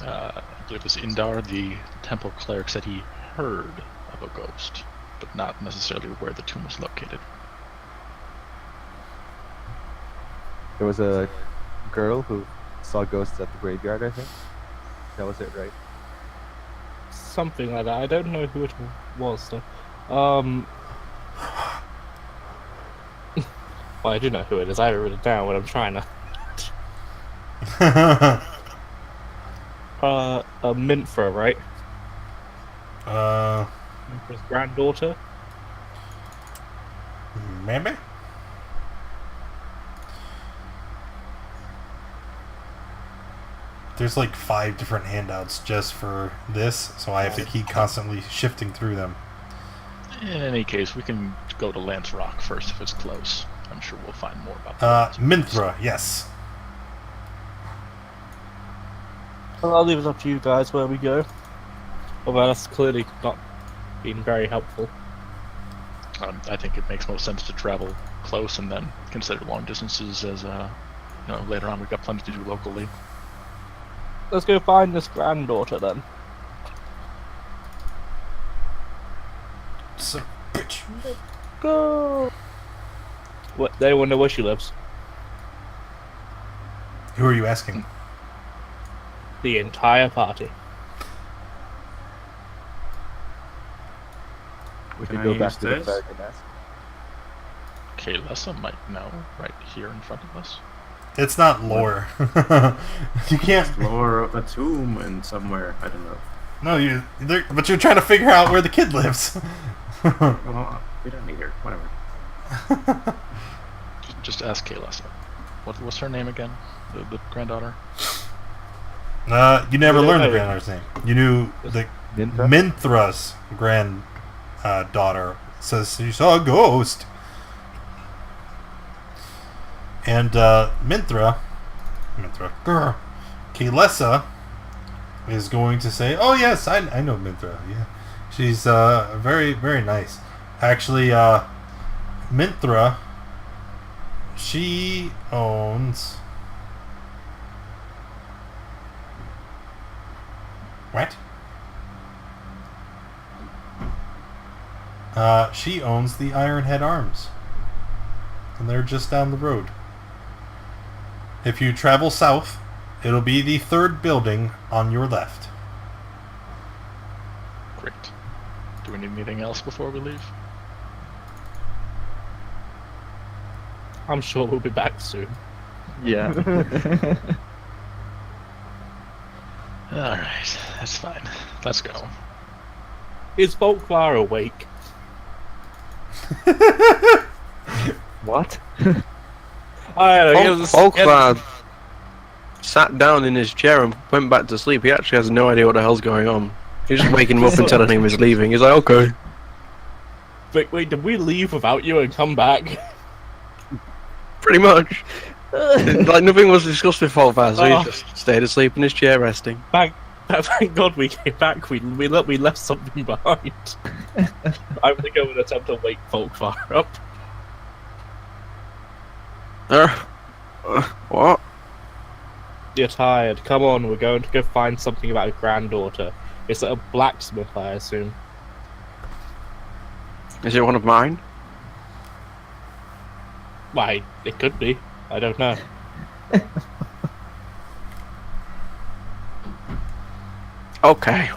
I believe it was Indar, the temple cleric, said he heard of a ghost, but not necessarily where the tomb was located. There was a girl who saw ghosts at the graveyard, I think. That was it, right? Something like that. I don't know who it was though. Well, I do know who it is. I wrote it down when I'm trying to. Minthra, right? Minthra's granddaughter. Maybe? There's like 5 different handouts just for this, so I have to keep constantly shifting through them. In any case, we can go to Lance Rock first if it's close. I'm sure we'll find more about that. Minthra, yes. Well, I'll leave it up to you guys where we go. Although that's clearly not been very helpful. I think it makes most sense to travel close and then consider long distances as, later on we've got plenty to do locally. Let's go find this granddaughter then. So, bitch. Go! What? They want to know where she lives. Who are you asking? The entire party. We Can could I go use back to the this? cleric and ask. Kaylessa might know right here in front of us. It's not lore. You can't. Lore of a tomb and somewhere, I don't know. No, but you're trying to figure out where the kid lives. Well, we don't need her. Whatever. Just ask Kaylessa. What's her name again? The granddaughter? You never You don't learned the know. granddaughter's name. You knew the Minthra? Minthra's daughter says she saw a ghost. And Minthra, grr, Kaylessa is going to say, "Oh yes, I know Minthra. Yeah, she's very very nice. Actually, Minthra, she owns what? She owns the Ironhead Arms. And they're just down the road. If you travel south, it'll be the third building on your left. Great. Do we need anything else before we leave? I'm sure we'll be back soon. Yeah. Alright, that's fine. Let's go. Is Volkvar awake? What? I don't know. he was- Volkvar sat down in his chair and went back to sleep. He actually has no idea what the hell's going on. He's just waking him up and telling him he's leaving. He's like, okay. Wait, did we leave without you and come back? Pretty much. Like, nothing was discussed with Volkvar, so he just stayed asleep in his chair resting. Thank God we came back. We left something behind. I'm gonna go and attempt to wake Volkvar up. What? You're tired. Come on, we're going to go find something about a granddaughter. It's at a blacksmith, I assume. Is it one of mine? Why, it could be. I don't know. Okay.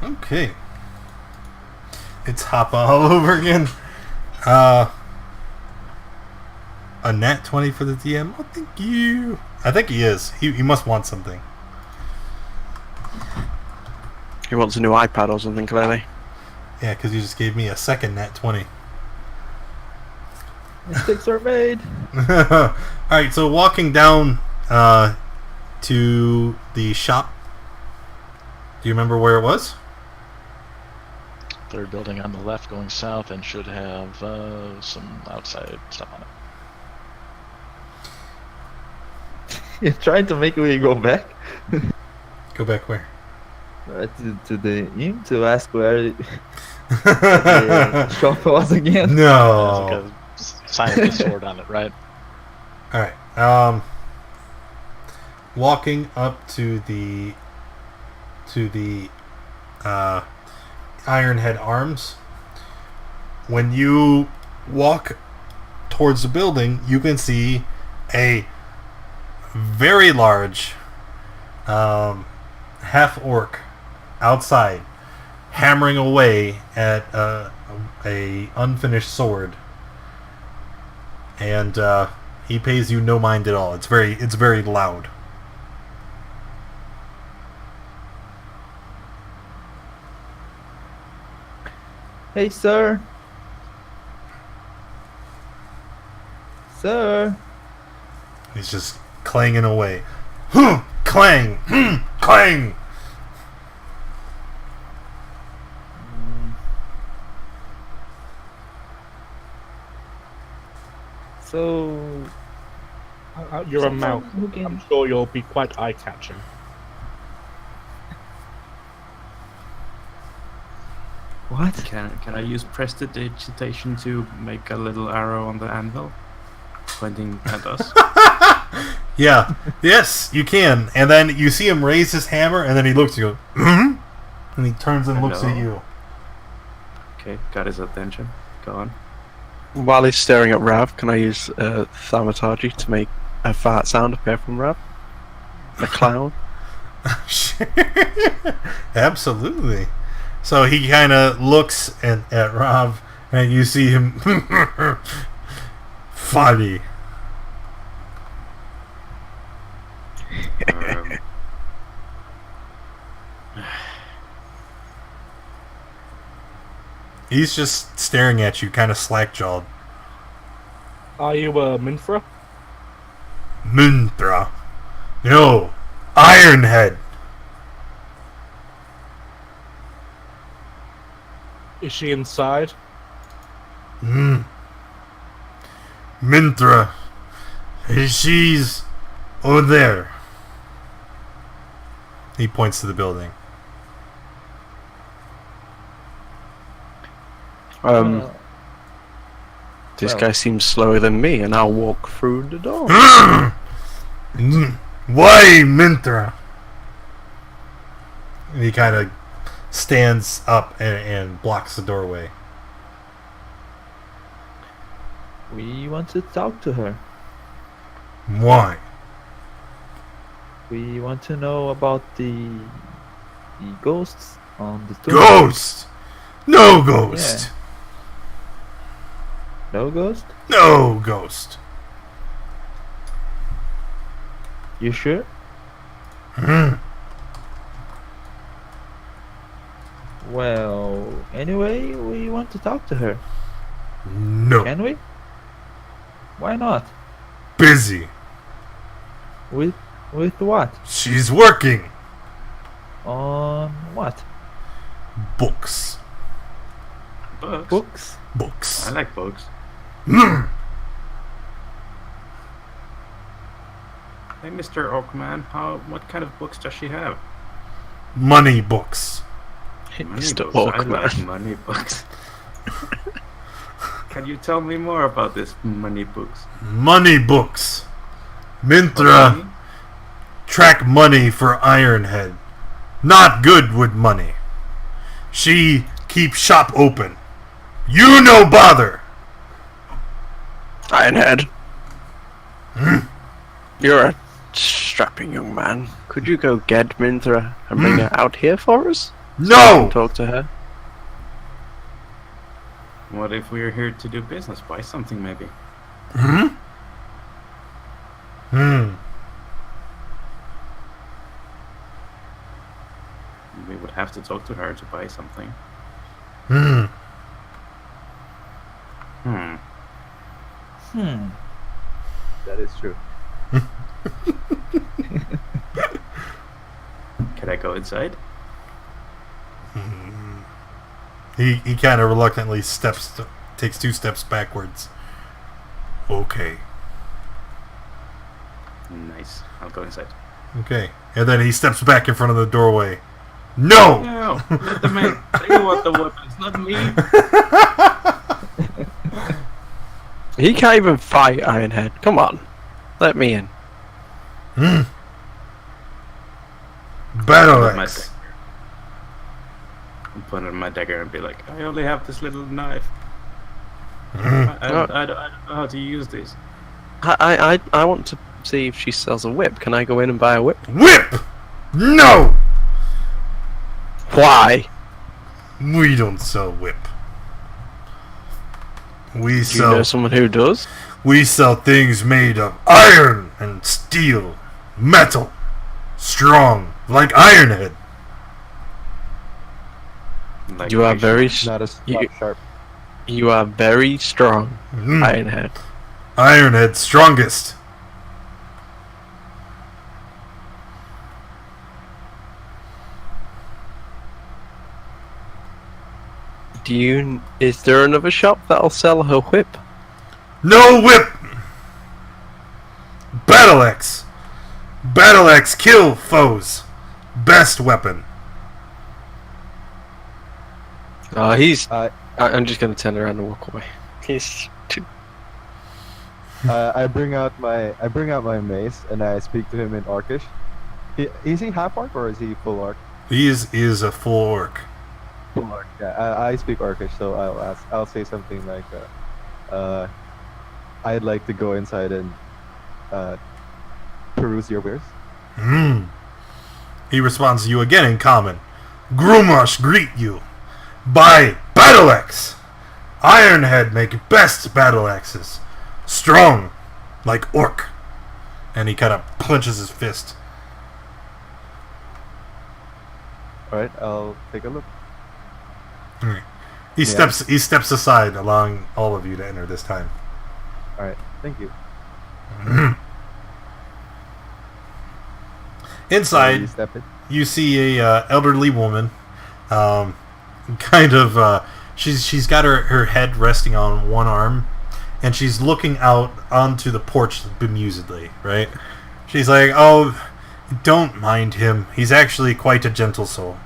Okay. It's Hoppa all over again. A nat 20 for the DM. Oh, thank you. I think he is. He must want something. He wants a new iPad or something, clearly. Yeah, because you just gave me a second nat 20. Mistakes are made. Alright, so walking down to the shop. Do you remember where it was? Third building on the left going south and should have some outside stuff on it. You're trying to make me go back Go back where? to the inn to ask where the shop was again. No. There's like a sign with a sword on it, right? Alright. Walking up to the Ironhead Arms. When you walk towards the building, you can see a very large half orc outside hammering away at a unfinished sword, and he pays you no mind at all. It's very loud. Hey, sir. Sir. He's just clanging away. Clang! Clang! So, You're a mouse. who can- I'm sure you'll be quite eye-catching. what? Can I use prestidigitation to make a little arrow on the anvil, pointing at us? Yeah. Yes, you can. And then you see him raise his hammer, and then he looks at you, and he turns and looks at Hello? you. Okay, got his attention. Go on. While he's staring at Rav, can I use Thaumaturgy to make a fart sound appear from Rav? A clown? Absolutely. So he kind of looks at Rob, and you see him funny. Um, He's just staring at you, kind of slack-jawed. Are you a Minthra? Muntra. No. Ironhead. Is she inside? Mintra. She's over there. He points to the building. This Well- guy seems slower than me, and I'll walk through the door. Why, Mintra? And he kind of stands up and blocks the doorway. We want to talk to her. Why? We want to know about the ghosts on the tomb. Ghost! No ghost! No ghost? No ghost! You sure? Hmm. Well, anyway, we want to talk to her. No. Can we? Why not? Busy. With what? She's working. On what? Books. Books? Books? Books. I like books. Hmm. Hey, Mr. Oakman, what kind of books does she have? Money books. Money Mr. books. I Oakman. like money books. Can you tell me more about this money books? Money books. Mintra track money for Ironhead. Not good with money. She keep shop open. You no bother. Ironhead. Hmm? You're a strapping young man. Could you go get Minthra and bring her out here for us? No. Talk to her. What if we're here to do business? Buy something, maybe. Hmm. Hmm. We would have to talk to her to buy something. Hmm. Hmm. That is true. Can I go inside? He kind of reluctantly takes 2 steps backwards. Okay. Nice. I'll go inside. Okay. And then he steps back in front of the doorway. No! No! Let the man. They want the weapons, not me. He can't even fight Ironhead. Come on. Let me in. Hmm. Battle Put my axe. I'll put on my dagger and be like, I only have this little knife. Hmm. I don't know how to use this. I want to see if she sells a whip. Can I go in and buy a whip? Whip! No! Why? We don't sell whip. We Do you sell know someone who does? we sell things made of iron and steel, metal, strong, like Ironhead. Like You are I very Not as You- sharp. you are very strong, Mm. Ironhead. Ironhead strongest. Is there another shop that'll sell her whip? No whip. Battle axe. Battle axe kill foes. Best weapon. I'm just gonna turn around and walk away. He's too. I bring out my mace and I speak to him in Orcish. Is he half orc or is he full orc? He is a full orc. Full orc. Yeah, I speak Orcish, so I'll say something like, I'd like to go inside and peruse your wares. Hmm. He responds to you again in common. Grumosh greet you. Buy battle axe. Ironhead make best battle axes. Strong, like orc. And he kind of clenches his fist. All right, I'll take a look. He Yeah. steps aside, allowing all of you to enter this time. All right, thank you. Inside, You step in. you see a elderly woman, kind of. She's got her head resting on one arm, and she's looking out onto the porch bemusedly. Right? She's like, "Oh, don't mind him. He's actually quite a gentle soul."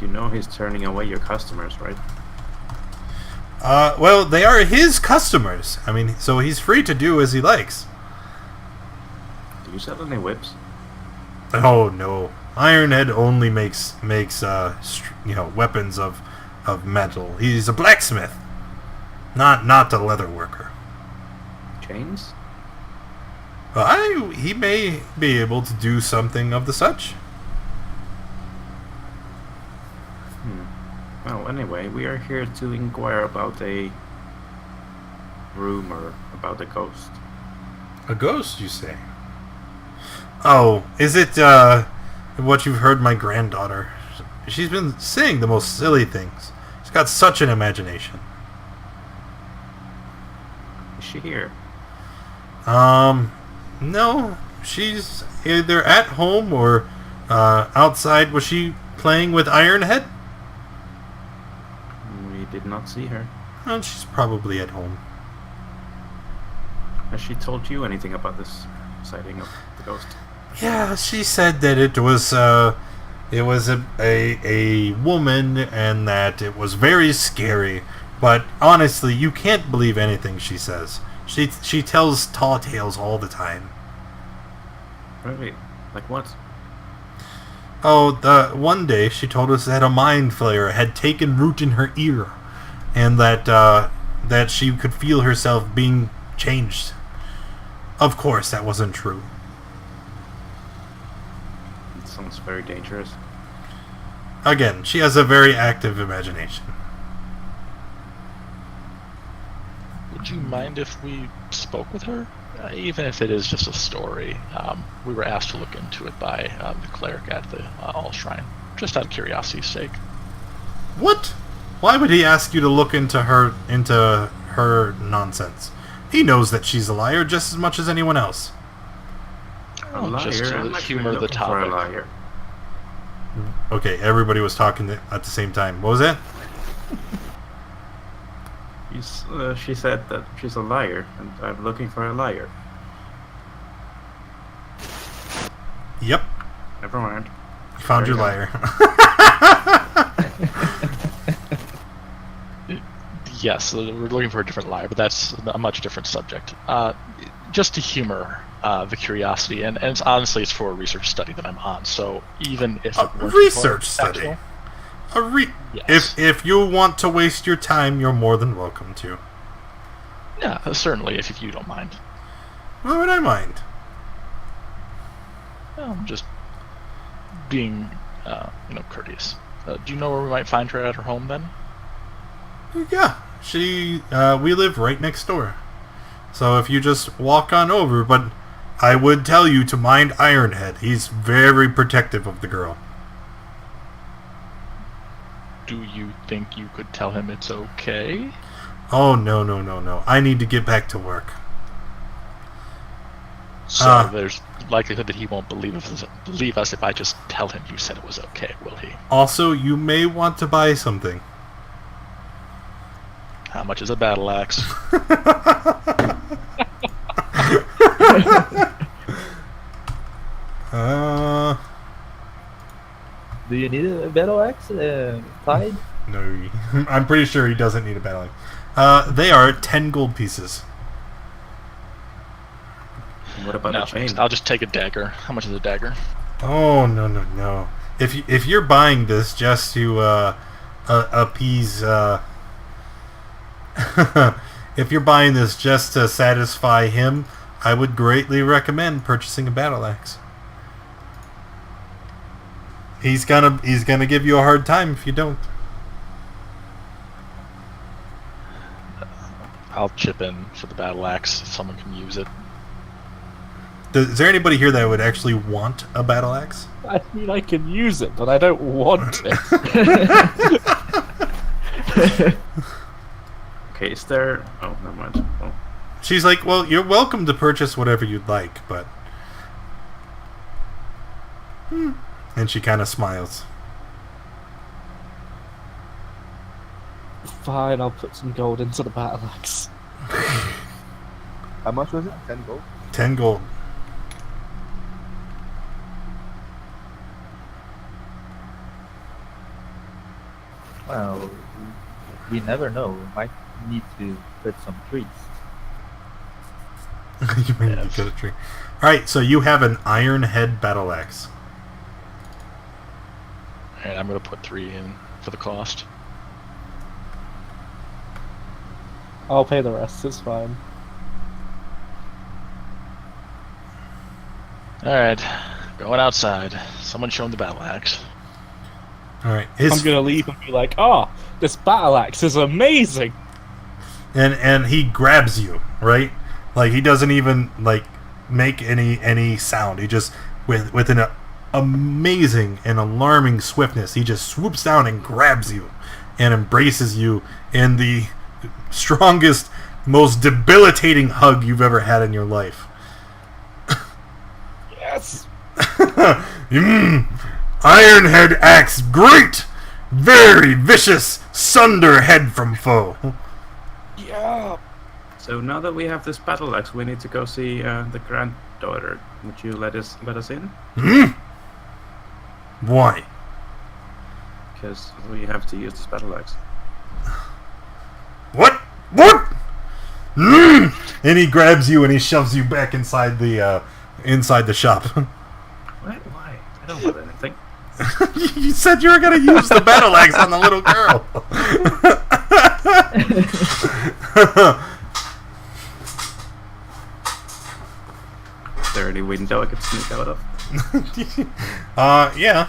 You know he's turning away your customers, right? Well, they are his customers. I mean, so he's free to do as he likes. Do you sell any whips? Oh no, Ironhead only makes weapons of metal. He's a blacksmith, not a leather worker. Chains? He may be able to do something of the such. Well, anyway, we are here to inquire about a rumor about a ghost. A ghost, you say? Oh, is it what you've heard my granddaughter? She's been saying the most silly things. She's got such an imagination. Is she here? No. She's either at home or outside. Was she playing with Ironhead? We did not see her. Well, she's probably at home. Has she told you anything about this sighting of the ghost? Yeah, she said that it was a woman and that it was very scary. But honestly, you can't believe anything she says. She tells tall tales all the time. Really? Like what? Oh, one day she told us that a mind flayer had taken root in her ear, and that she could feel herself being changed. Of course, that wasn't true. It sounds very dangerous. Again, she has a very active imagination. Would you mind if we spoke with her? Even if it is just a story. We were asked to look into it by the cleric at the All Shrine, just out of curiosity's sake. What? Why would he ask you to look into her nonsense? He knows that she's a liar just as much as anyone else. A liar? Just to I'm actually humor the looking for a topic. liar. Okay, everybody was talking at the same time. What was that? She said that she's a liar, and I'm looking for a liar. Yep, Never mind. you found There your you go. liar. Yes, we're looking for a different liar, but that's a much different subject. Just to humor the curiosity, and it's, honestly, it's for a research study that I'm on. So even if A it weren't research for study? actual- Yes. If you want to waste your time, you're more than welcome to. Yeah, certainly, if you don't mind. Why would I mind? Just being, courteous. Do you know where we might find her at her home then? Yeah, we live right next door. So if you just walk on over, but I would tell you to mind Ironhead. He's very protective of the girl. Do you think you could tell him it's okay? Oh, no. I need to get back to work. So there's likelihood that he won't believe us if I just tell him you said it was okay, will he? Also, you may want to buy something. How much is a battle axe? Do you need a battle axe tied? No, I'm pretty sure he doesn't need a battle axe. They are 10 gold pieces. What about No, the chain? I'll just take a dagger. How much is a dagger? Oh, no. If you're buying this just to appease, if you're buying this just to satisfy him, I would greatly recommend purchasing a battle axe. He's gonna give you a hard time if you don't. I'll chip in for the battle axe if someone can use it. Is there anybody here that would actually want a battle axe? I mean, I can use it, but I don't want it. Okay, is there... Oh, never mind. Oh. She's like, well, you're welcome to purchase whatever you'd like, but... And she kind of smiles. Fine, I'll put some gold into the battle axe. How much was it? 10 gold? 10 gold. Well, we never know. We might need to cut some trees. You may need to cut a tree. Alright, so you have an iron head battle axe. And I'm going to put 3 in for the cost. I'll pay the rest. It's fine. Alright, going outside. Someone show him the battle axe. Alright. I'm gonna leave and be like, "Oh, this battle axe is amazing." And he grabs you, right? Like he doesn't even like make any sound. He just with an amazing and alarming swiftness, he just swoops down and grabs you and embraces you in the strongest, most debilitating hug you've ever had in your life. Yes. Ironhead axe, great! Very vicious, sunder head from foe. Yeah. So now that we have this battle axe, we need to go see the granddaughter. Would you let us in? Why? Because we have to use this battle axe. What? And he grabs you and he shoves you back inside the shop. What? Why? I don't want anything. You said you were gonna use the battle axe on the little girl. Is there any window I could sneak out of? Yeah.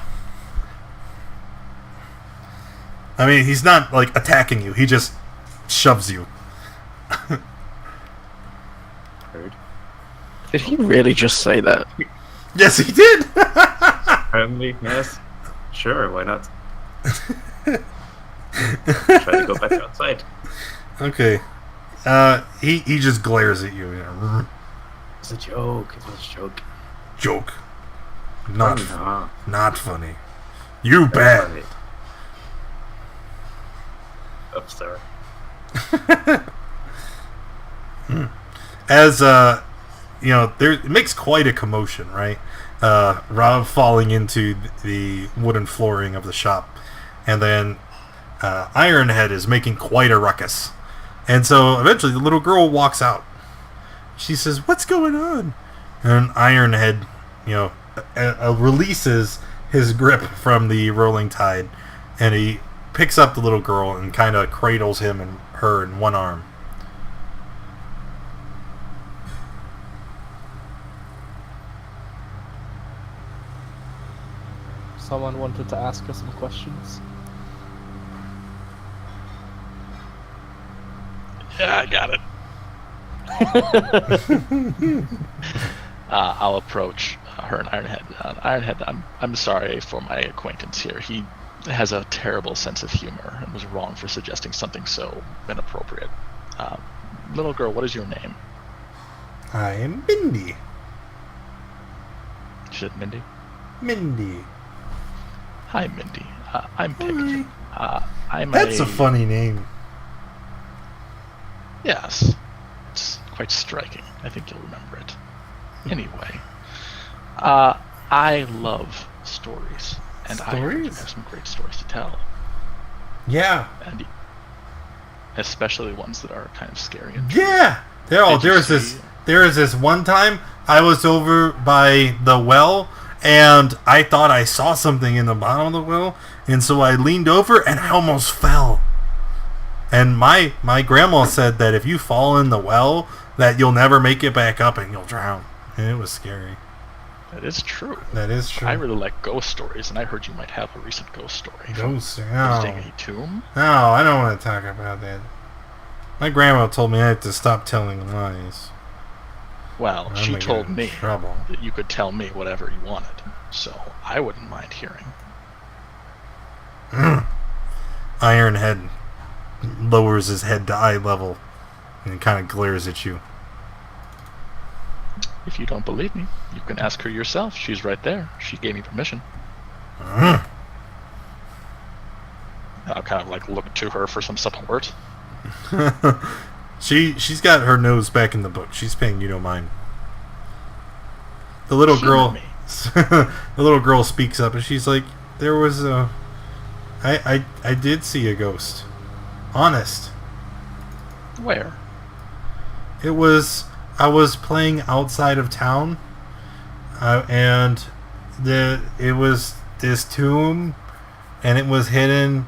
I mean, he's not like attacking you. He just shoves you. Heard. Did he really just say that? Yes, he did. Apparently, yes. Sure, why not? Try to go back outside. Okay. He just glares at you. It's a joke. It was a joke. Joke. No. Not funny. You bad. Funny. Oops, sorry. As it makes quite a commotion, right? Rob falling into the wooden flooring of the shop, and then Ironhead is making quite a ruckus. And so eventually the little girl walks out. She says, "What's going on?" And Ironhead, releases his grip from the rolling tide, and he picks up the little girl and kind of cradles him and her in one arm. Someone wanted to ask us some questions. Yeah, I got it. I'll approach her and Ironhead. Ironhead, I'm sorry for my acquaintance here. He has a terrible sense of humor and was wrong for suggesting something so inappropriate. Little girl, what is your name? I am Mindy. She said Mindy. Mindy. Hi, Mindy. I'm Pick. That's a funny name. Yes. It's quite striking. I think you'll remember it. Anyway, I love stories. And I heard you have some great stories to tell. Yeah. And especially ones that are kind of scary. And Yeah. There is this one time I was over by the well, and I thought I saw something in the bottom of the well, and so I leaned over and I almost fell. And my grandma said that if you fall in the well, that you'll never make it back up and you'll drown. And it was scary. That is true. That is true. I really like ghost stories, and I heard you might have a recent ghost story. Ghost? Visiting a tomb? No, I don't want to talk about that. My grandma told me I had to stop telling lies. Well, I'm she gonna told get in me trouble. that you could tell me whatever you wanted, so I wouldn't mind hearing. Ironhead lowers his head to eye level and kind of glares at you. If you don't believe me, you can ask her yourself. She's right there. She gave me permission. I'll kind of look to her for some support. She's got her nose back in the book. She's paying you no mind. The little girl, the little girl speaks up and she's like, "There was I did see a ghost. Honest." Where? It was... I was playing outside of town, and it was this tomb, and it was hidden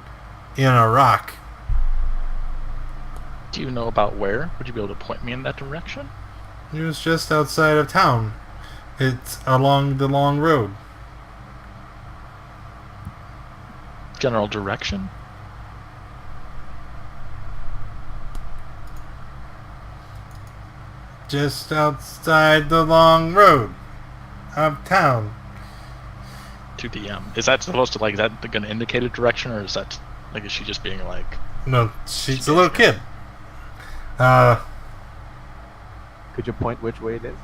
in a rock. Do you know about where? Would you be able to point me in that direction? It was just outside of town. It's along the long road. General direction? Just outside the long road of town. To DM. Is that supposed to, like, is that going to indicate a direction, or is that, like, is she just being like... No, she's a little kid. Could you point which way it is?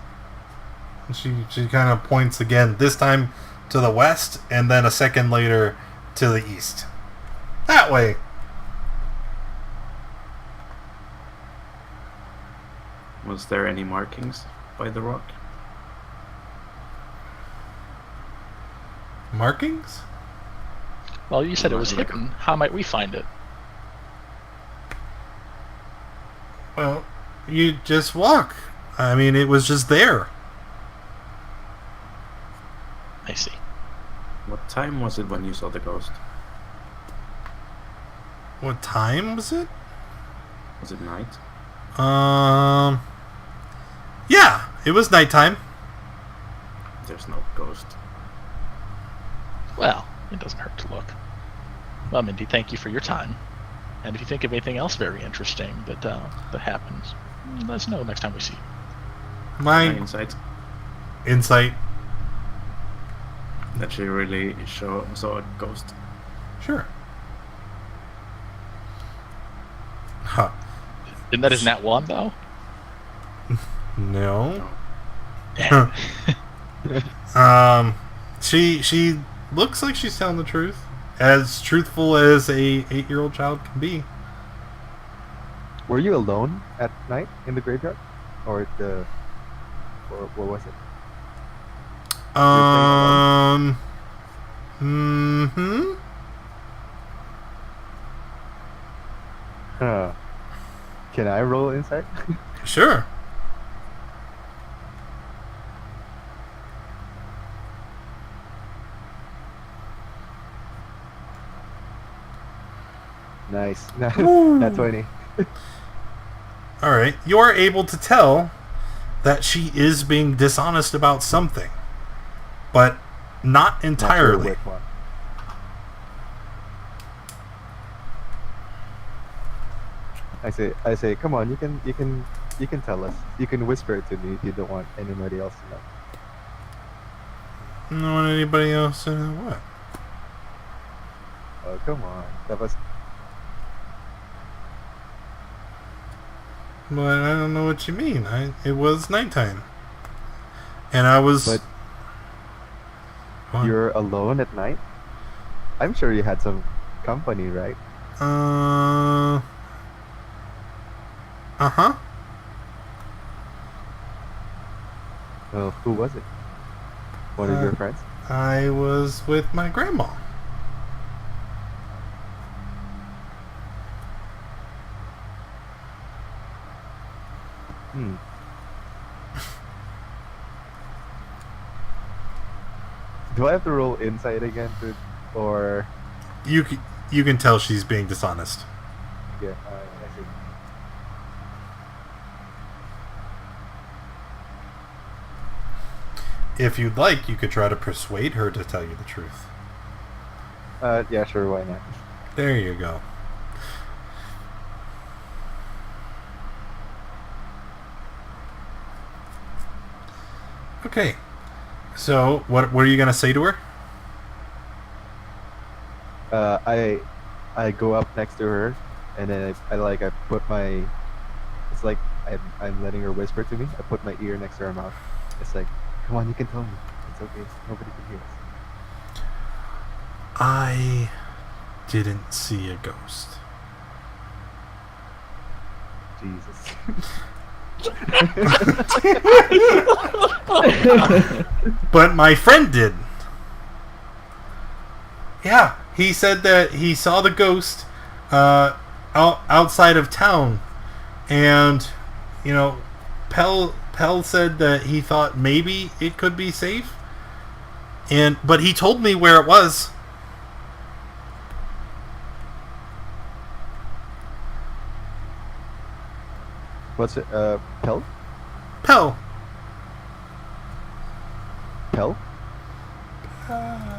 She kind of points again, this time to the west, and then a second later to the east. That way. Was there any markings by the rock? Markings? Well, you said it was hidden. How might we find it? Well, you just walk. I mean, it was just there. I see. What time was it when you saw the ghost? What time was it? Was it night? Yeah, it was nighttime. There's no ghost. Well, it doesn't hurt to look. Well, Mindy, thank you for your time. And if you think of anything else very interesting that happens, let us know next time we see you. My My insight insight. that she really saw a ghost. Sure. Huh. Isn't that his nat 1, though? No. Yeah. She looks like she's telling the truth. As truthful as a 8-year-old child can be. Were you alone at night in the graveyard, or what was it? Mm-hmm. Huh. Can I roll insight? Sure. Nice. Woo. That's 20. Alright. You are able to tell that she is being dishonest about something. But not Not sure entirely. which one. I say, come on, you can tell us. You can whisper it to me if you don't want anybody else to know. Don't want anybody else to know what? Oh, come on. That was But I don't know what you mean. It was nighttime. And I was... But What? you're alone at night? I'm sure you had some company, right? Uh-huh. Well, who was it? One of your friends? I was with my grandma. Hmm. Do I have to roll insight again or You can tell she's being dishonest. yeah? I see. If you'd like, you could try to persuade her to tell you the truth. Yeah, sure. Why not? There you go. Okay. So, what are you gonna say to her? I go up next to her, and then I put my. It's like I'm letting her whisper to me. I put my ear next to her mouth. It's like, come on, you can tell me. It's okay. Nobody can hear us. I didn't see a ghost. Jesus. But my friend did. Yeah, he said that he saw the ghost outside of town And, you know, Pell said that he thought maybe it could be safe. But he told me where it was. What's it? Pell? Pell. Pell? Pell.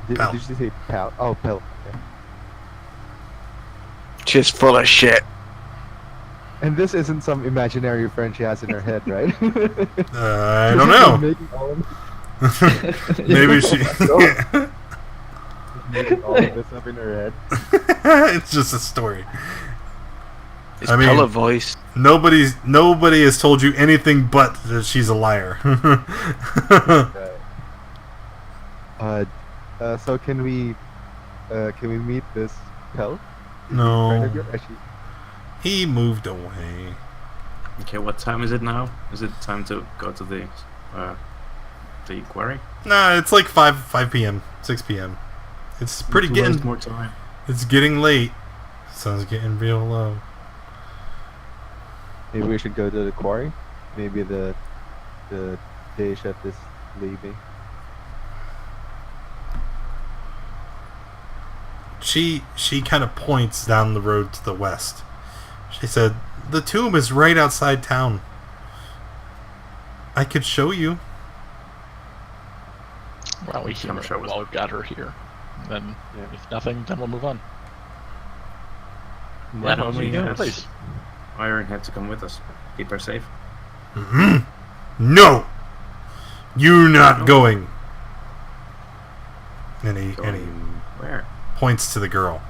Did you say Pell? Oh, Pell. Okay. She's full of shit. And this isn't some imaginary friend she has in her head, right? I don't know. Making all of, Maybe she. making all of this up in her head. It's just a story. It's I mean- Pella voice. Nobody has told you anything but that she's a liar. So can we meet this Pell? No. Friend of yours? Actually, He moved away. Okay, what time is it now? Is it time to go to the quarry? Nah, it's like 5 p.m., 6 p.m. It's pretty To waste getting. more time. It's getting late. Sun's getting real low. maybe we should go to the quarry. Maybe the day chef is leaving. She kind of points down the road to the west. She said, "The tomb is right outside town. I could show you." Why don't we Come hear show it us. while we've got her here? Then, Yeah. if nothing, then we'll move on. Why don't we Yeah, ask please. Ironhead to come with us? Keep her safe. Mhm. No, you're not No. going. And he Going where? points to the girl.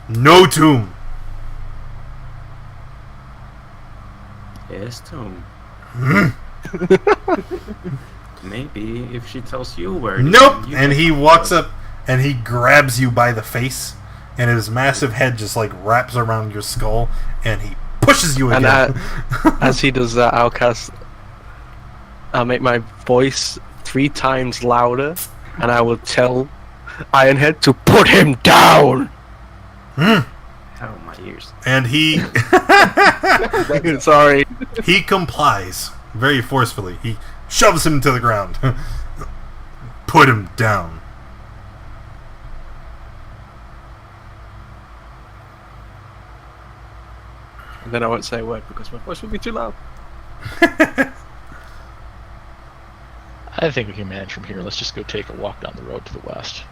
No tomb. Yes, Tom. Mhm. Maybe if she tells you where. it is, Nope. you And can he follow walks us. up and he grabs you by the face, and his massive head just like wraps around your skull, and he pushes you And again. as he does that, I'll make my voice 3 times louder, and I will tell Ironhead to put him down. Hmm. Oh, my ears. And he Sorry. he complies very forcefully. He shoves him to the ground. Put him down. And then I won't say a word because my voice will be too loud. I think we can manage from here. Let's just go take a walk down the road to the west.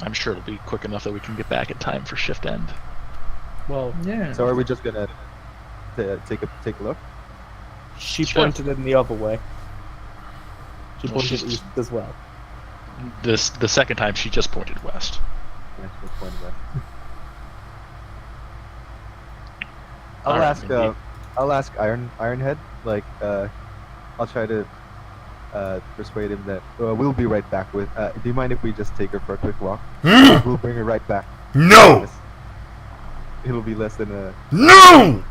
I'm sure it'll be quick enough that we can get back in time for shift end. Well, Yeah. So are we just gonna take a look? she Sure. pointed in the other way. She Well, pointed she's- east as well. The second time she just pointed west. Yeah, that's one of that. Alright, indeed. I'll ask Ironhead. Like, I'll try to persuade him that we'll be right back with. Do you mind if we just take her for a quick walk? Hmm. We'll bring her right back. No! It'll be less than a. No!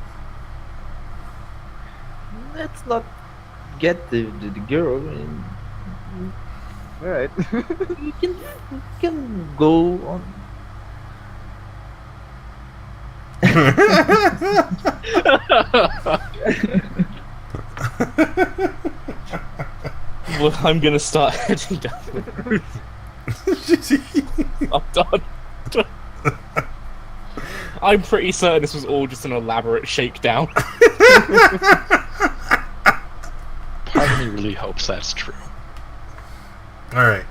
Let's not get the girl. And All right. we can go on. Well, I'm gonna start heading down the road. I'm done. I'm pretty certain this was all just an elaborate shakedown. Part of me really hopes that's true. Alright.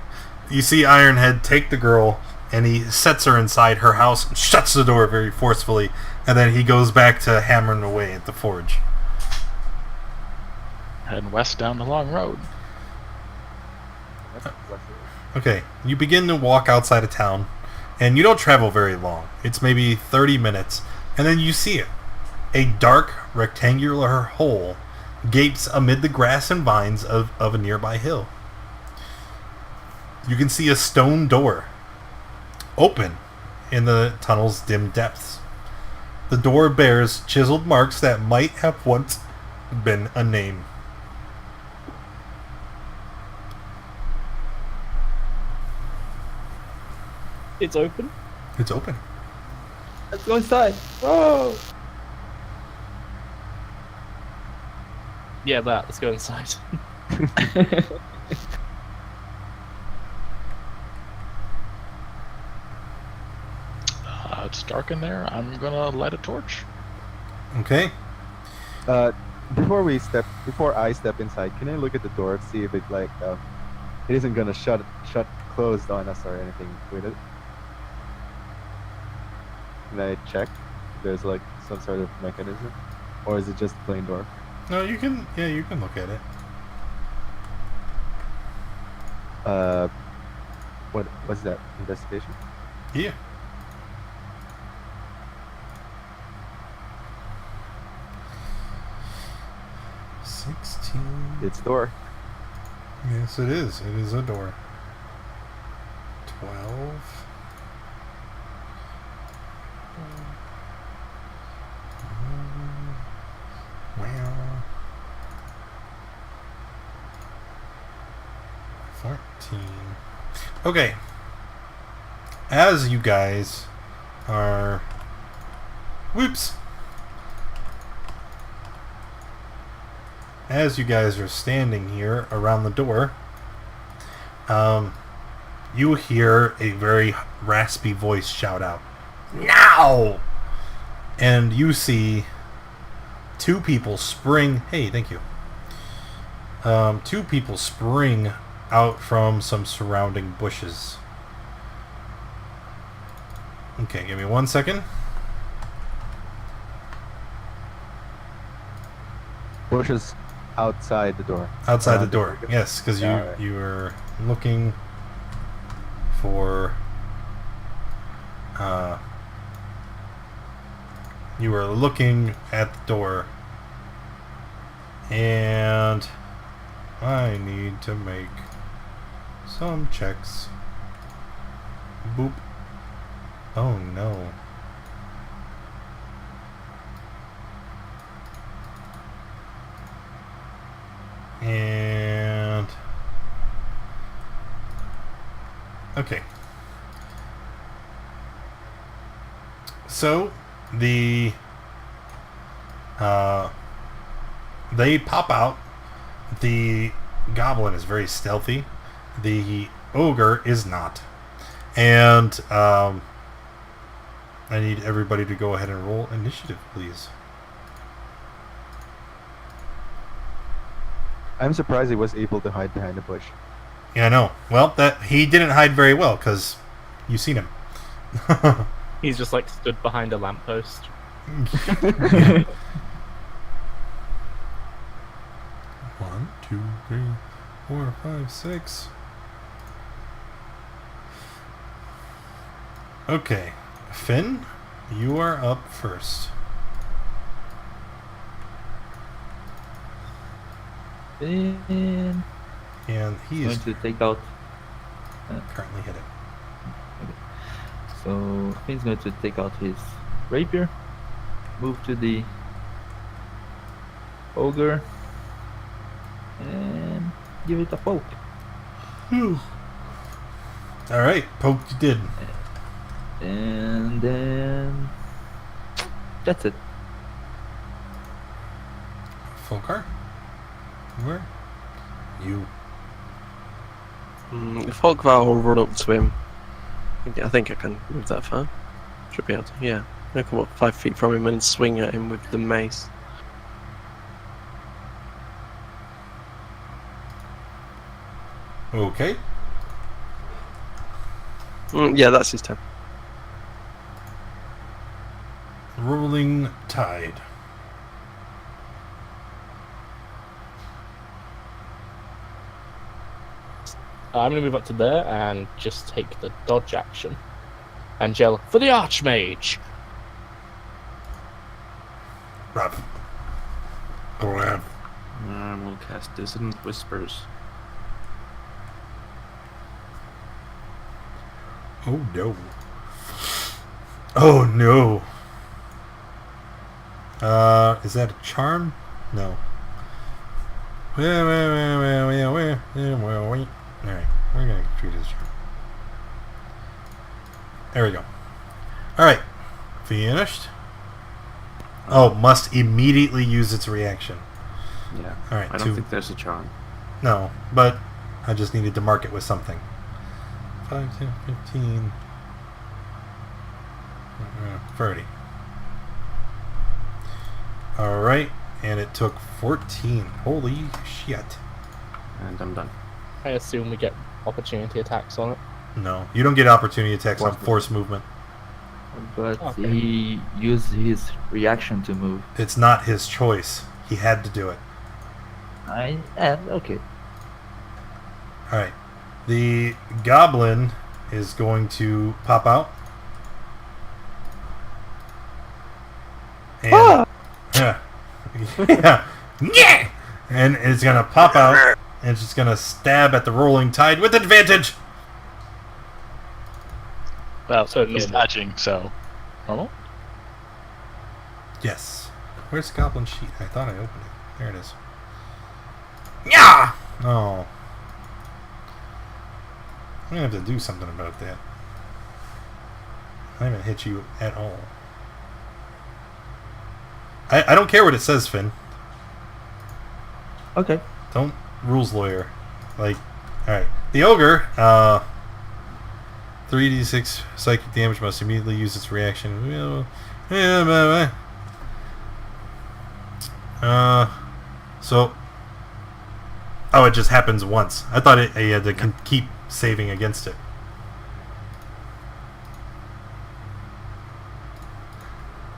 You see Ironhead take the girl, and he sets her inside her house and shuts the door very forcefully, and then he goes back to hammering away at the forge. Heading west down the long road. Okay, you begin to walk outside of town, and you don't travel very long. It's maybe 30 minutes, and then you see it. A dark, rectangular hole gapes amid the grass and vines of a nearby hill. You can see a stone door open in the tunnel's dim depths. The door bears chiseled marks that might have once been a name. It's open. It's open. Let's go inside. Whoa! Yeah, let's go inside. It's dark in there. I'm gonna light a torch. Okay. Before I step inside, can I look at the door to see if it it isn't gonna shut closed on us or anything with it? Can I check if there's like some sort of mechanism, or is it just a plain door? No, you can. Yeah, you can look at it. What's that? Investigation? Yeah. It's door. Yes, it is. It is a door. 12. Wow. 14. Okay. As you guys are... Whoops! As you guys are standing here around the door, you hear a very raspy voice shout out, "Now!" And you see two people spring. Hey, thank you. Two people spring out from some surrounding bushes. Okay, give me 1 second. Bushes outside the door. Outside the Around door, yes, because you Alright. you were looking for. You were looking at the door, and I need to make some checks. Boop. Oh no. And okay. So they pop out. The goblin is very stealthy. The ogre is not. And I need everybody to go ahead and roll initiative, please. I'm surprised he was able to hide behind a bush. Yeah, I know. Well, that he didn't hide very well because you seen him. He's just like stood behind a lamppost. 1, 2, 3, 4, 5, 6. Okay, Finn, you are up first. And And he going is to take out. currently hitting. So Finn's going to take out his rapier, move to the ogre, and give it a poke. Alright, poke you did. And then that's it. Fulcar? Where? You. If Hogvar will run up to him, I think I can move that far. Should be able to, yeah. I'll come up 5 feet from him and swing at him with the mace. Okay. Yeah, that's his turn. Rolling Tide. I'm going to move up to there and just take the dodge action. And yell, "For the Archmage!" Rob. Go ahead. We'll cast Dissonant Whispers. Oh no. Oh no. Is that a charm? No. Wait. Alright, we're gonna do this charm. There we go. Alright. Finished. Oh, must immediately use its reaction. Yeah. Alright, I don't think there's a charm. No, but I just needed to mark it with something. 5, 10, 15... 30. Alright, and it took 14. Holy shit. And I'm done. I assume we get opportunity attacks on it. No, you don't get opportunity attacks on force movement. But Okay. he used his reaction to move. It's not his choice. He had to do it. Okay. Alright. The goblin is going to pop out. And, yeah. Yeah. And it's going to pop out. And it's just going to stab at the rolling tide with advantage. Well, So he's normal. dodging, so normal. Yes. Where's the goblin sheet? I thought I opened it. There it is. Yeah. Oh. I'm going to have to do something about that. I haven't hit you at all. I don't care what it says, Finn. Okay. Don't rules lawyer. Like, alright. The ogre, 3d6 psychic damage, must immediately use its reaction. So, oh, it just happens once. I thought he had to keep saving against it.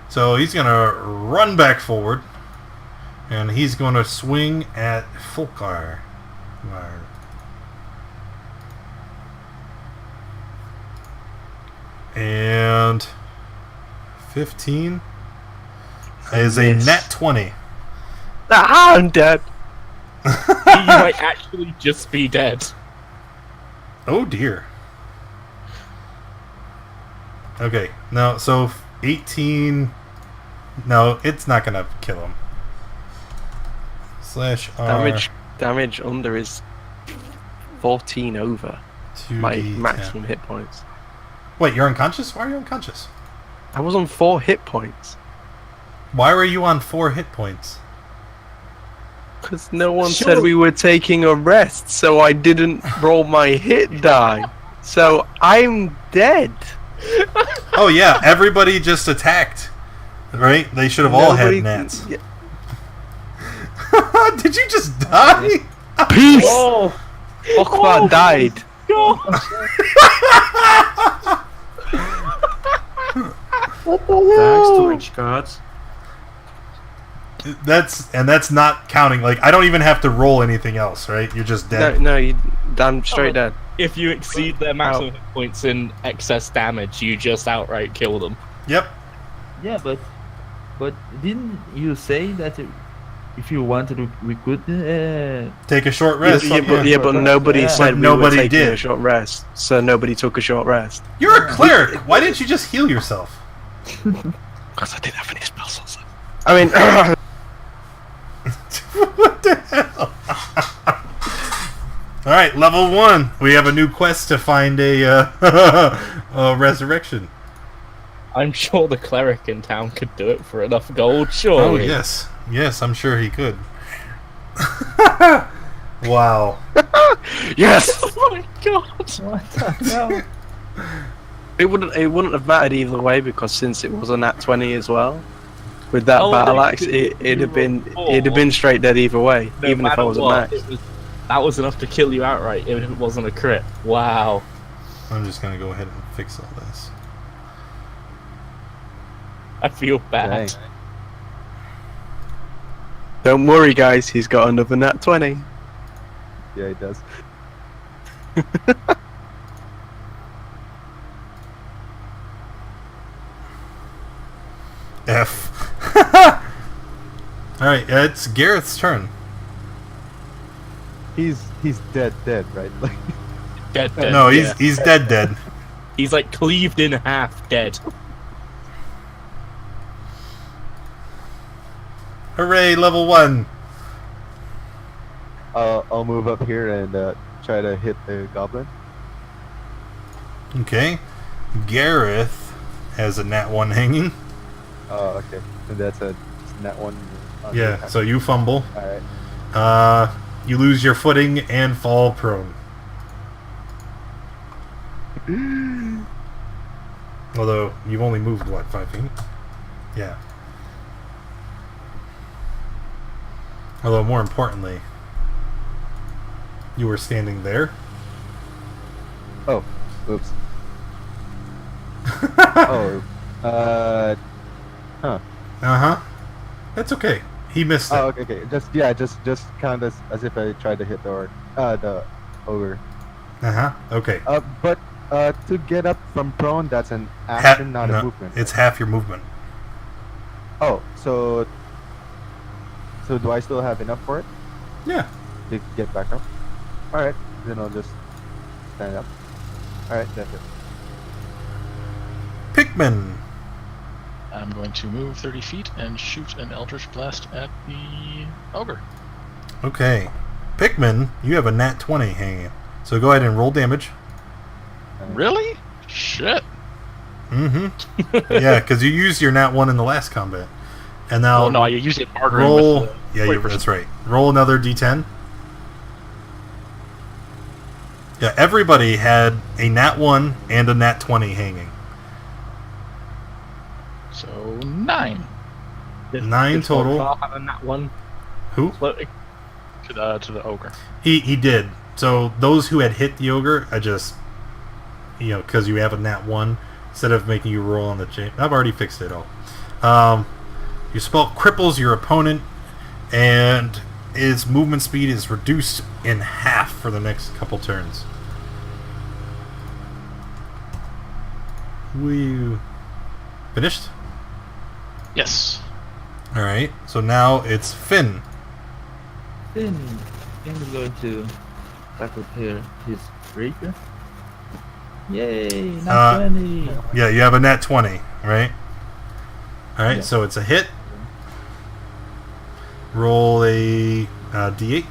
So he's gonna run back forward, and he's gonna swing at Fulkar. And 15 is a nat 20. Ah, I'm dead. He might actually just be dead. Oh dear. Okay, now so 18. No, it's not gonna kill him. Slash R. Damage under is 14 over 2d10. my maximum hit points. Wait, you're unconscious? Why are you unconscious? I was on 4 hit points. Why were you on 4 hit points? Because no one said we were taking a rest, so I didn't roll my hit die. So I'm dead. Oh yeah, everybody just attacked. Right? They should have all had nats. Yeah. Did you just die? Peace! Oh, Okwa died. Thanks to rich cards. That's not counting. Like, I don't even have to roll anything else, right? You're just dead. No, you damn straight dead. if you exceed their maximum hit points in excess damage, you just outright kill them. Yep. Yeah, but didn't you say that if you wanted to, we could Take a short rest. But nobody Yeah. said But we nobody were taking did. a short rest, so nobody took a short rest. You're a cleric. Why didn't you just heal yourself? Because I didn't have any spell slots. I mean, What the hell? All right, level 1. We have a new quest to find a resurrection. I'm sure the cleric in town could do it for enough gold, surely. Oh yes, yes, I'm sure he could. Wow. yes, Oh my god! what the hell? it wouldn't have mattered either way because since it was a nat 20 as well, with that Oh, battle they axe, could- it'd have been before. it'd have been straight dead either way, No even if I matter wasn't what, max. that was enough to kill you outright if it wasn't a crit. Wow. I'm just gonna go ahead and fix all this. I feel bad. Dang. Don't worry, guys, he's got another nat 20. Yeah, it does. F. All right, it's Gareth's turn. He's dead, right? Like, Dead, dead. No, yeah. he's dead. He's like cleaved in half, dead. Hooray, level 1. I'll move up here and try to hit the goblin. Okay. Gareth has a nat 1 hanging. Oh, okay. And that's a net one. Yeah, so you fumble. Alright. You lose your footing and fall prone. Although, you've only moved, what, 5 feet? Yeah. Although, more importantly, you were standing there. Oh, oops. Oh, huh. Uh-huh. That's okay. He missed it. Oh, okay. Just count as if I tried to hit the ogre. Uh-huh. Okay. But to get up from prone, that's an action, not a movement. It's half your movement. Oh, so do I still have enough for it Yeah. to get back up? All right, then I'll just stand up. All right, that's it. Pikmin. I'm going to move 30 feet and shoot an Eldritch Blast at the ogre. Okay. Pikmin, you have a nat 20 hanging. So go ahead and roll damage. Really? Shit. Mm-hmm. Yeah, because you used your nat 1 in the last combat. And now Oh no, I usually barter roll. with the Yeah, that's right. Roll another d10. Yeah, everybody had a nat 1 and a nat 20 hanging. So 9 9 total. Carl having that one Who? floating. to the ogre. He did. So those who had hit the ogre, I just, because you have a nat 1, instead of making you roll on the chain. I've already fixed it all. Your spell cripples your opponent, and its movement speed is reduced in half for the next couple turns. Woo. Finished? Yes. Alright, so now it's Finn. Then I'm going to back repair his rapier. Yay, not 20. Yeah, you have a nat 20, right? Alright, Yeah. so it's a hit. Roll a d8.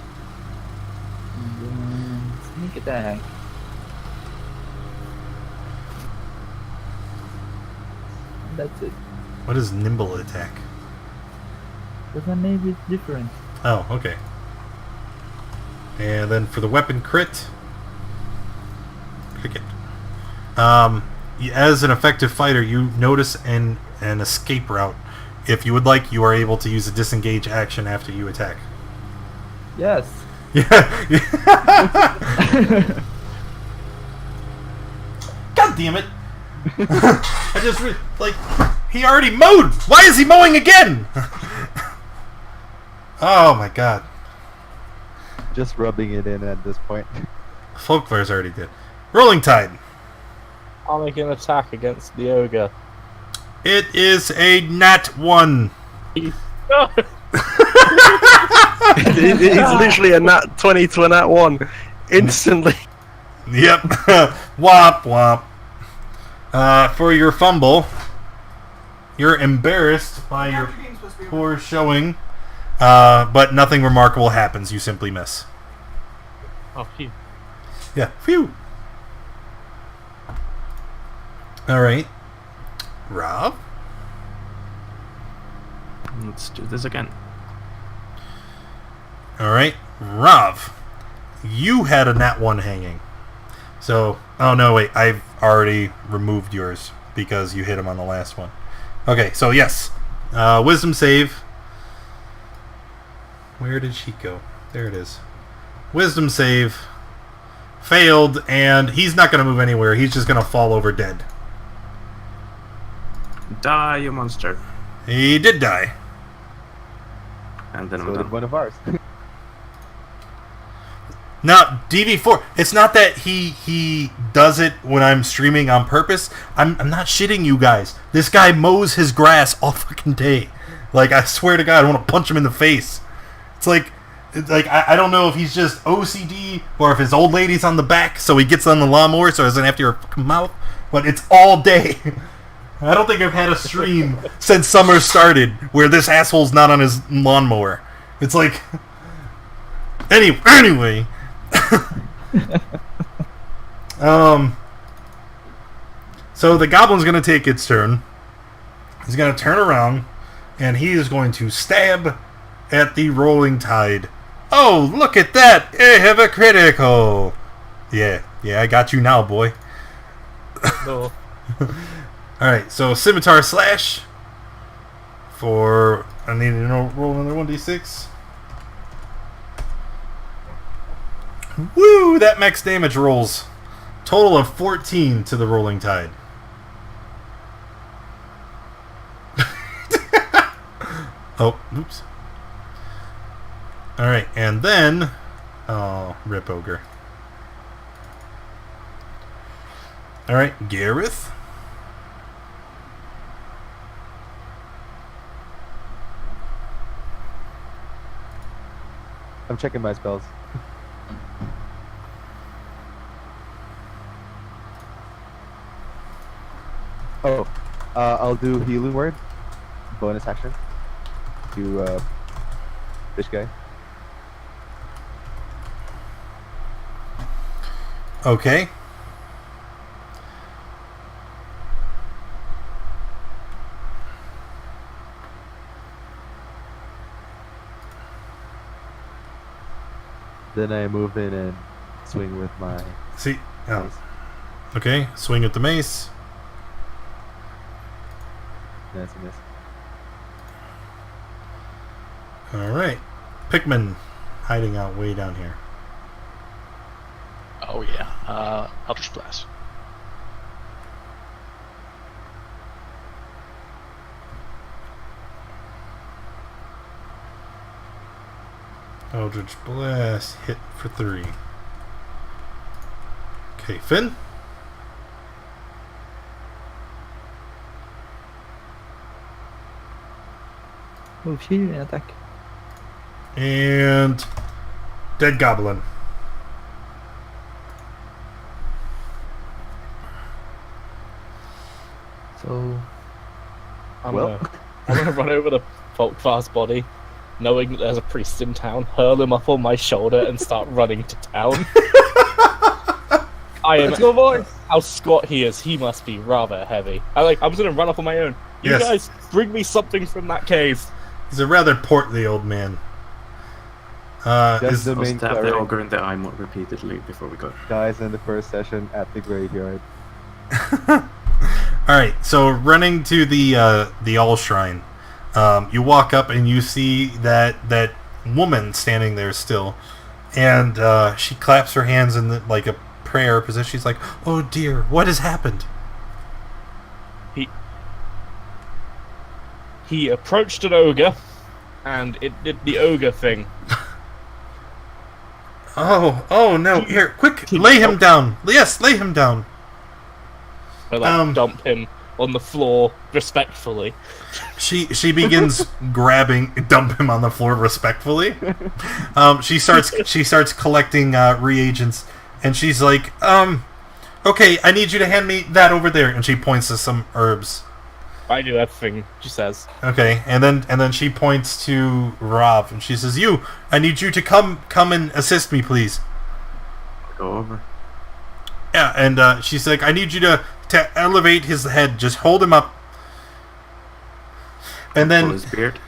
And then sneak attack. And that's it. What is nimble attack? Because my name is different. Oh, okay. And then for the weapon crit, cricket. As an effective fighter, you notice an escape route. If you would like, you are able to use a disengage action after you attack. Yes. Yeah. God damn it! I just he already mowed. Why is he mowing again? Oh my god. Just rubbing it in at this point. Folkvare's already did. Rolling Tide. I'll make an attack against the ogre. It is a nat 1. No! It's literally a nat 20 to a nat 1. Instantly. Yep. Womp womp. For your fumble, you're embarrassed by your poor showing, but nothing remarkable happens. You simply miss. Oh, phew. Yeah. Phew. All right. Rob? Let's do this again. All right. Rav, you had a nat 1 hanging. So, oh no, wait, I've already removed yours because you hit him on the last one. Okay, so yes. Wisdom save. Where did she go? There it is. Wisdom save. Failed, and he's not going to move anywhere. He's just going to fall over dead. Die, you monster. He did die. And then I'm So did done. one of ours. Now, DV4, it's not that he does it when I'm streaming on purpose. I'm not shitting you guys. This guy mows his grass all fucking day. Like, I swear to God, I want to punch him in the face. It's like I don't know if he's just OCD or if his old lady's on the back, so he gets on the lawnmower so he doesn't have to hear her fucking mouth. But it's all day. I don't think I've had a stream since summer started where this asshole's not on his lawnmower. It's like... Anyway... So the goblin's going to take its turn. He's going to turn around, and he is going to stab at the rolling tide. Oh, look at that! I have a critical! Yeah, I got you now, boy. No. Alright, so scimitar slash for... I need to roll another 1d6. Woo! That max damage rolls. Total of 14 to the rolling tide. Oh, oops. Alright, and then... Oh, rip ogre. Alright, Gareth. I'm checking my spells. Oh, I'll do healing word. Bonus action. To this guy. Okay. Then I move in and swing with my See, oh, mace. okay. Swing at the mace. That's a miss. Alright. Pikmin hiding out way down here. Oh yeah. Eldritch Blast. Eldritch Blast hit for 3. Okay, Finn. Move here and attack. And Dead Goblin. So I'm Well. gonna run over to Folkvar's body, knowing that there's a priest in town, hurl him up on my shoulder, and start running to town. I am. let's go, boys. How squat he is, he must be rather heavy. I'm just gonna run off on my own. You Yes. guys, bring me something from that cave. He's a rather portly old man. That's Is, the I'll main stab the cleric. ogre in the eye more repeatedly before we go. Guys in the first session at the graveyard. Alright, so running to the All Shrine, you walk up and you see that woman standing there still, and she claps her hands in like a prayer position. She's like, "Oh dear, what has happened?" He approached an ogre, and it did the ogre thing. Oh no! Here, quick, lay him down. Yes, lay him down. I dump him on the floor respectfully. She begins dump him on the floor respectfully. She starts collecting reagents, and she's like, okay, I need you to hand me that over there, and she points to some herbs. I do everything she says. Okay, and then she points to Rob, and she says, I need you to come and assist me, please. Go over. Yeah, and she's like, I need you to elevate his head, just hold him up. And Pull then his beard.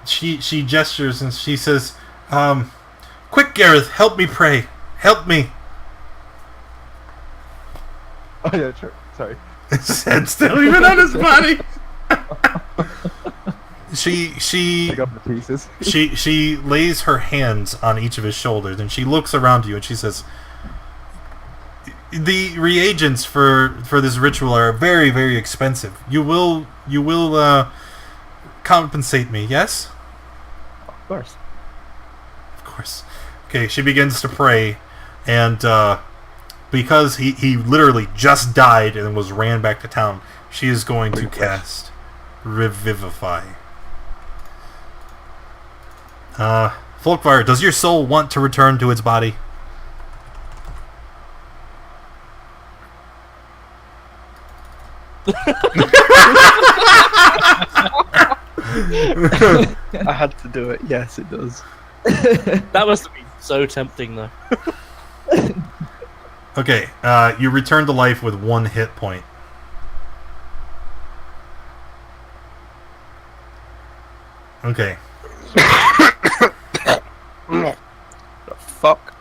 she gestures and she says, quick, Gareth, help me pray. Help me. Oh yeah, sure. Sorry. His head's still even on his body. She Pick up the pieces. she lays her hands on each of his shoulders, and she looks around you and she says, the reagents for this ritual are very, very expensive. You will compensate me, yes? Of course. Of course. Okay, she begins to pray, and because he literally just died and was ran back to town, she is going to cast Revivify. Folkvar, does your soul want to return to its body? I had to do it. Yes, it does. That must have been so tempting, though. Okay, you return to life with 1 hit point. Okay. The fuck?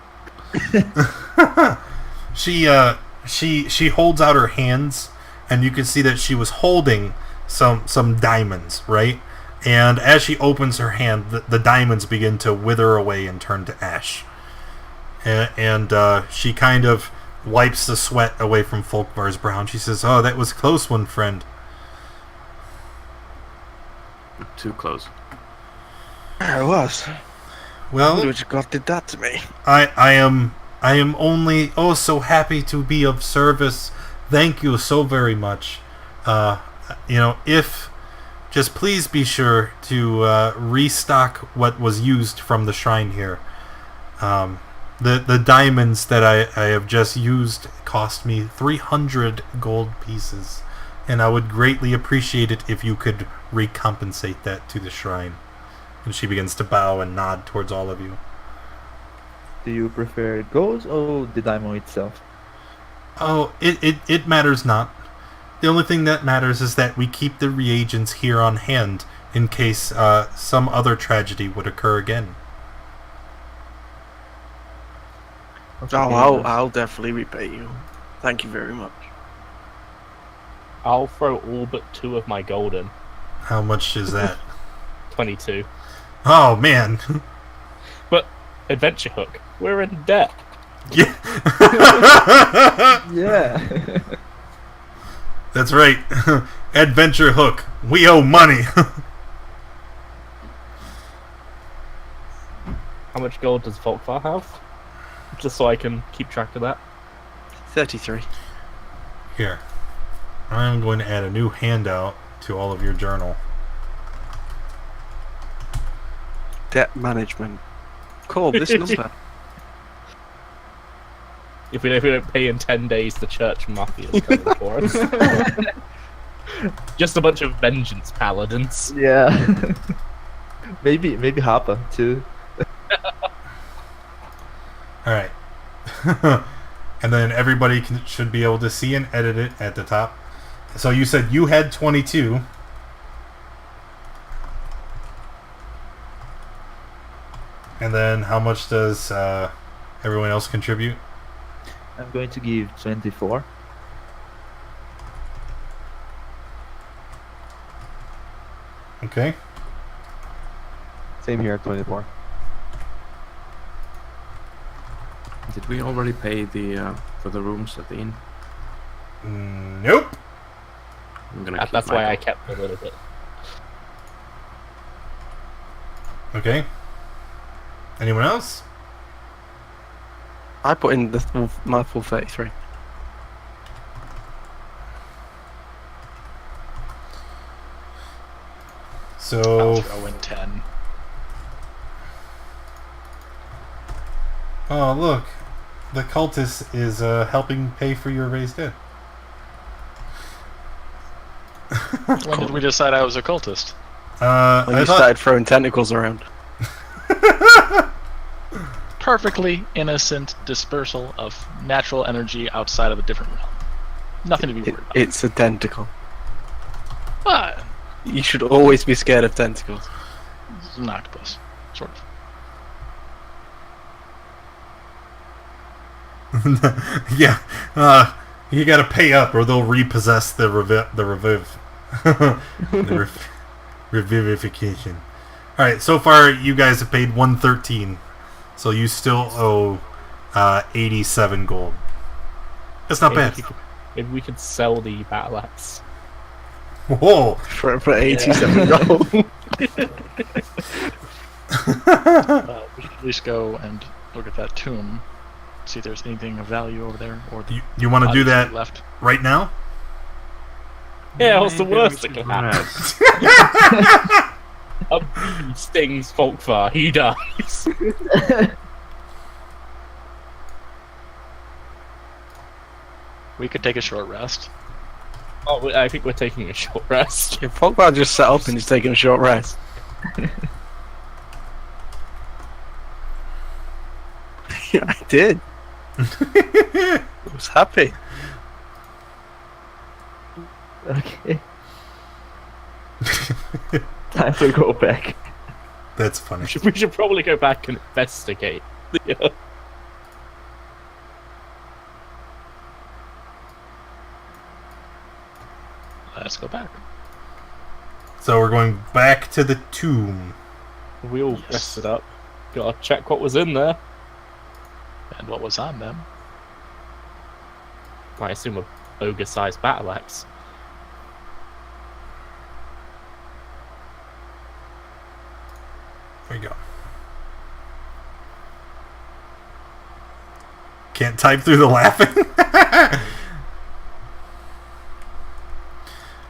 She holds out her hands, and you can see that she was holding some diamonds, right? And as she opens her hand, the diamonds begin to wither away and turn to ash. And she kind of wipes the sweat away from Folkvar's brow. And she says, "Oh, that was a close one, friend." Too close. I was. Well, Which God did that to me? I am only so happy to be of service. Thank you so very much. If just please be sure to restock what was used from the shrine here. The diamonds that I have just used cost me 300 gold pieces, and I would greatly appreciate it if you could recompensate that to the shrine. And she begins to bow and nod towards all of you. Do you prefer gold or the diamond itself? Oh, it matters not. The only thing that matters is that we keep the reagents here on hand in case some other tragedy would occur again. Okay, I'll definitely repay you. Thank you very much. I'll throw all but 2 of my gold in. How much is that? 22. Oh, man. But Adventure Hook, we're in debt. Yeah. Yeah. That's right. Adventure Hook. We owe money. How much gold does Folkvar have? Just so I can keep track of that. 33. Here. I'm going to add a new handout to all of your journal. Debt management. Call this number. If we don't pay in 10 days, the church mafia is coming for us. Just a bunch of vengeance paladins. Yeah. maybe Harper too. Alright. And then everybody should be able to see and edit it at the top. So you said you had 22. And then how much does everyone else contribute? I'm going to give 24. Okay. Same here at 24. Did we already pay the for the rooms at the inn? Nope. I'm gonna keep That's my why I gold. kept a little bit. Okay. Anyone else? I put in my full 33. So I'll throw in 10. oh, look. The cultist is helping pay for your raised debt. When did we decide I was a cultist? When I you thought started throwing tentacles around. Perfectly innocent dispersal of natural energy outside of a different realm. Nothing to be worried about. It's a tentacle. But You should always be scared of tentacles. it's an octopus, sort of. yeah, you gotta pay up or they'll repossess the revivification. Alright, so far you guys have paid 113, so you still owe 87 gold. That's not bad. Maybe we could sell the battle axe. Whoa! For 87 gold. We should at least go and look at that tomb, see if there's anything of value over there, or the You want to do bodies that left. right now? Yeah, what's the Maybe worst we that can should happen? rest. A bee stings Folkvar, he dies. We could take a short rest. Oh, I think we're taking a short rest. If Pogba just sat up and he's taking a short rest. Yeah, I did. I was happy. Okay. Time to go back. That's funny. We should probably go back and investigate. Yeah. Let's go back. So we're going back to the tomb. We all Yes. rested up. Gotta check what was in there. And what was on them? I assume a ogre-sized battle axe. There you go. Can't type through the laughing.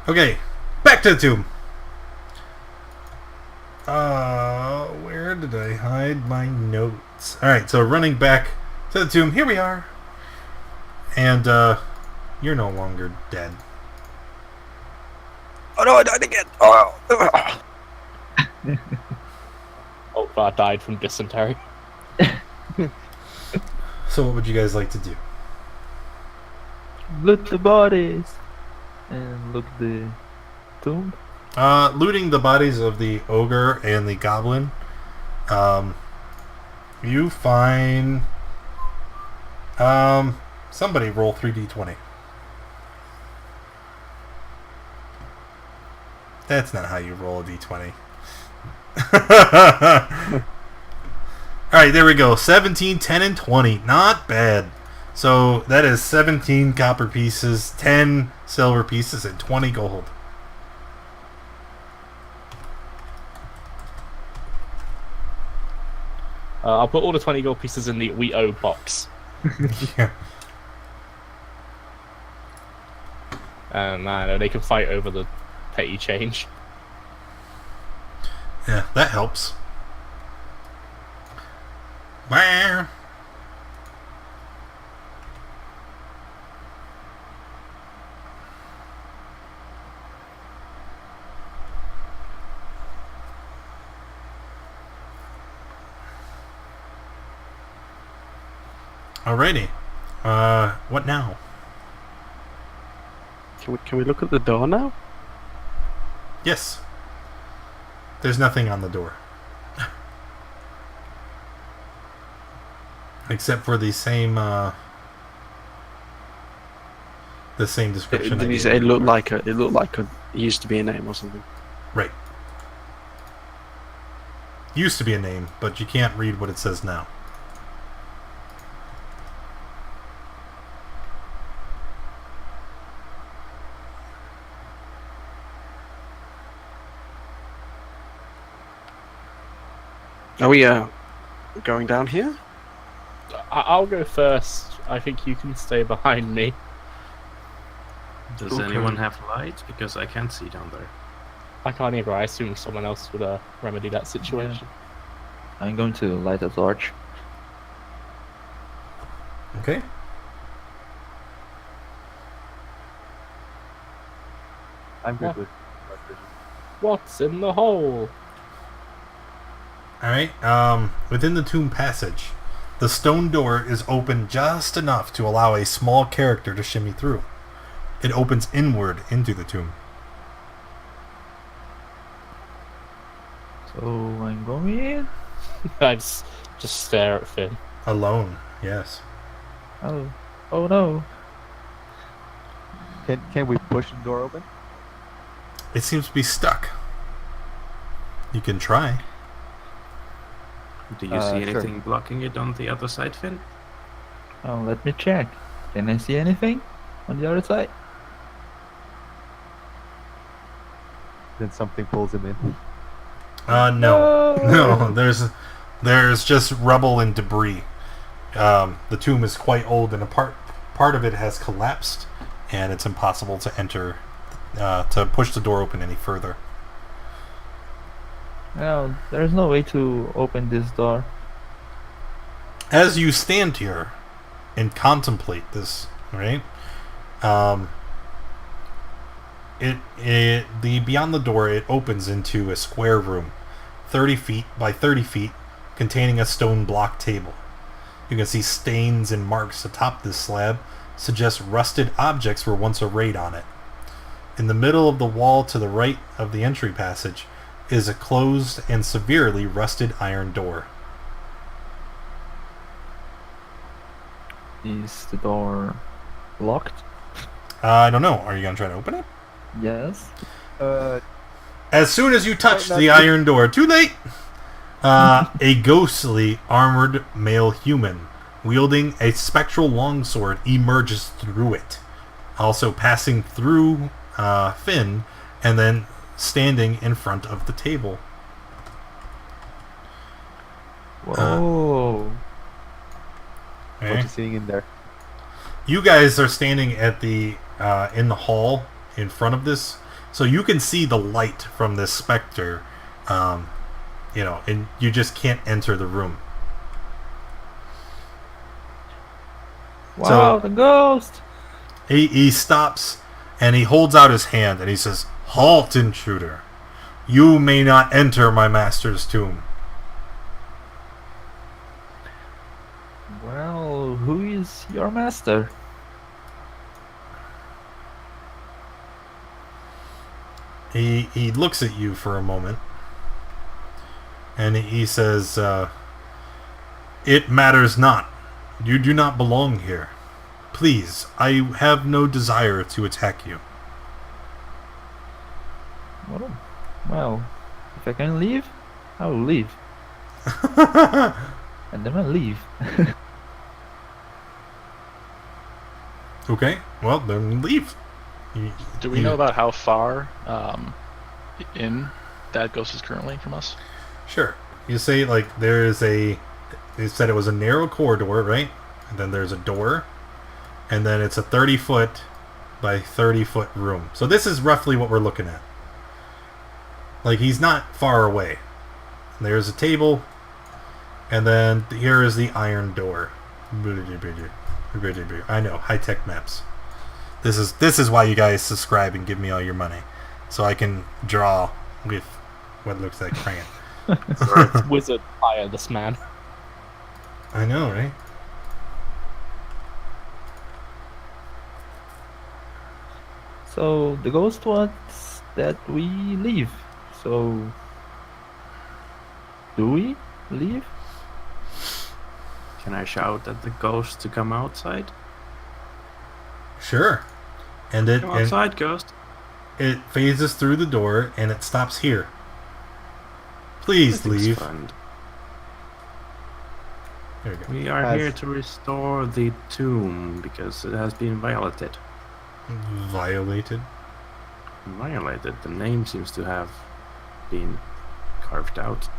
Okay, back to the tomb. Where did I hide my notes? Alright, so running back to the tomb. Here we are. And, you're no longer dead. Oh no, I died again! Oh! Ulvar died from dysentery. So what would you guys like to do? Loot the bodies and look the tomb. Looting the bodies of the ogre and the goblin. You find... somebody roll 3d20. That's not how you roll a d20. Alright, there we go. 17, 10, and 20. Not bad. So that is 17 copper pieces, 10 silver pieces, and 20 gold. I'll put all the 20 gold pieces in the we owe box. Yeah. And I know they can fight over the petty change. Yeah, that helps. Wow. Alrighty. What now? Can we look at the door now? Yes. There's nothing on the door. Except for the same description. Did I you gave say it you. looked like it used to be a name or something? Right. Used to be a name, but you can't read what it says now. Are we going down here? I'll go first. I think you can stay behind me. Does Okay. anyone have light? Because I can't see down there. I can't either. I assume someone else would remedy that situation. I'm going to light a torch. Okay. I'm good Yeah. with. What's in the hole? Alright, within the tomb passage, the stone door is open just enough to allow a small character to shimmy through. It opens inward into the tomb. So I'm going in. I just stare at Finn. Alone, yes. Oh no. Can we push the door open? It seems to be stuck. You can try. Do you see Sure. anything blocking it on the other side, Finn? Oh, let me check. Can I see anything on the other side? Then something pulls him in. No. No, there's just rubble and debris. The tomb is quite old and a part of it has collapsed, and it's impossible to enter, to push the door open any further. No, there's no way to open this door. As you stand here and contemplate this, right? Beyond the door, it opens into a square room, 30 feet by 30 feet, containing a stone block table. You can see stains and marks atop this slab, suggest rusted objects were once arrayed on it. In the middle of the wall to the right of the entry passage, is a closed and severely rusted iron door. Is the door locked? I don't know. Are you going to try to open it? Yes. As soon as you touch Might not the be- iron door, too late! A ghostly, armored male human, wielding a spectral longsword, emerges through it. Also passing through Finn, and then standing in front of the table. Whoa. What Okay. you seeing in there? You guys are standing at the in the hall in front of this, so you can see the light from this specter, and you just can't enter the room. Wow, the ghost! He stops and he holds out his hand and he says, "Halt, intruder! You may not enter my master's tomb." Well, who is your master? He looks at you for a moment, and he says, "It matters not. You do not belong here. Please, I have no desire to attack you." Well, if I can leave, I will leave. And then I'll leave. Okay, well, then leave. Do we know about how far in that ghost is currently from us? Sure. You say, like, there is a... They said it was a narrow corridor, right? And then there's a door. And then it's a 30-foot by 30-foot room. So this is roughly what we're looking at. Like, he's not far away. There's a table. And then here is the iron door. I know, high-tech maps. This is why you guys subscribe and give me all your money. So I can draw with what looks like crayon. Wizard hire this man. I know, right? So the ghost wants that we leave. So do we leave? Can I shout at the ghost to come outside? Sure. And it Come and outside, ghost. it phases through the door and it stops here. Please Everything's leave. fine. There we go. We are Has- here to restore the tomb because it has been violated. Violated. Violated. The name seems to have been carved out.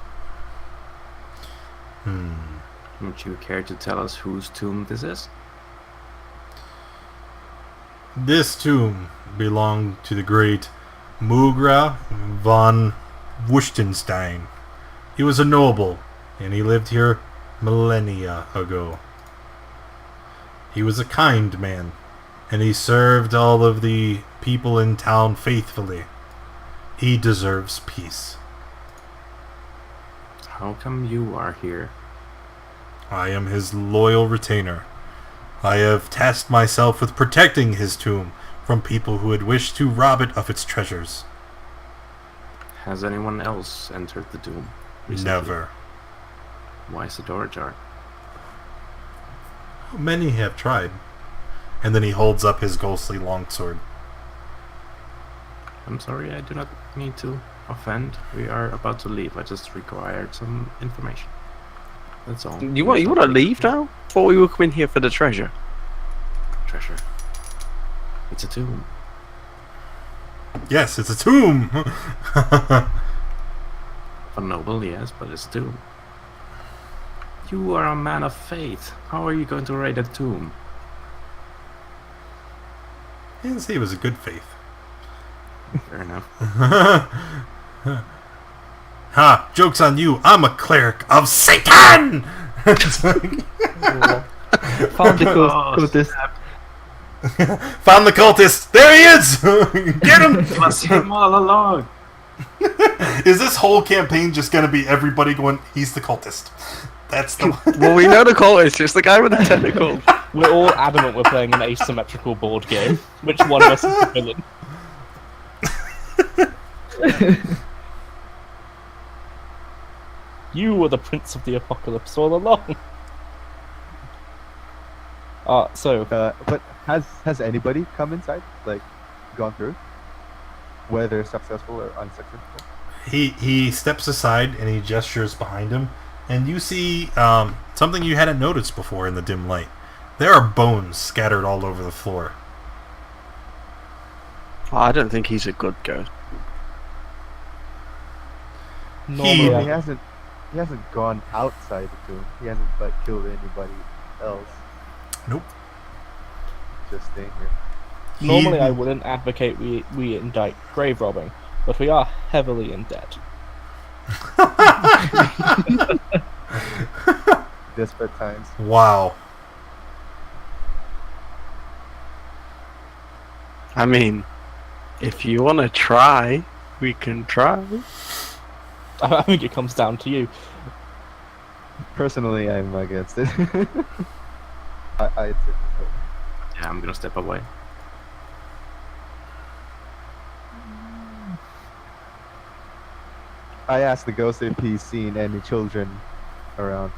Would you care to tell us whose tomb this is? This tomb belonged to the great Mugra von Wuchtenstein. He was a noble, and he lived here millennia ago. He was a kind man, and he served all of the people in town faithfully. He deserves peace. How come you are here? I am his loyal retainer. I have tasked myself with protecting his tomb from people who would wish to rob it of its treasures. Has anyone else entered the tomb recently? Never. Why is the door ajar? Many have tried. And then he holds up his ghostly longsword. I'm sorry, I do not mean to offend. We are about to leave. I just required some information. That's all. You want to leave now? Thought we were coming here for the treasure. Treasure. It's a tomb. Yes, it's a tomb! A noble, yes, but it's a tomb. You are a man of faith. How are you going to raid a tomb? He didn't say it was a good faith. Fair enough. Ha! Joke's on you! I'm a cleric of Satan! Found the cultist. Found the cultist! There he is! Get him! It was him all along. Is this whole campaign just gonna be everybody going, he's the cultist? That's the one. Well, we know the cultist. It's the guy with the tentacle. We're all adamant we're playing an asymmetrical board game. Which one of us is the villain? You were the Prince of the Apocalypse all along. But has anybody come inside? Like, gone through? Whether successful or unsuccessful? He steps aside and he gestures behind him, and you see something you hadn't noticed before in the dim light. There are bones scattered all over the floor. I don't think he's a good ghost. Normally, He hasn't gone outside the tomb. He hasn't like killed anybody else. Nope. Just staying here. normally I wouldn't advocate we indict grave robbing, but we are heavily in debt. Desperate times. Wow. I mean, if you want to try, we can try. I think it comes down to you. Personally, I'm against it. Yeah, I'm gonna step away. I asked the ghost if he's seen any children around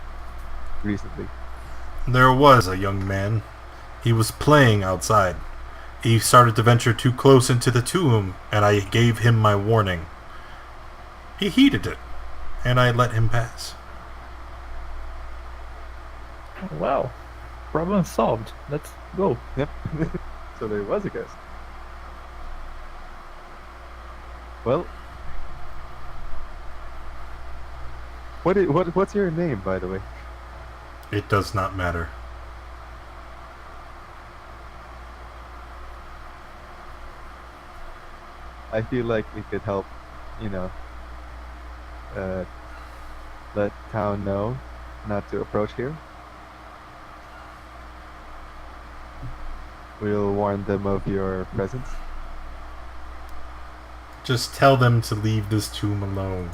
recently. There was a young man. He was playing outside. He started to venture too close into the tomb, and I gave him my warning. He heeded it, and I let him pass. Wow. Problem solved. Let's go. Yep. So there was a ghost. Well, what's your name, by the way? It does not matter. I feel like we could help, let town know not to approach here. We'll warn them of your presence. Just tell them to leave this tomb alone.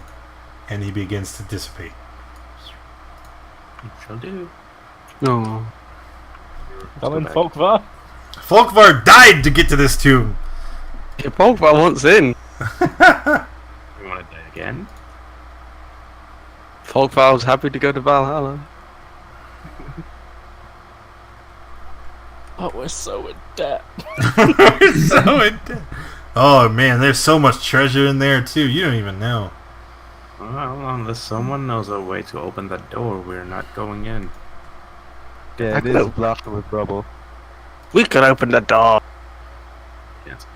And he begins to dissipate. Shall do. No. Come in, back. Folkvar. Folkvar died to get to this tomb! Your Pogba wants in. You wanna die again? Folkvar was happy to go to Valhalla. But we're so in debt. We're so in debt. Oh man, there's so much treasure in there too. You don't even know. Well, unless someone knows a way to open that door, we're not going in. Yeah, it is blocked with rubble. We could open the door. Yes.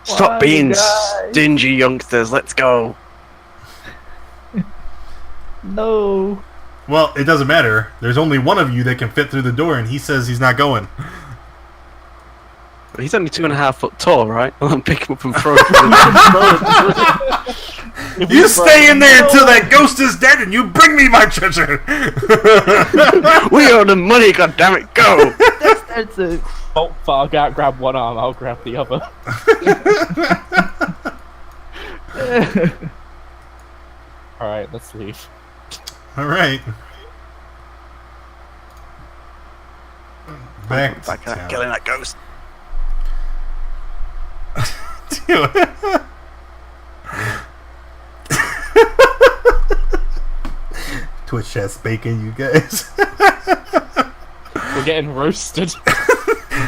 Stop Why, being guys? stingy, youngsters. Let's go. No. Well, it doesn't matter. There's only one of you that can fit through the door, and he says he's not going. He's only 2.5 foot tall, right? I'll pick him up and throw him. You stay in there until that ghost is dead, and you bring me my treasure. We owe the money, goddammit, go! That's it. Folkvar, grab one arm, I'll grab the other. Alright, let's leave. All right. Back to Back town. killing that ghost. Twitch chat's bacon, you guys. We're getting roasted.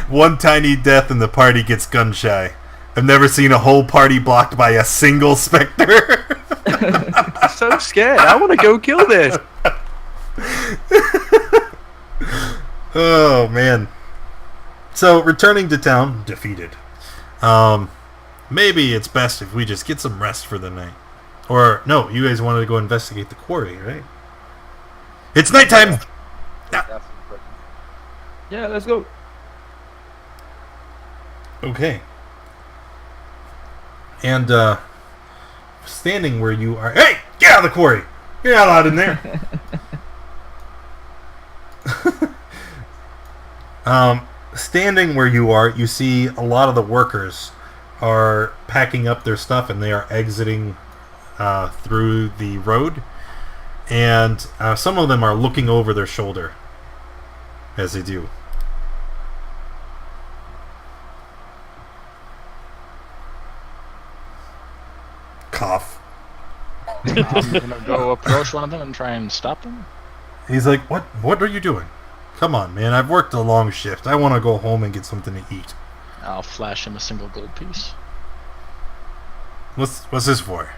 One tiny death and the party gets gun shy. I've never seen a whole party blocked by a single specter. I'm so scared. I want to go kill this. Oh man. So returning to town, defeated. Maybe it's best if we just get some rest for the night. Or no, you guys wanted to go investigate the quarry, right? It's nighttime. Ask some questions. Yeah, let's go. Okay. And standing where you are, hey, get out of the quarry. You're not allowed in there. Standing where you are, you see a lot of the workers are packing up their stuff and they are exiting through the road. And some of them are looking over their shoulder as they do. Cough. I'm gonna go approach one of them and try and stop them. He's like, what are you doing? Come on, man. I've worked a long shift. I want to go home and get something to eat. I'll flash him a single gold piece. What's this for?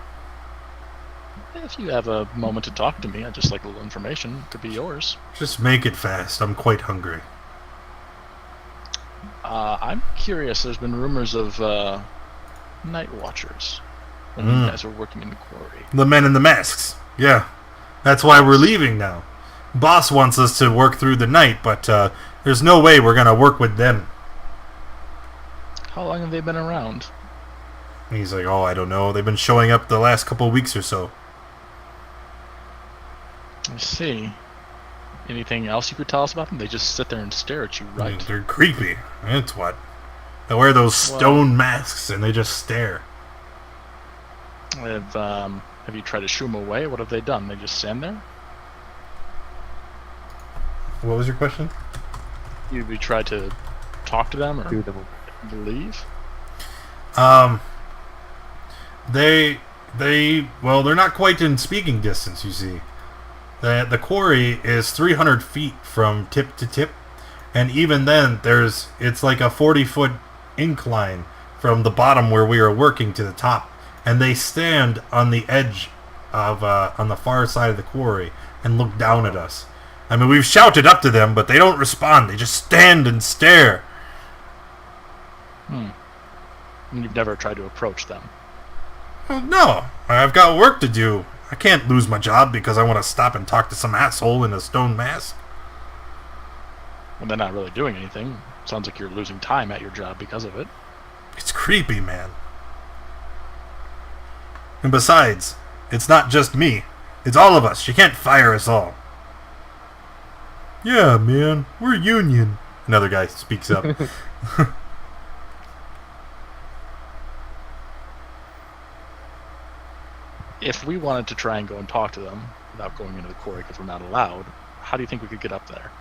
If you have a moment to talk to me, I'd just like a little information. It could be yours. Just make it fast. I'm quite hungry. I'm curious. There's been rumors of night watchers when you guys are working in the quarry. The men in the masks. Yeah. That's why we're leaving now. Boss wants us to work through the night, but there's no way we're going to work with them. How long have they been around? He's like, oh, I don't know. They've been showing up the last couple of weeks or so. I see. Anything else you could tell us about them? They just sit there and stare at you, right? They're creepy. That's what. They wear those stone masks and they just stare. Have you tried to shoo them away? What have they done? They just stand there? What was your question? You tried to talk to them or Do them. leave? They're not quite in speaking distance, you see. The quarry is 300 feet from tip to tip, and even then, it's like a 40-foot incline from the bottom where we are working to the top, and they stand on the edge of on the far side of the quarry and look down at us. I mean, we've shouted up to them, but they don't respond. They just stand and stare. And you've never tried to approach them? Well, no, I've got work to do. I can't lose my job because I want to stop and talk to some asshole in a stone mask. Well, they're not really doing anything. Sounds like you're losing time at your job because of it. It's creepy, man. And besides, it's not just me. It's all of us. You can't fire us all. Yeah, man. We're union. Another guy speaks up. If we wanted to try and go and talk to them without going into the quarry because we're not allowed, how do you think we could get up there?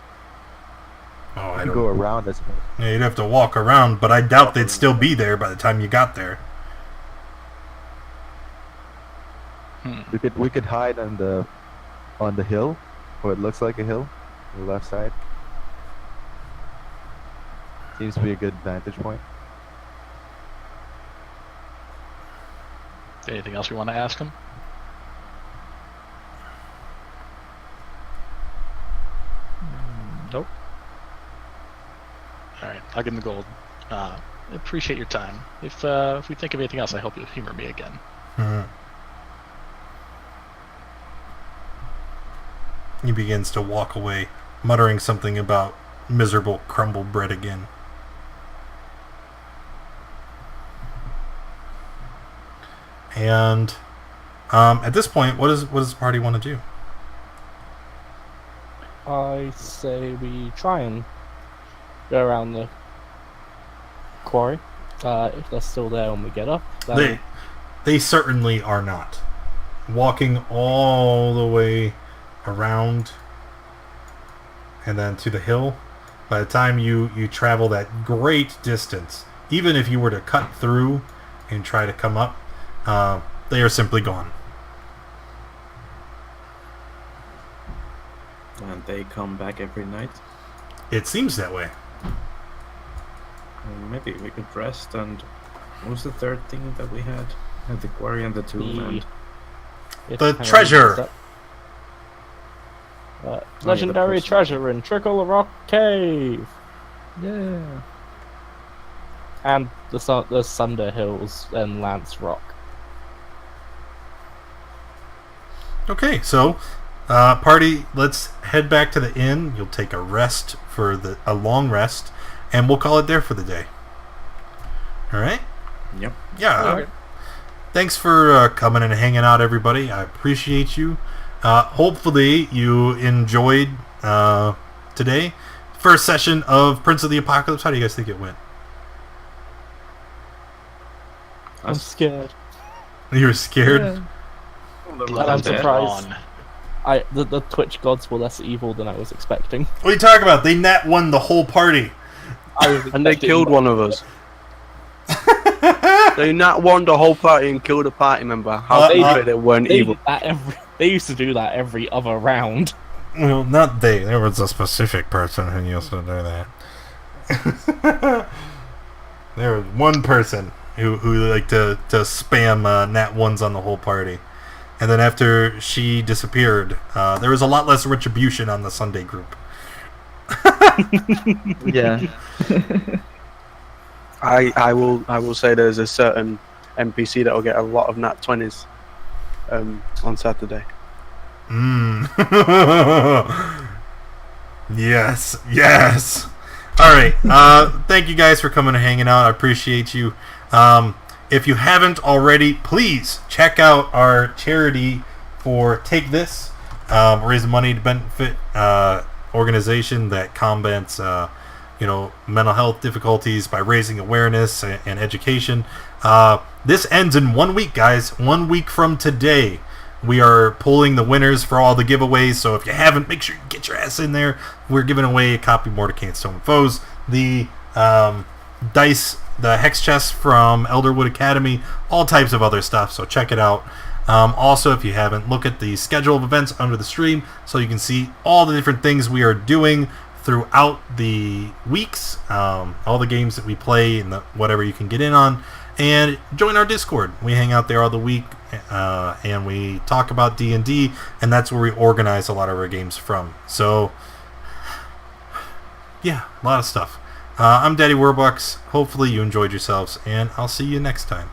Oh, I You don't go around, I suppose. Yeah, you'd have to walk around, but I doubt they'd still be there by the time you got there. We could hide on the hill, or it looks like a hill, on the left side. Seems to be a good vantage point. Anything else we want to ask them? Nope. Alright, I'll give them the gold. Appreciate your time. If we think of anything else, I hope you'll humor me again. He begins to walk away, muttering something about miserable crumbled bread again. And at this point, what does the party want to do? I say we try and go around the quarry. If they're still there when we get up, then They certainly are not. Walking all the way around and then to the hill, by the time you travel that great distance, even if you were to cut through and try to come up, they are simply gone. And they come back every night. It seems that way. Maybe we could rest. And what was the third thing that we had? Had the quarry and the tomb. The treasure! Legendary person. treasure in Trickle Rock Cave! Yeah. And the Sunder Hills and Lance Rock. Okay, so party, let's head back to the inn. You'll take a rest a long rest, and we'll call it there for the day. All right? Yep. Yeah. Okay. Thanks for coming and hanging out, everybody. I appreciate you. Hopefully you enjoyed today. First session of Prince of the Apocalypse. How do you guys think it went? I'm scared. You were scared? Yeah. And I'm surprised. The Twitch gods were less evil than I was expecting. What are you talking about? They nat won the whole party. I was And they expecting killed one of us. They not warned the whole party and killed a party member. How They- they weren't They, evil. did that they used to do that every other round. Well, not they. There was a specific person who used to do that. There was one person who liked to spam nat ones on the whole party. And then after she disappeared, there was a lot less retribution on the Sunday group. Yeah. I will say there's a certain NPC that will get a lot of nat 20s on Saturday. Yes. All right. Thank you guys for coming and hanging out. I appreciate you. If you haven't already, please check out our charity for Take This. Raising money to benefit organization that combats mental health difficulties by raising awareness and education. This ends in 1 week, guys. 1 week from today. We are pulling the winners for all the giveaways, so if you haven't, make sure you get your ass in there. We're giving away a copy of Mordecai and Stone Foes, the dice, the hex chest from Elderwood Academy, all types of other stuff, so check it out. Also, if you haven't, look at the schedule of events under the stream so you can see all the different things we are doing throughout the weeks, all the games that we play and whatever you can get in on. And join our Discord. We hang out there all the week, and we talk about D&D, and that's where we organize a lot of our games from. So, yeah, a lot of stuff. I'm Daddy Warbucks. Hopefully you enjoyed yourselves, and I'll see you next time.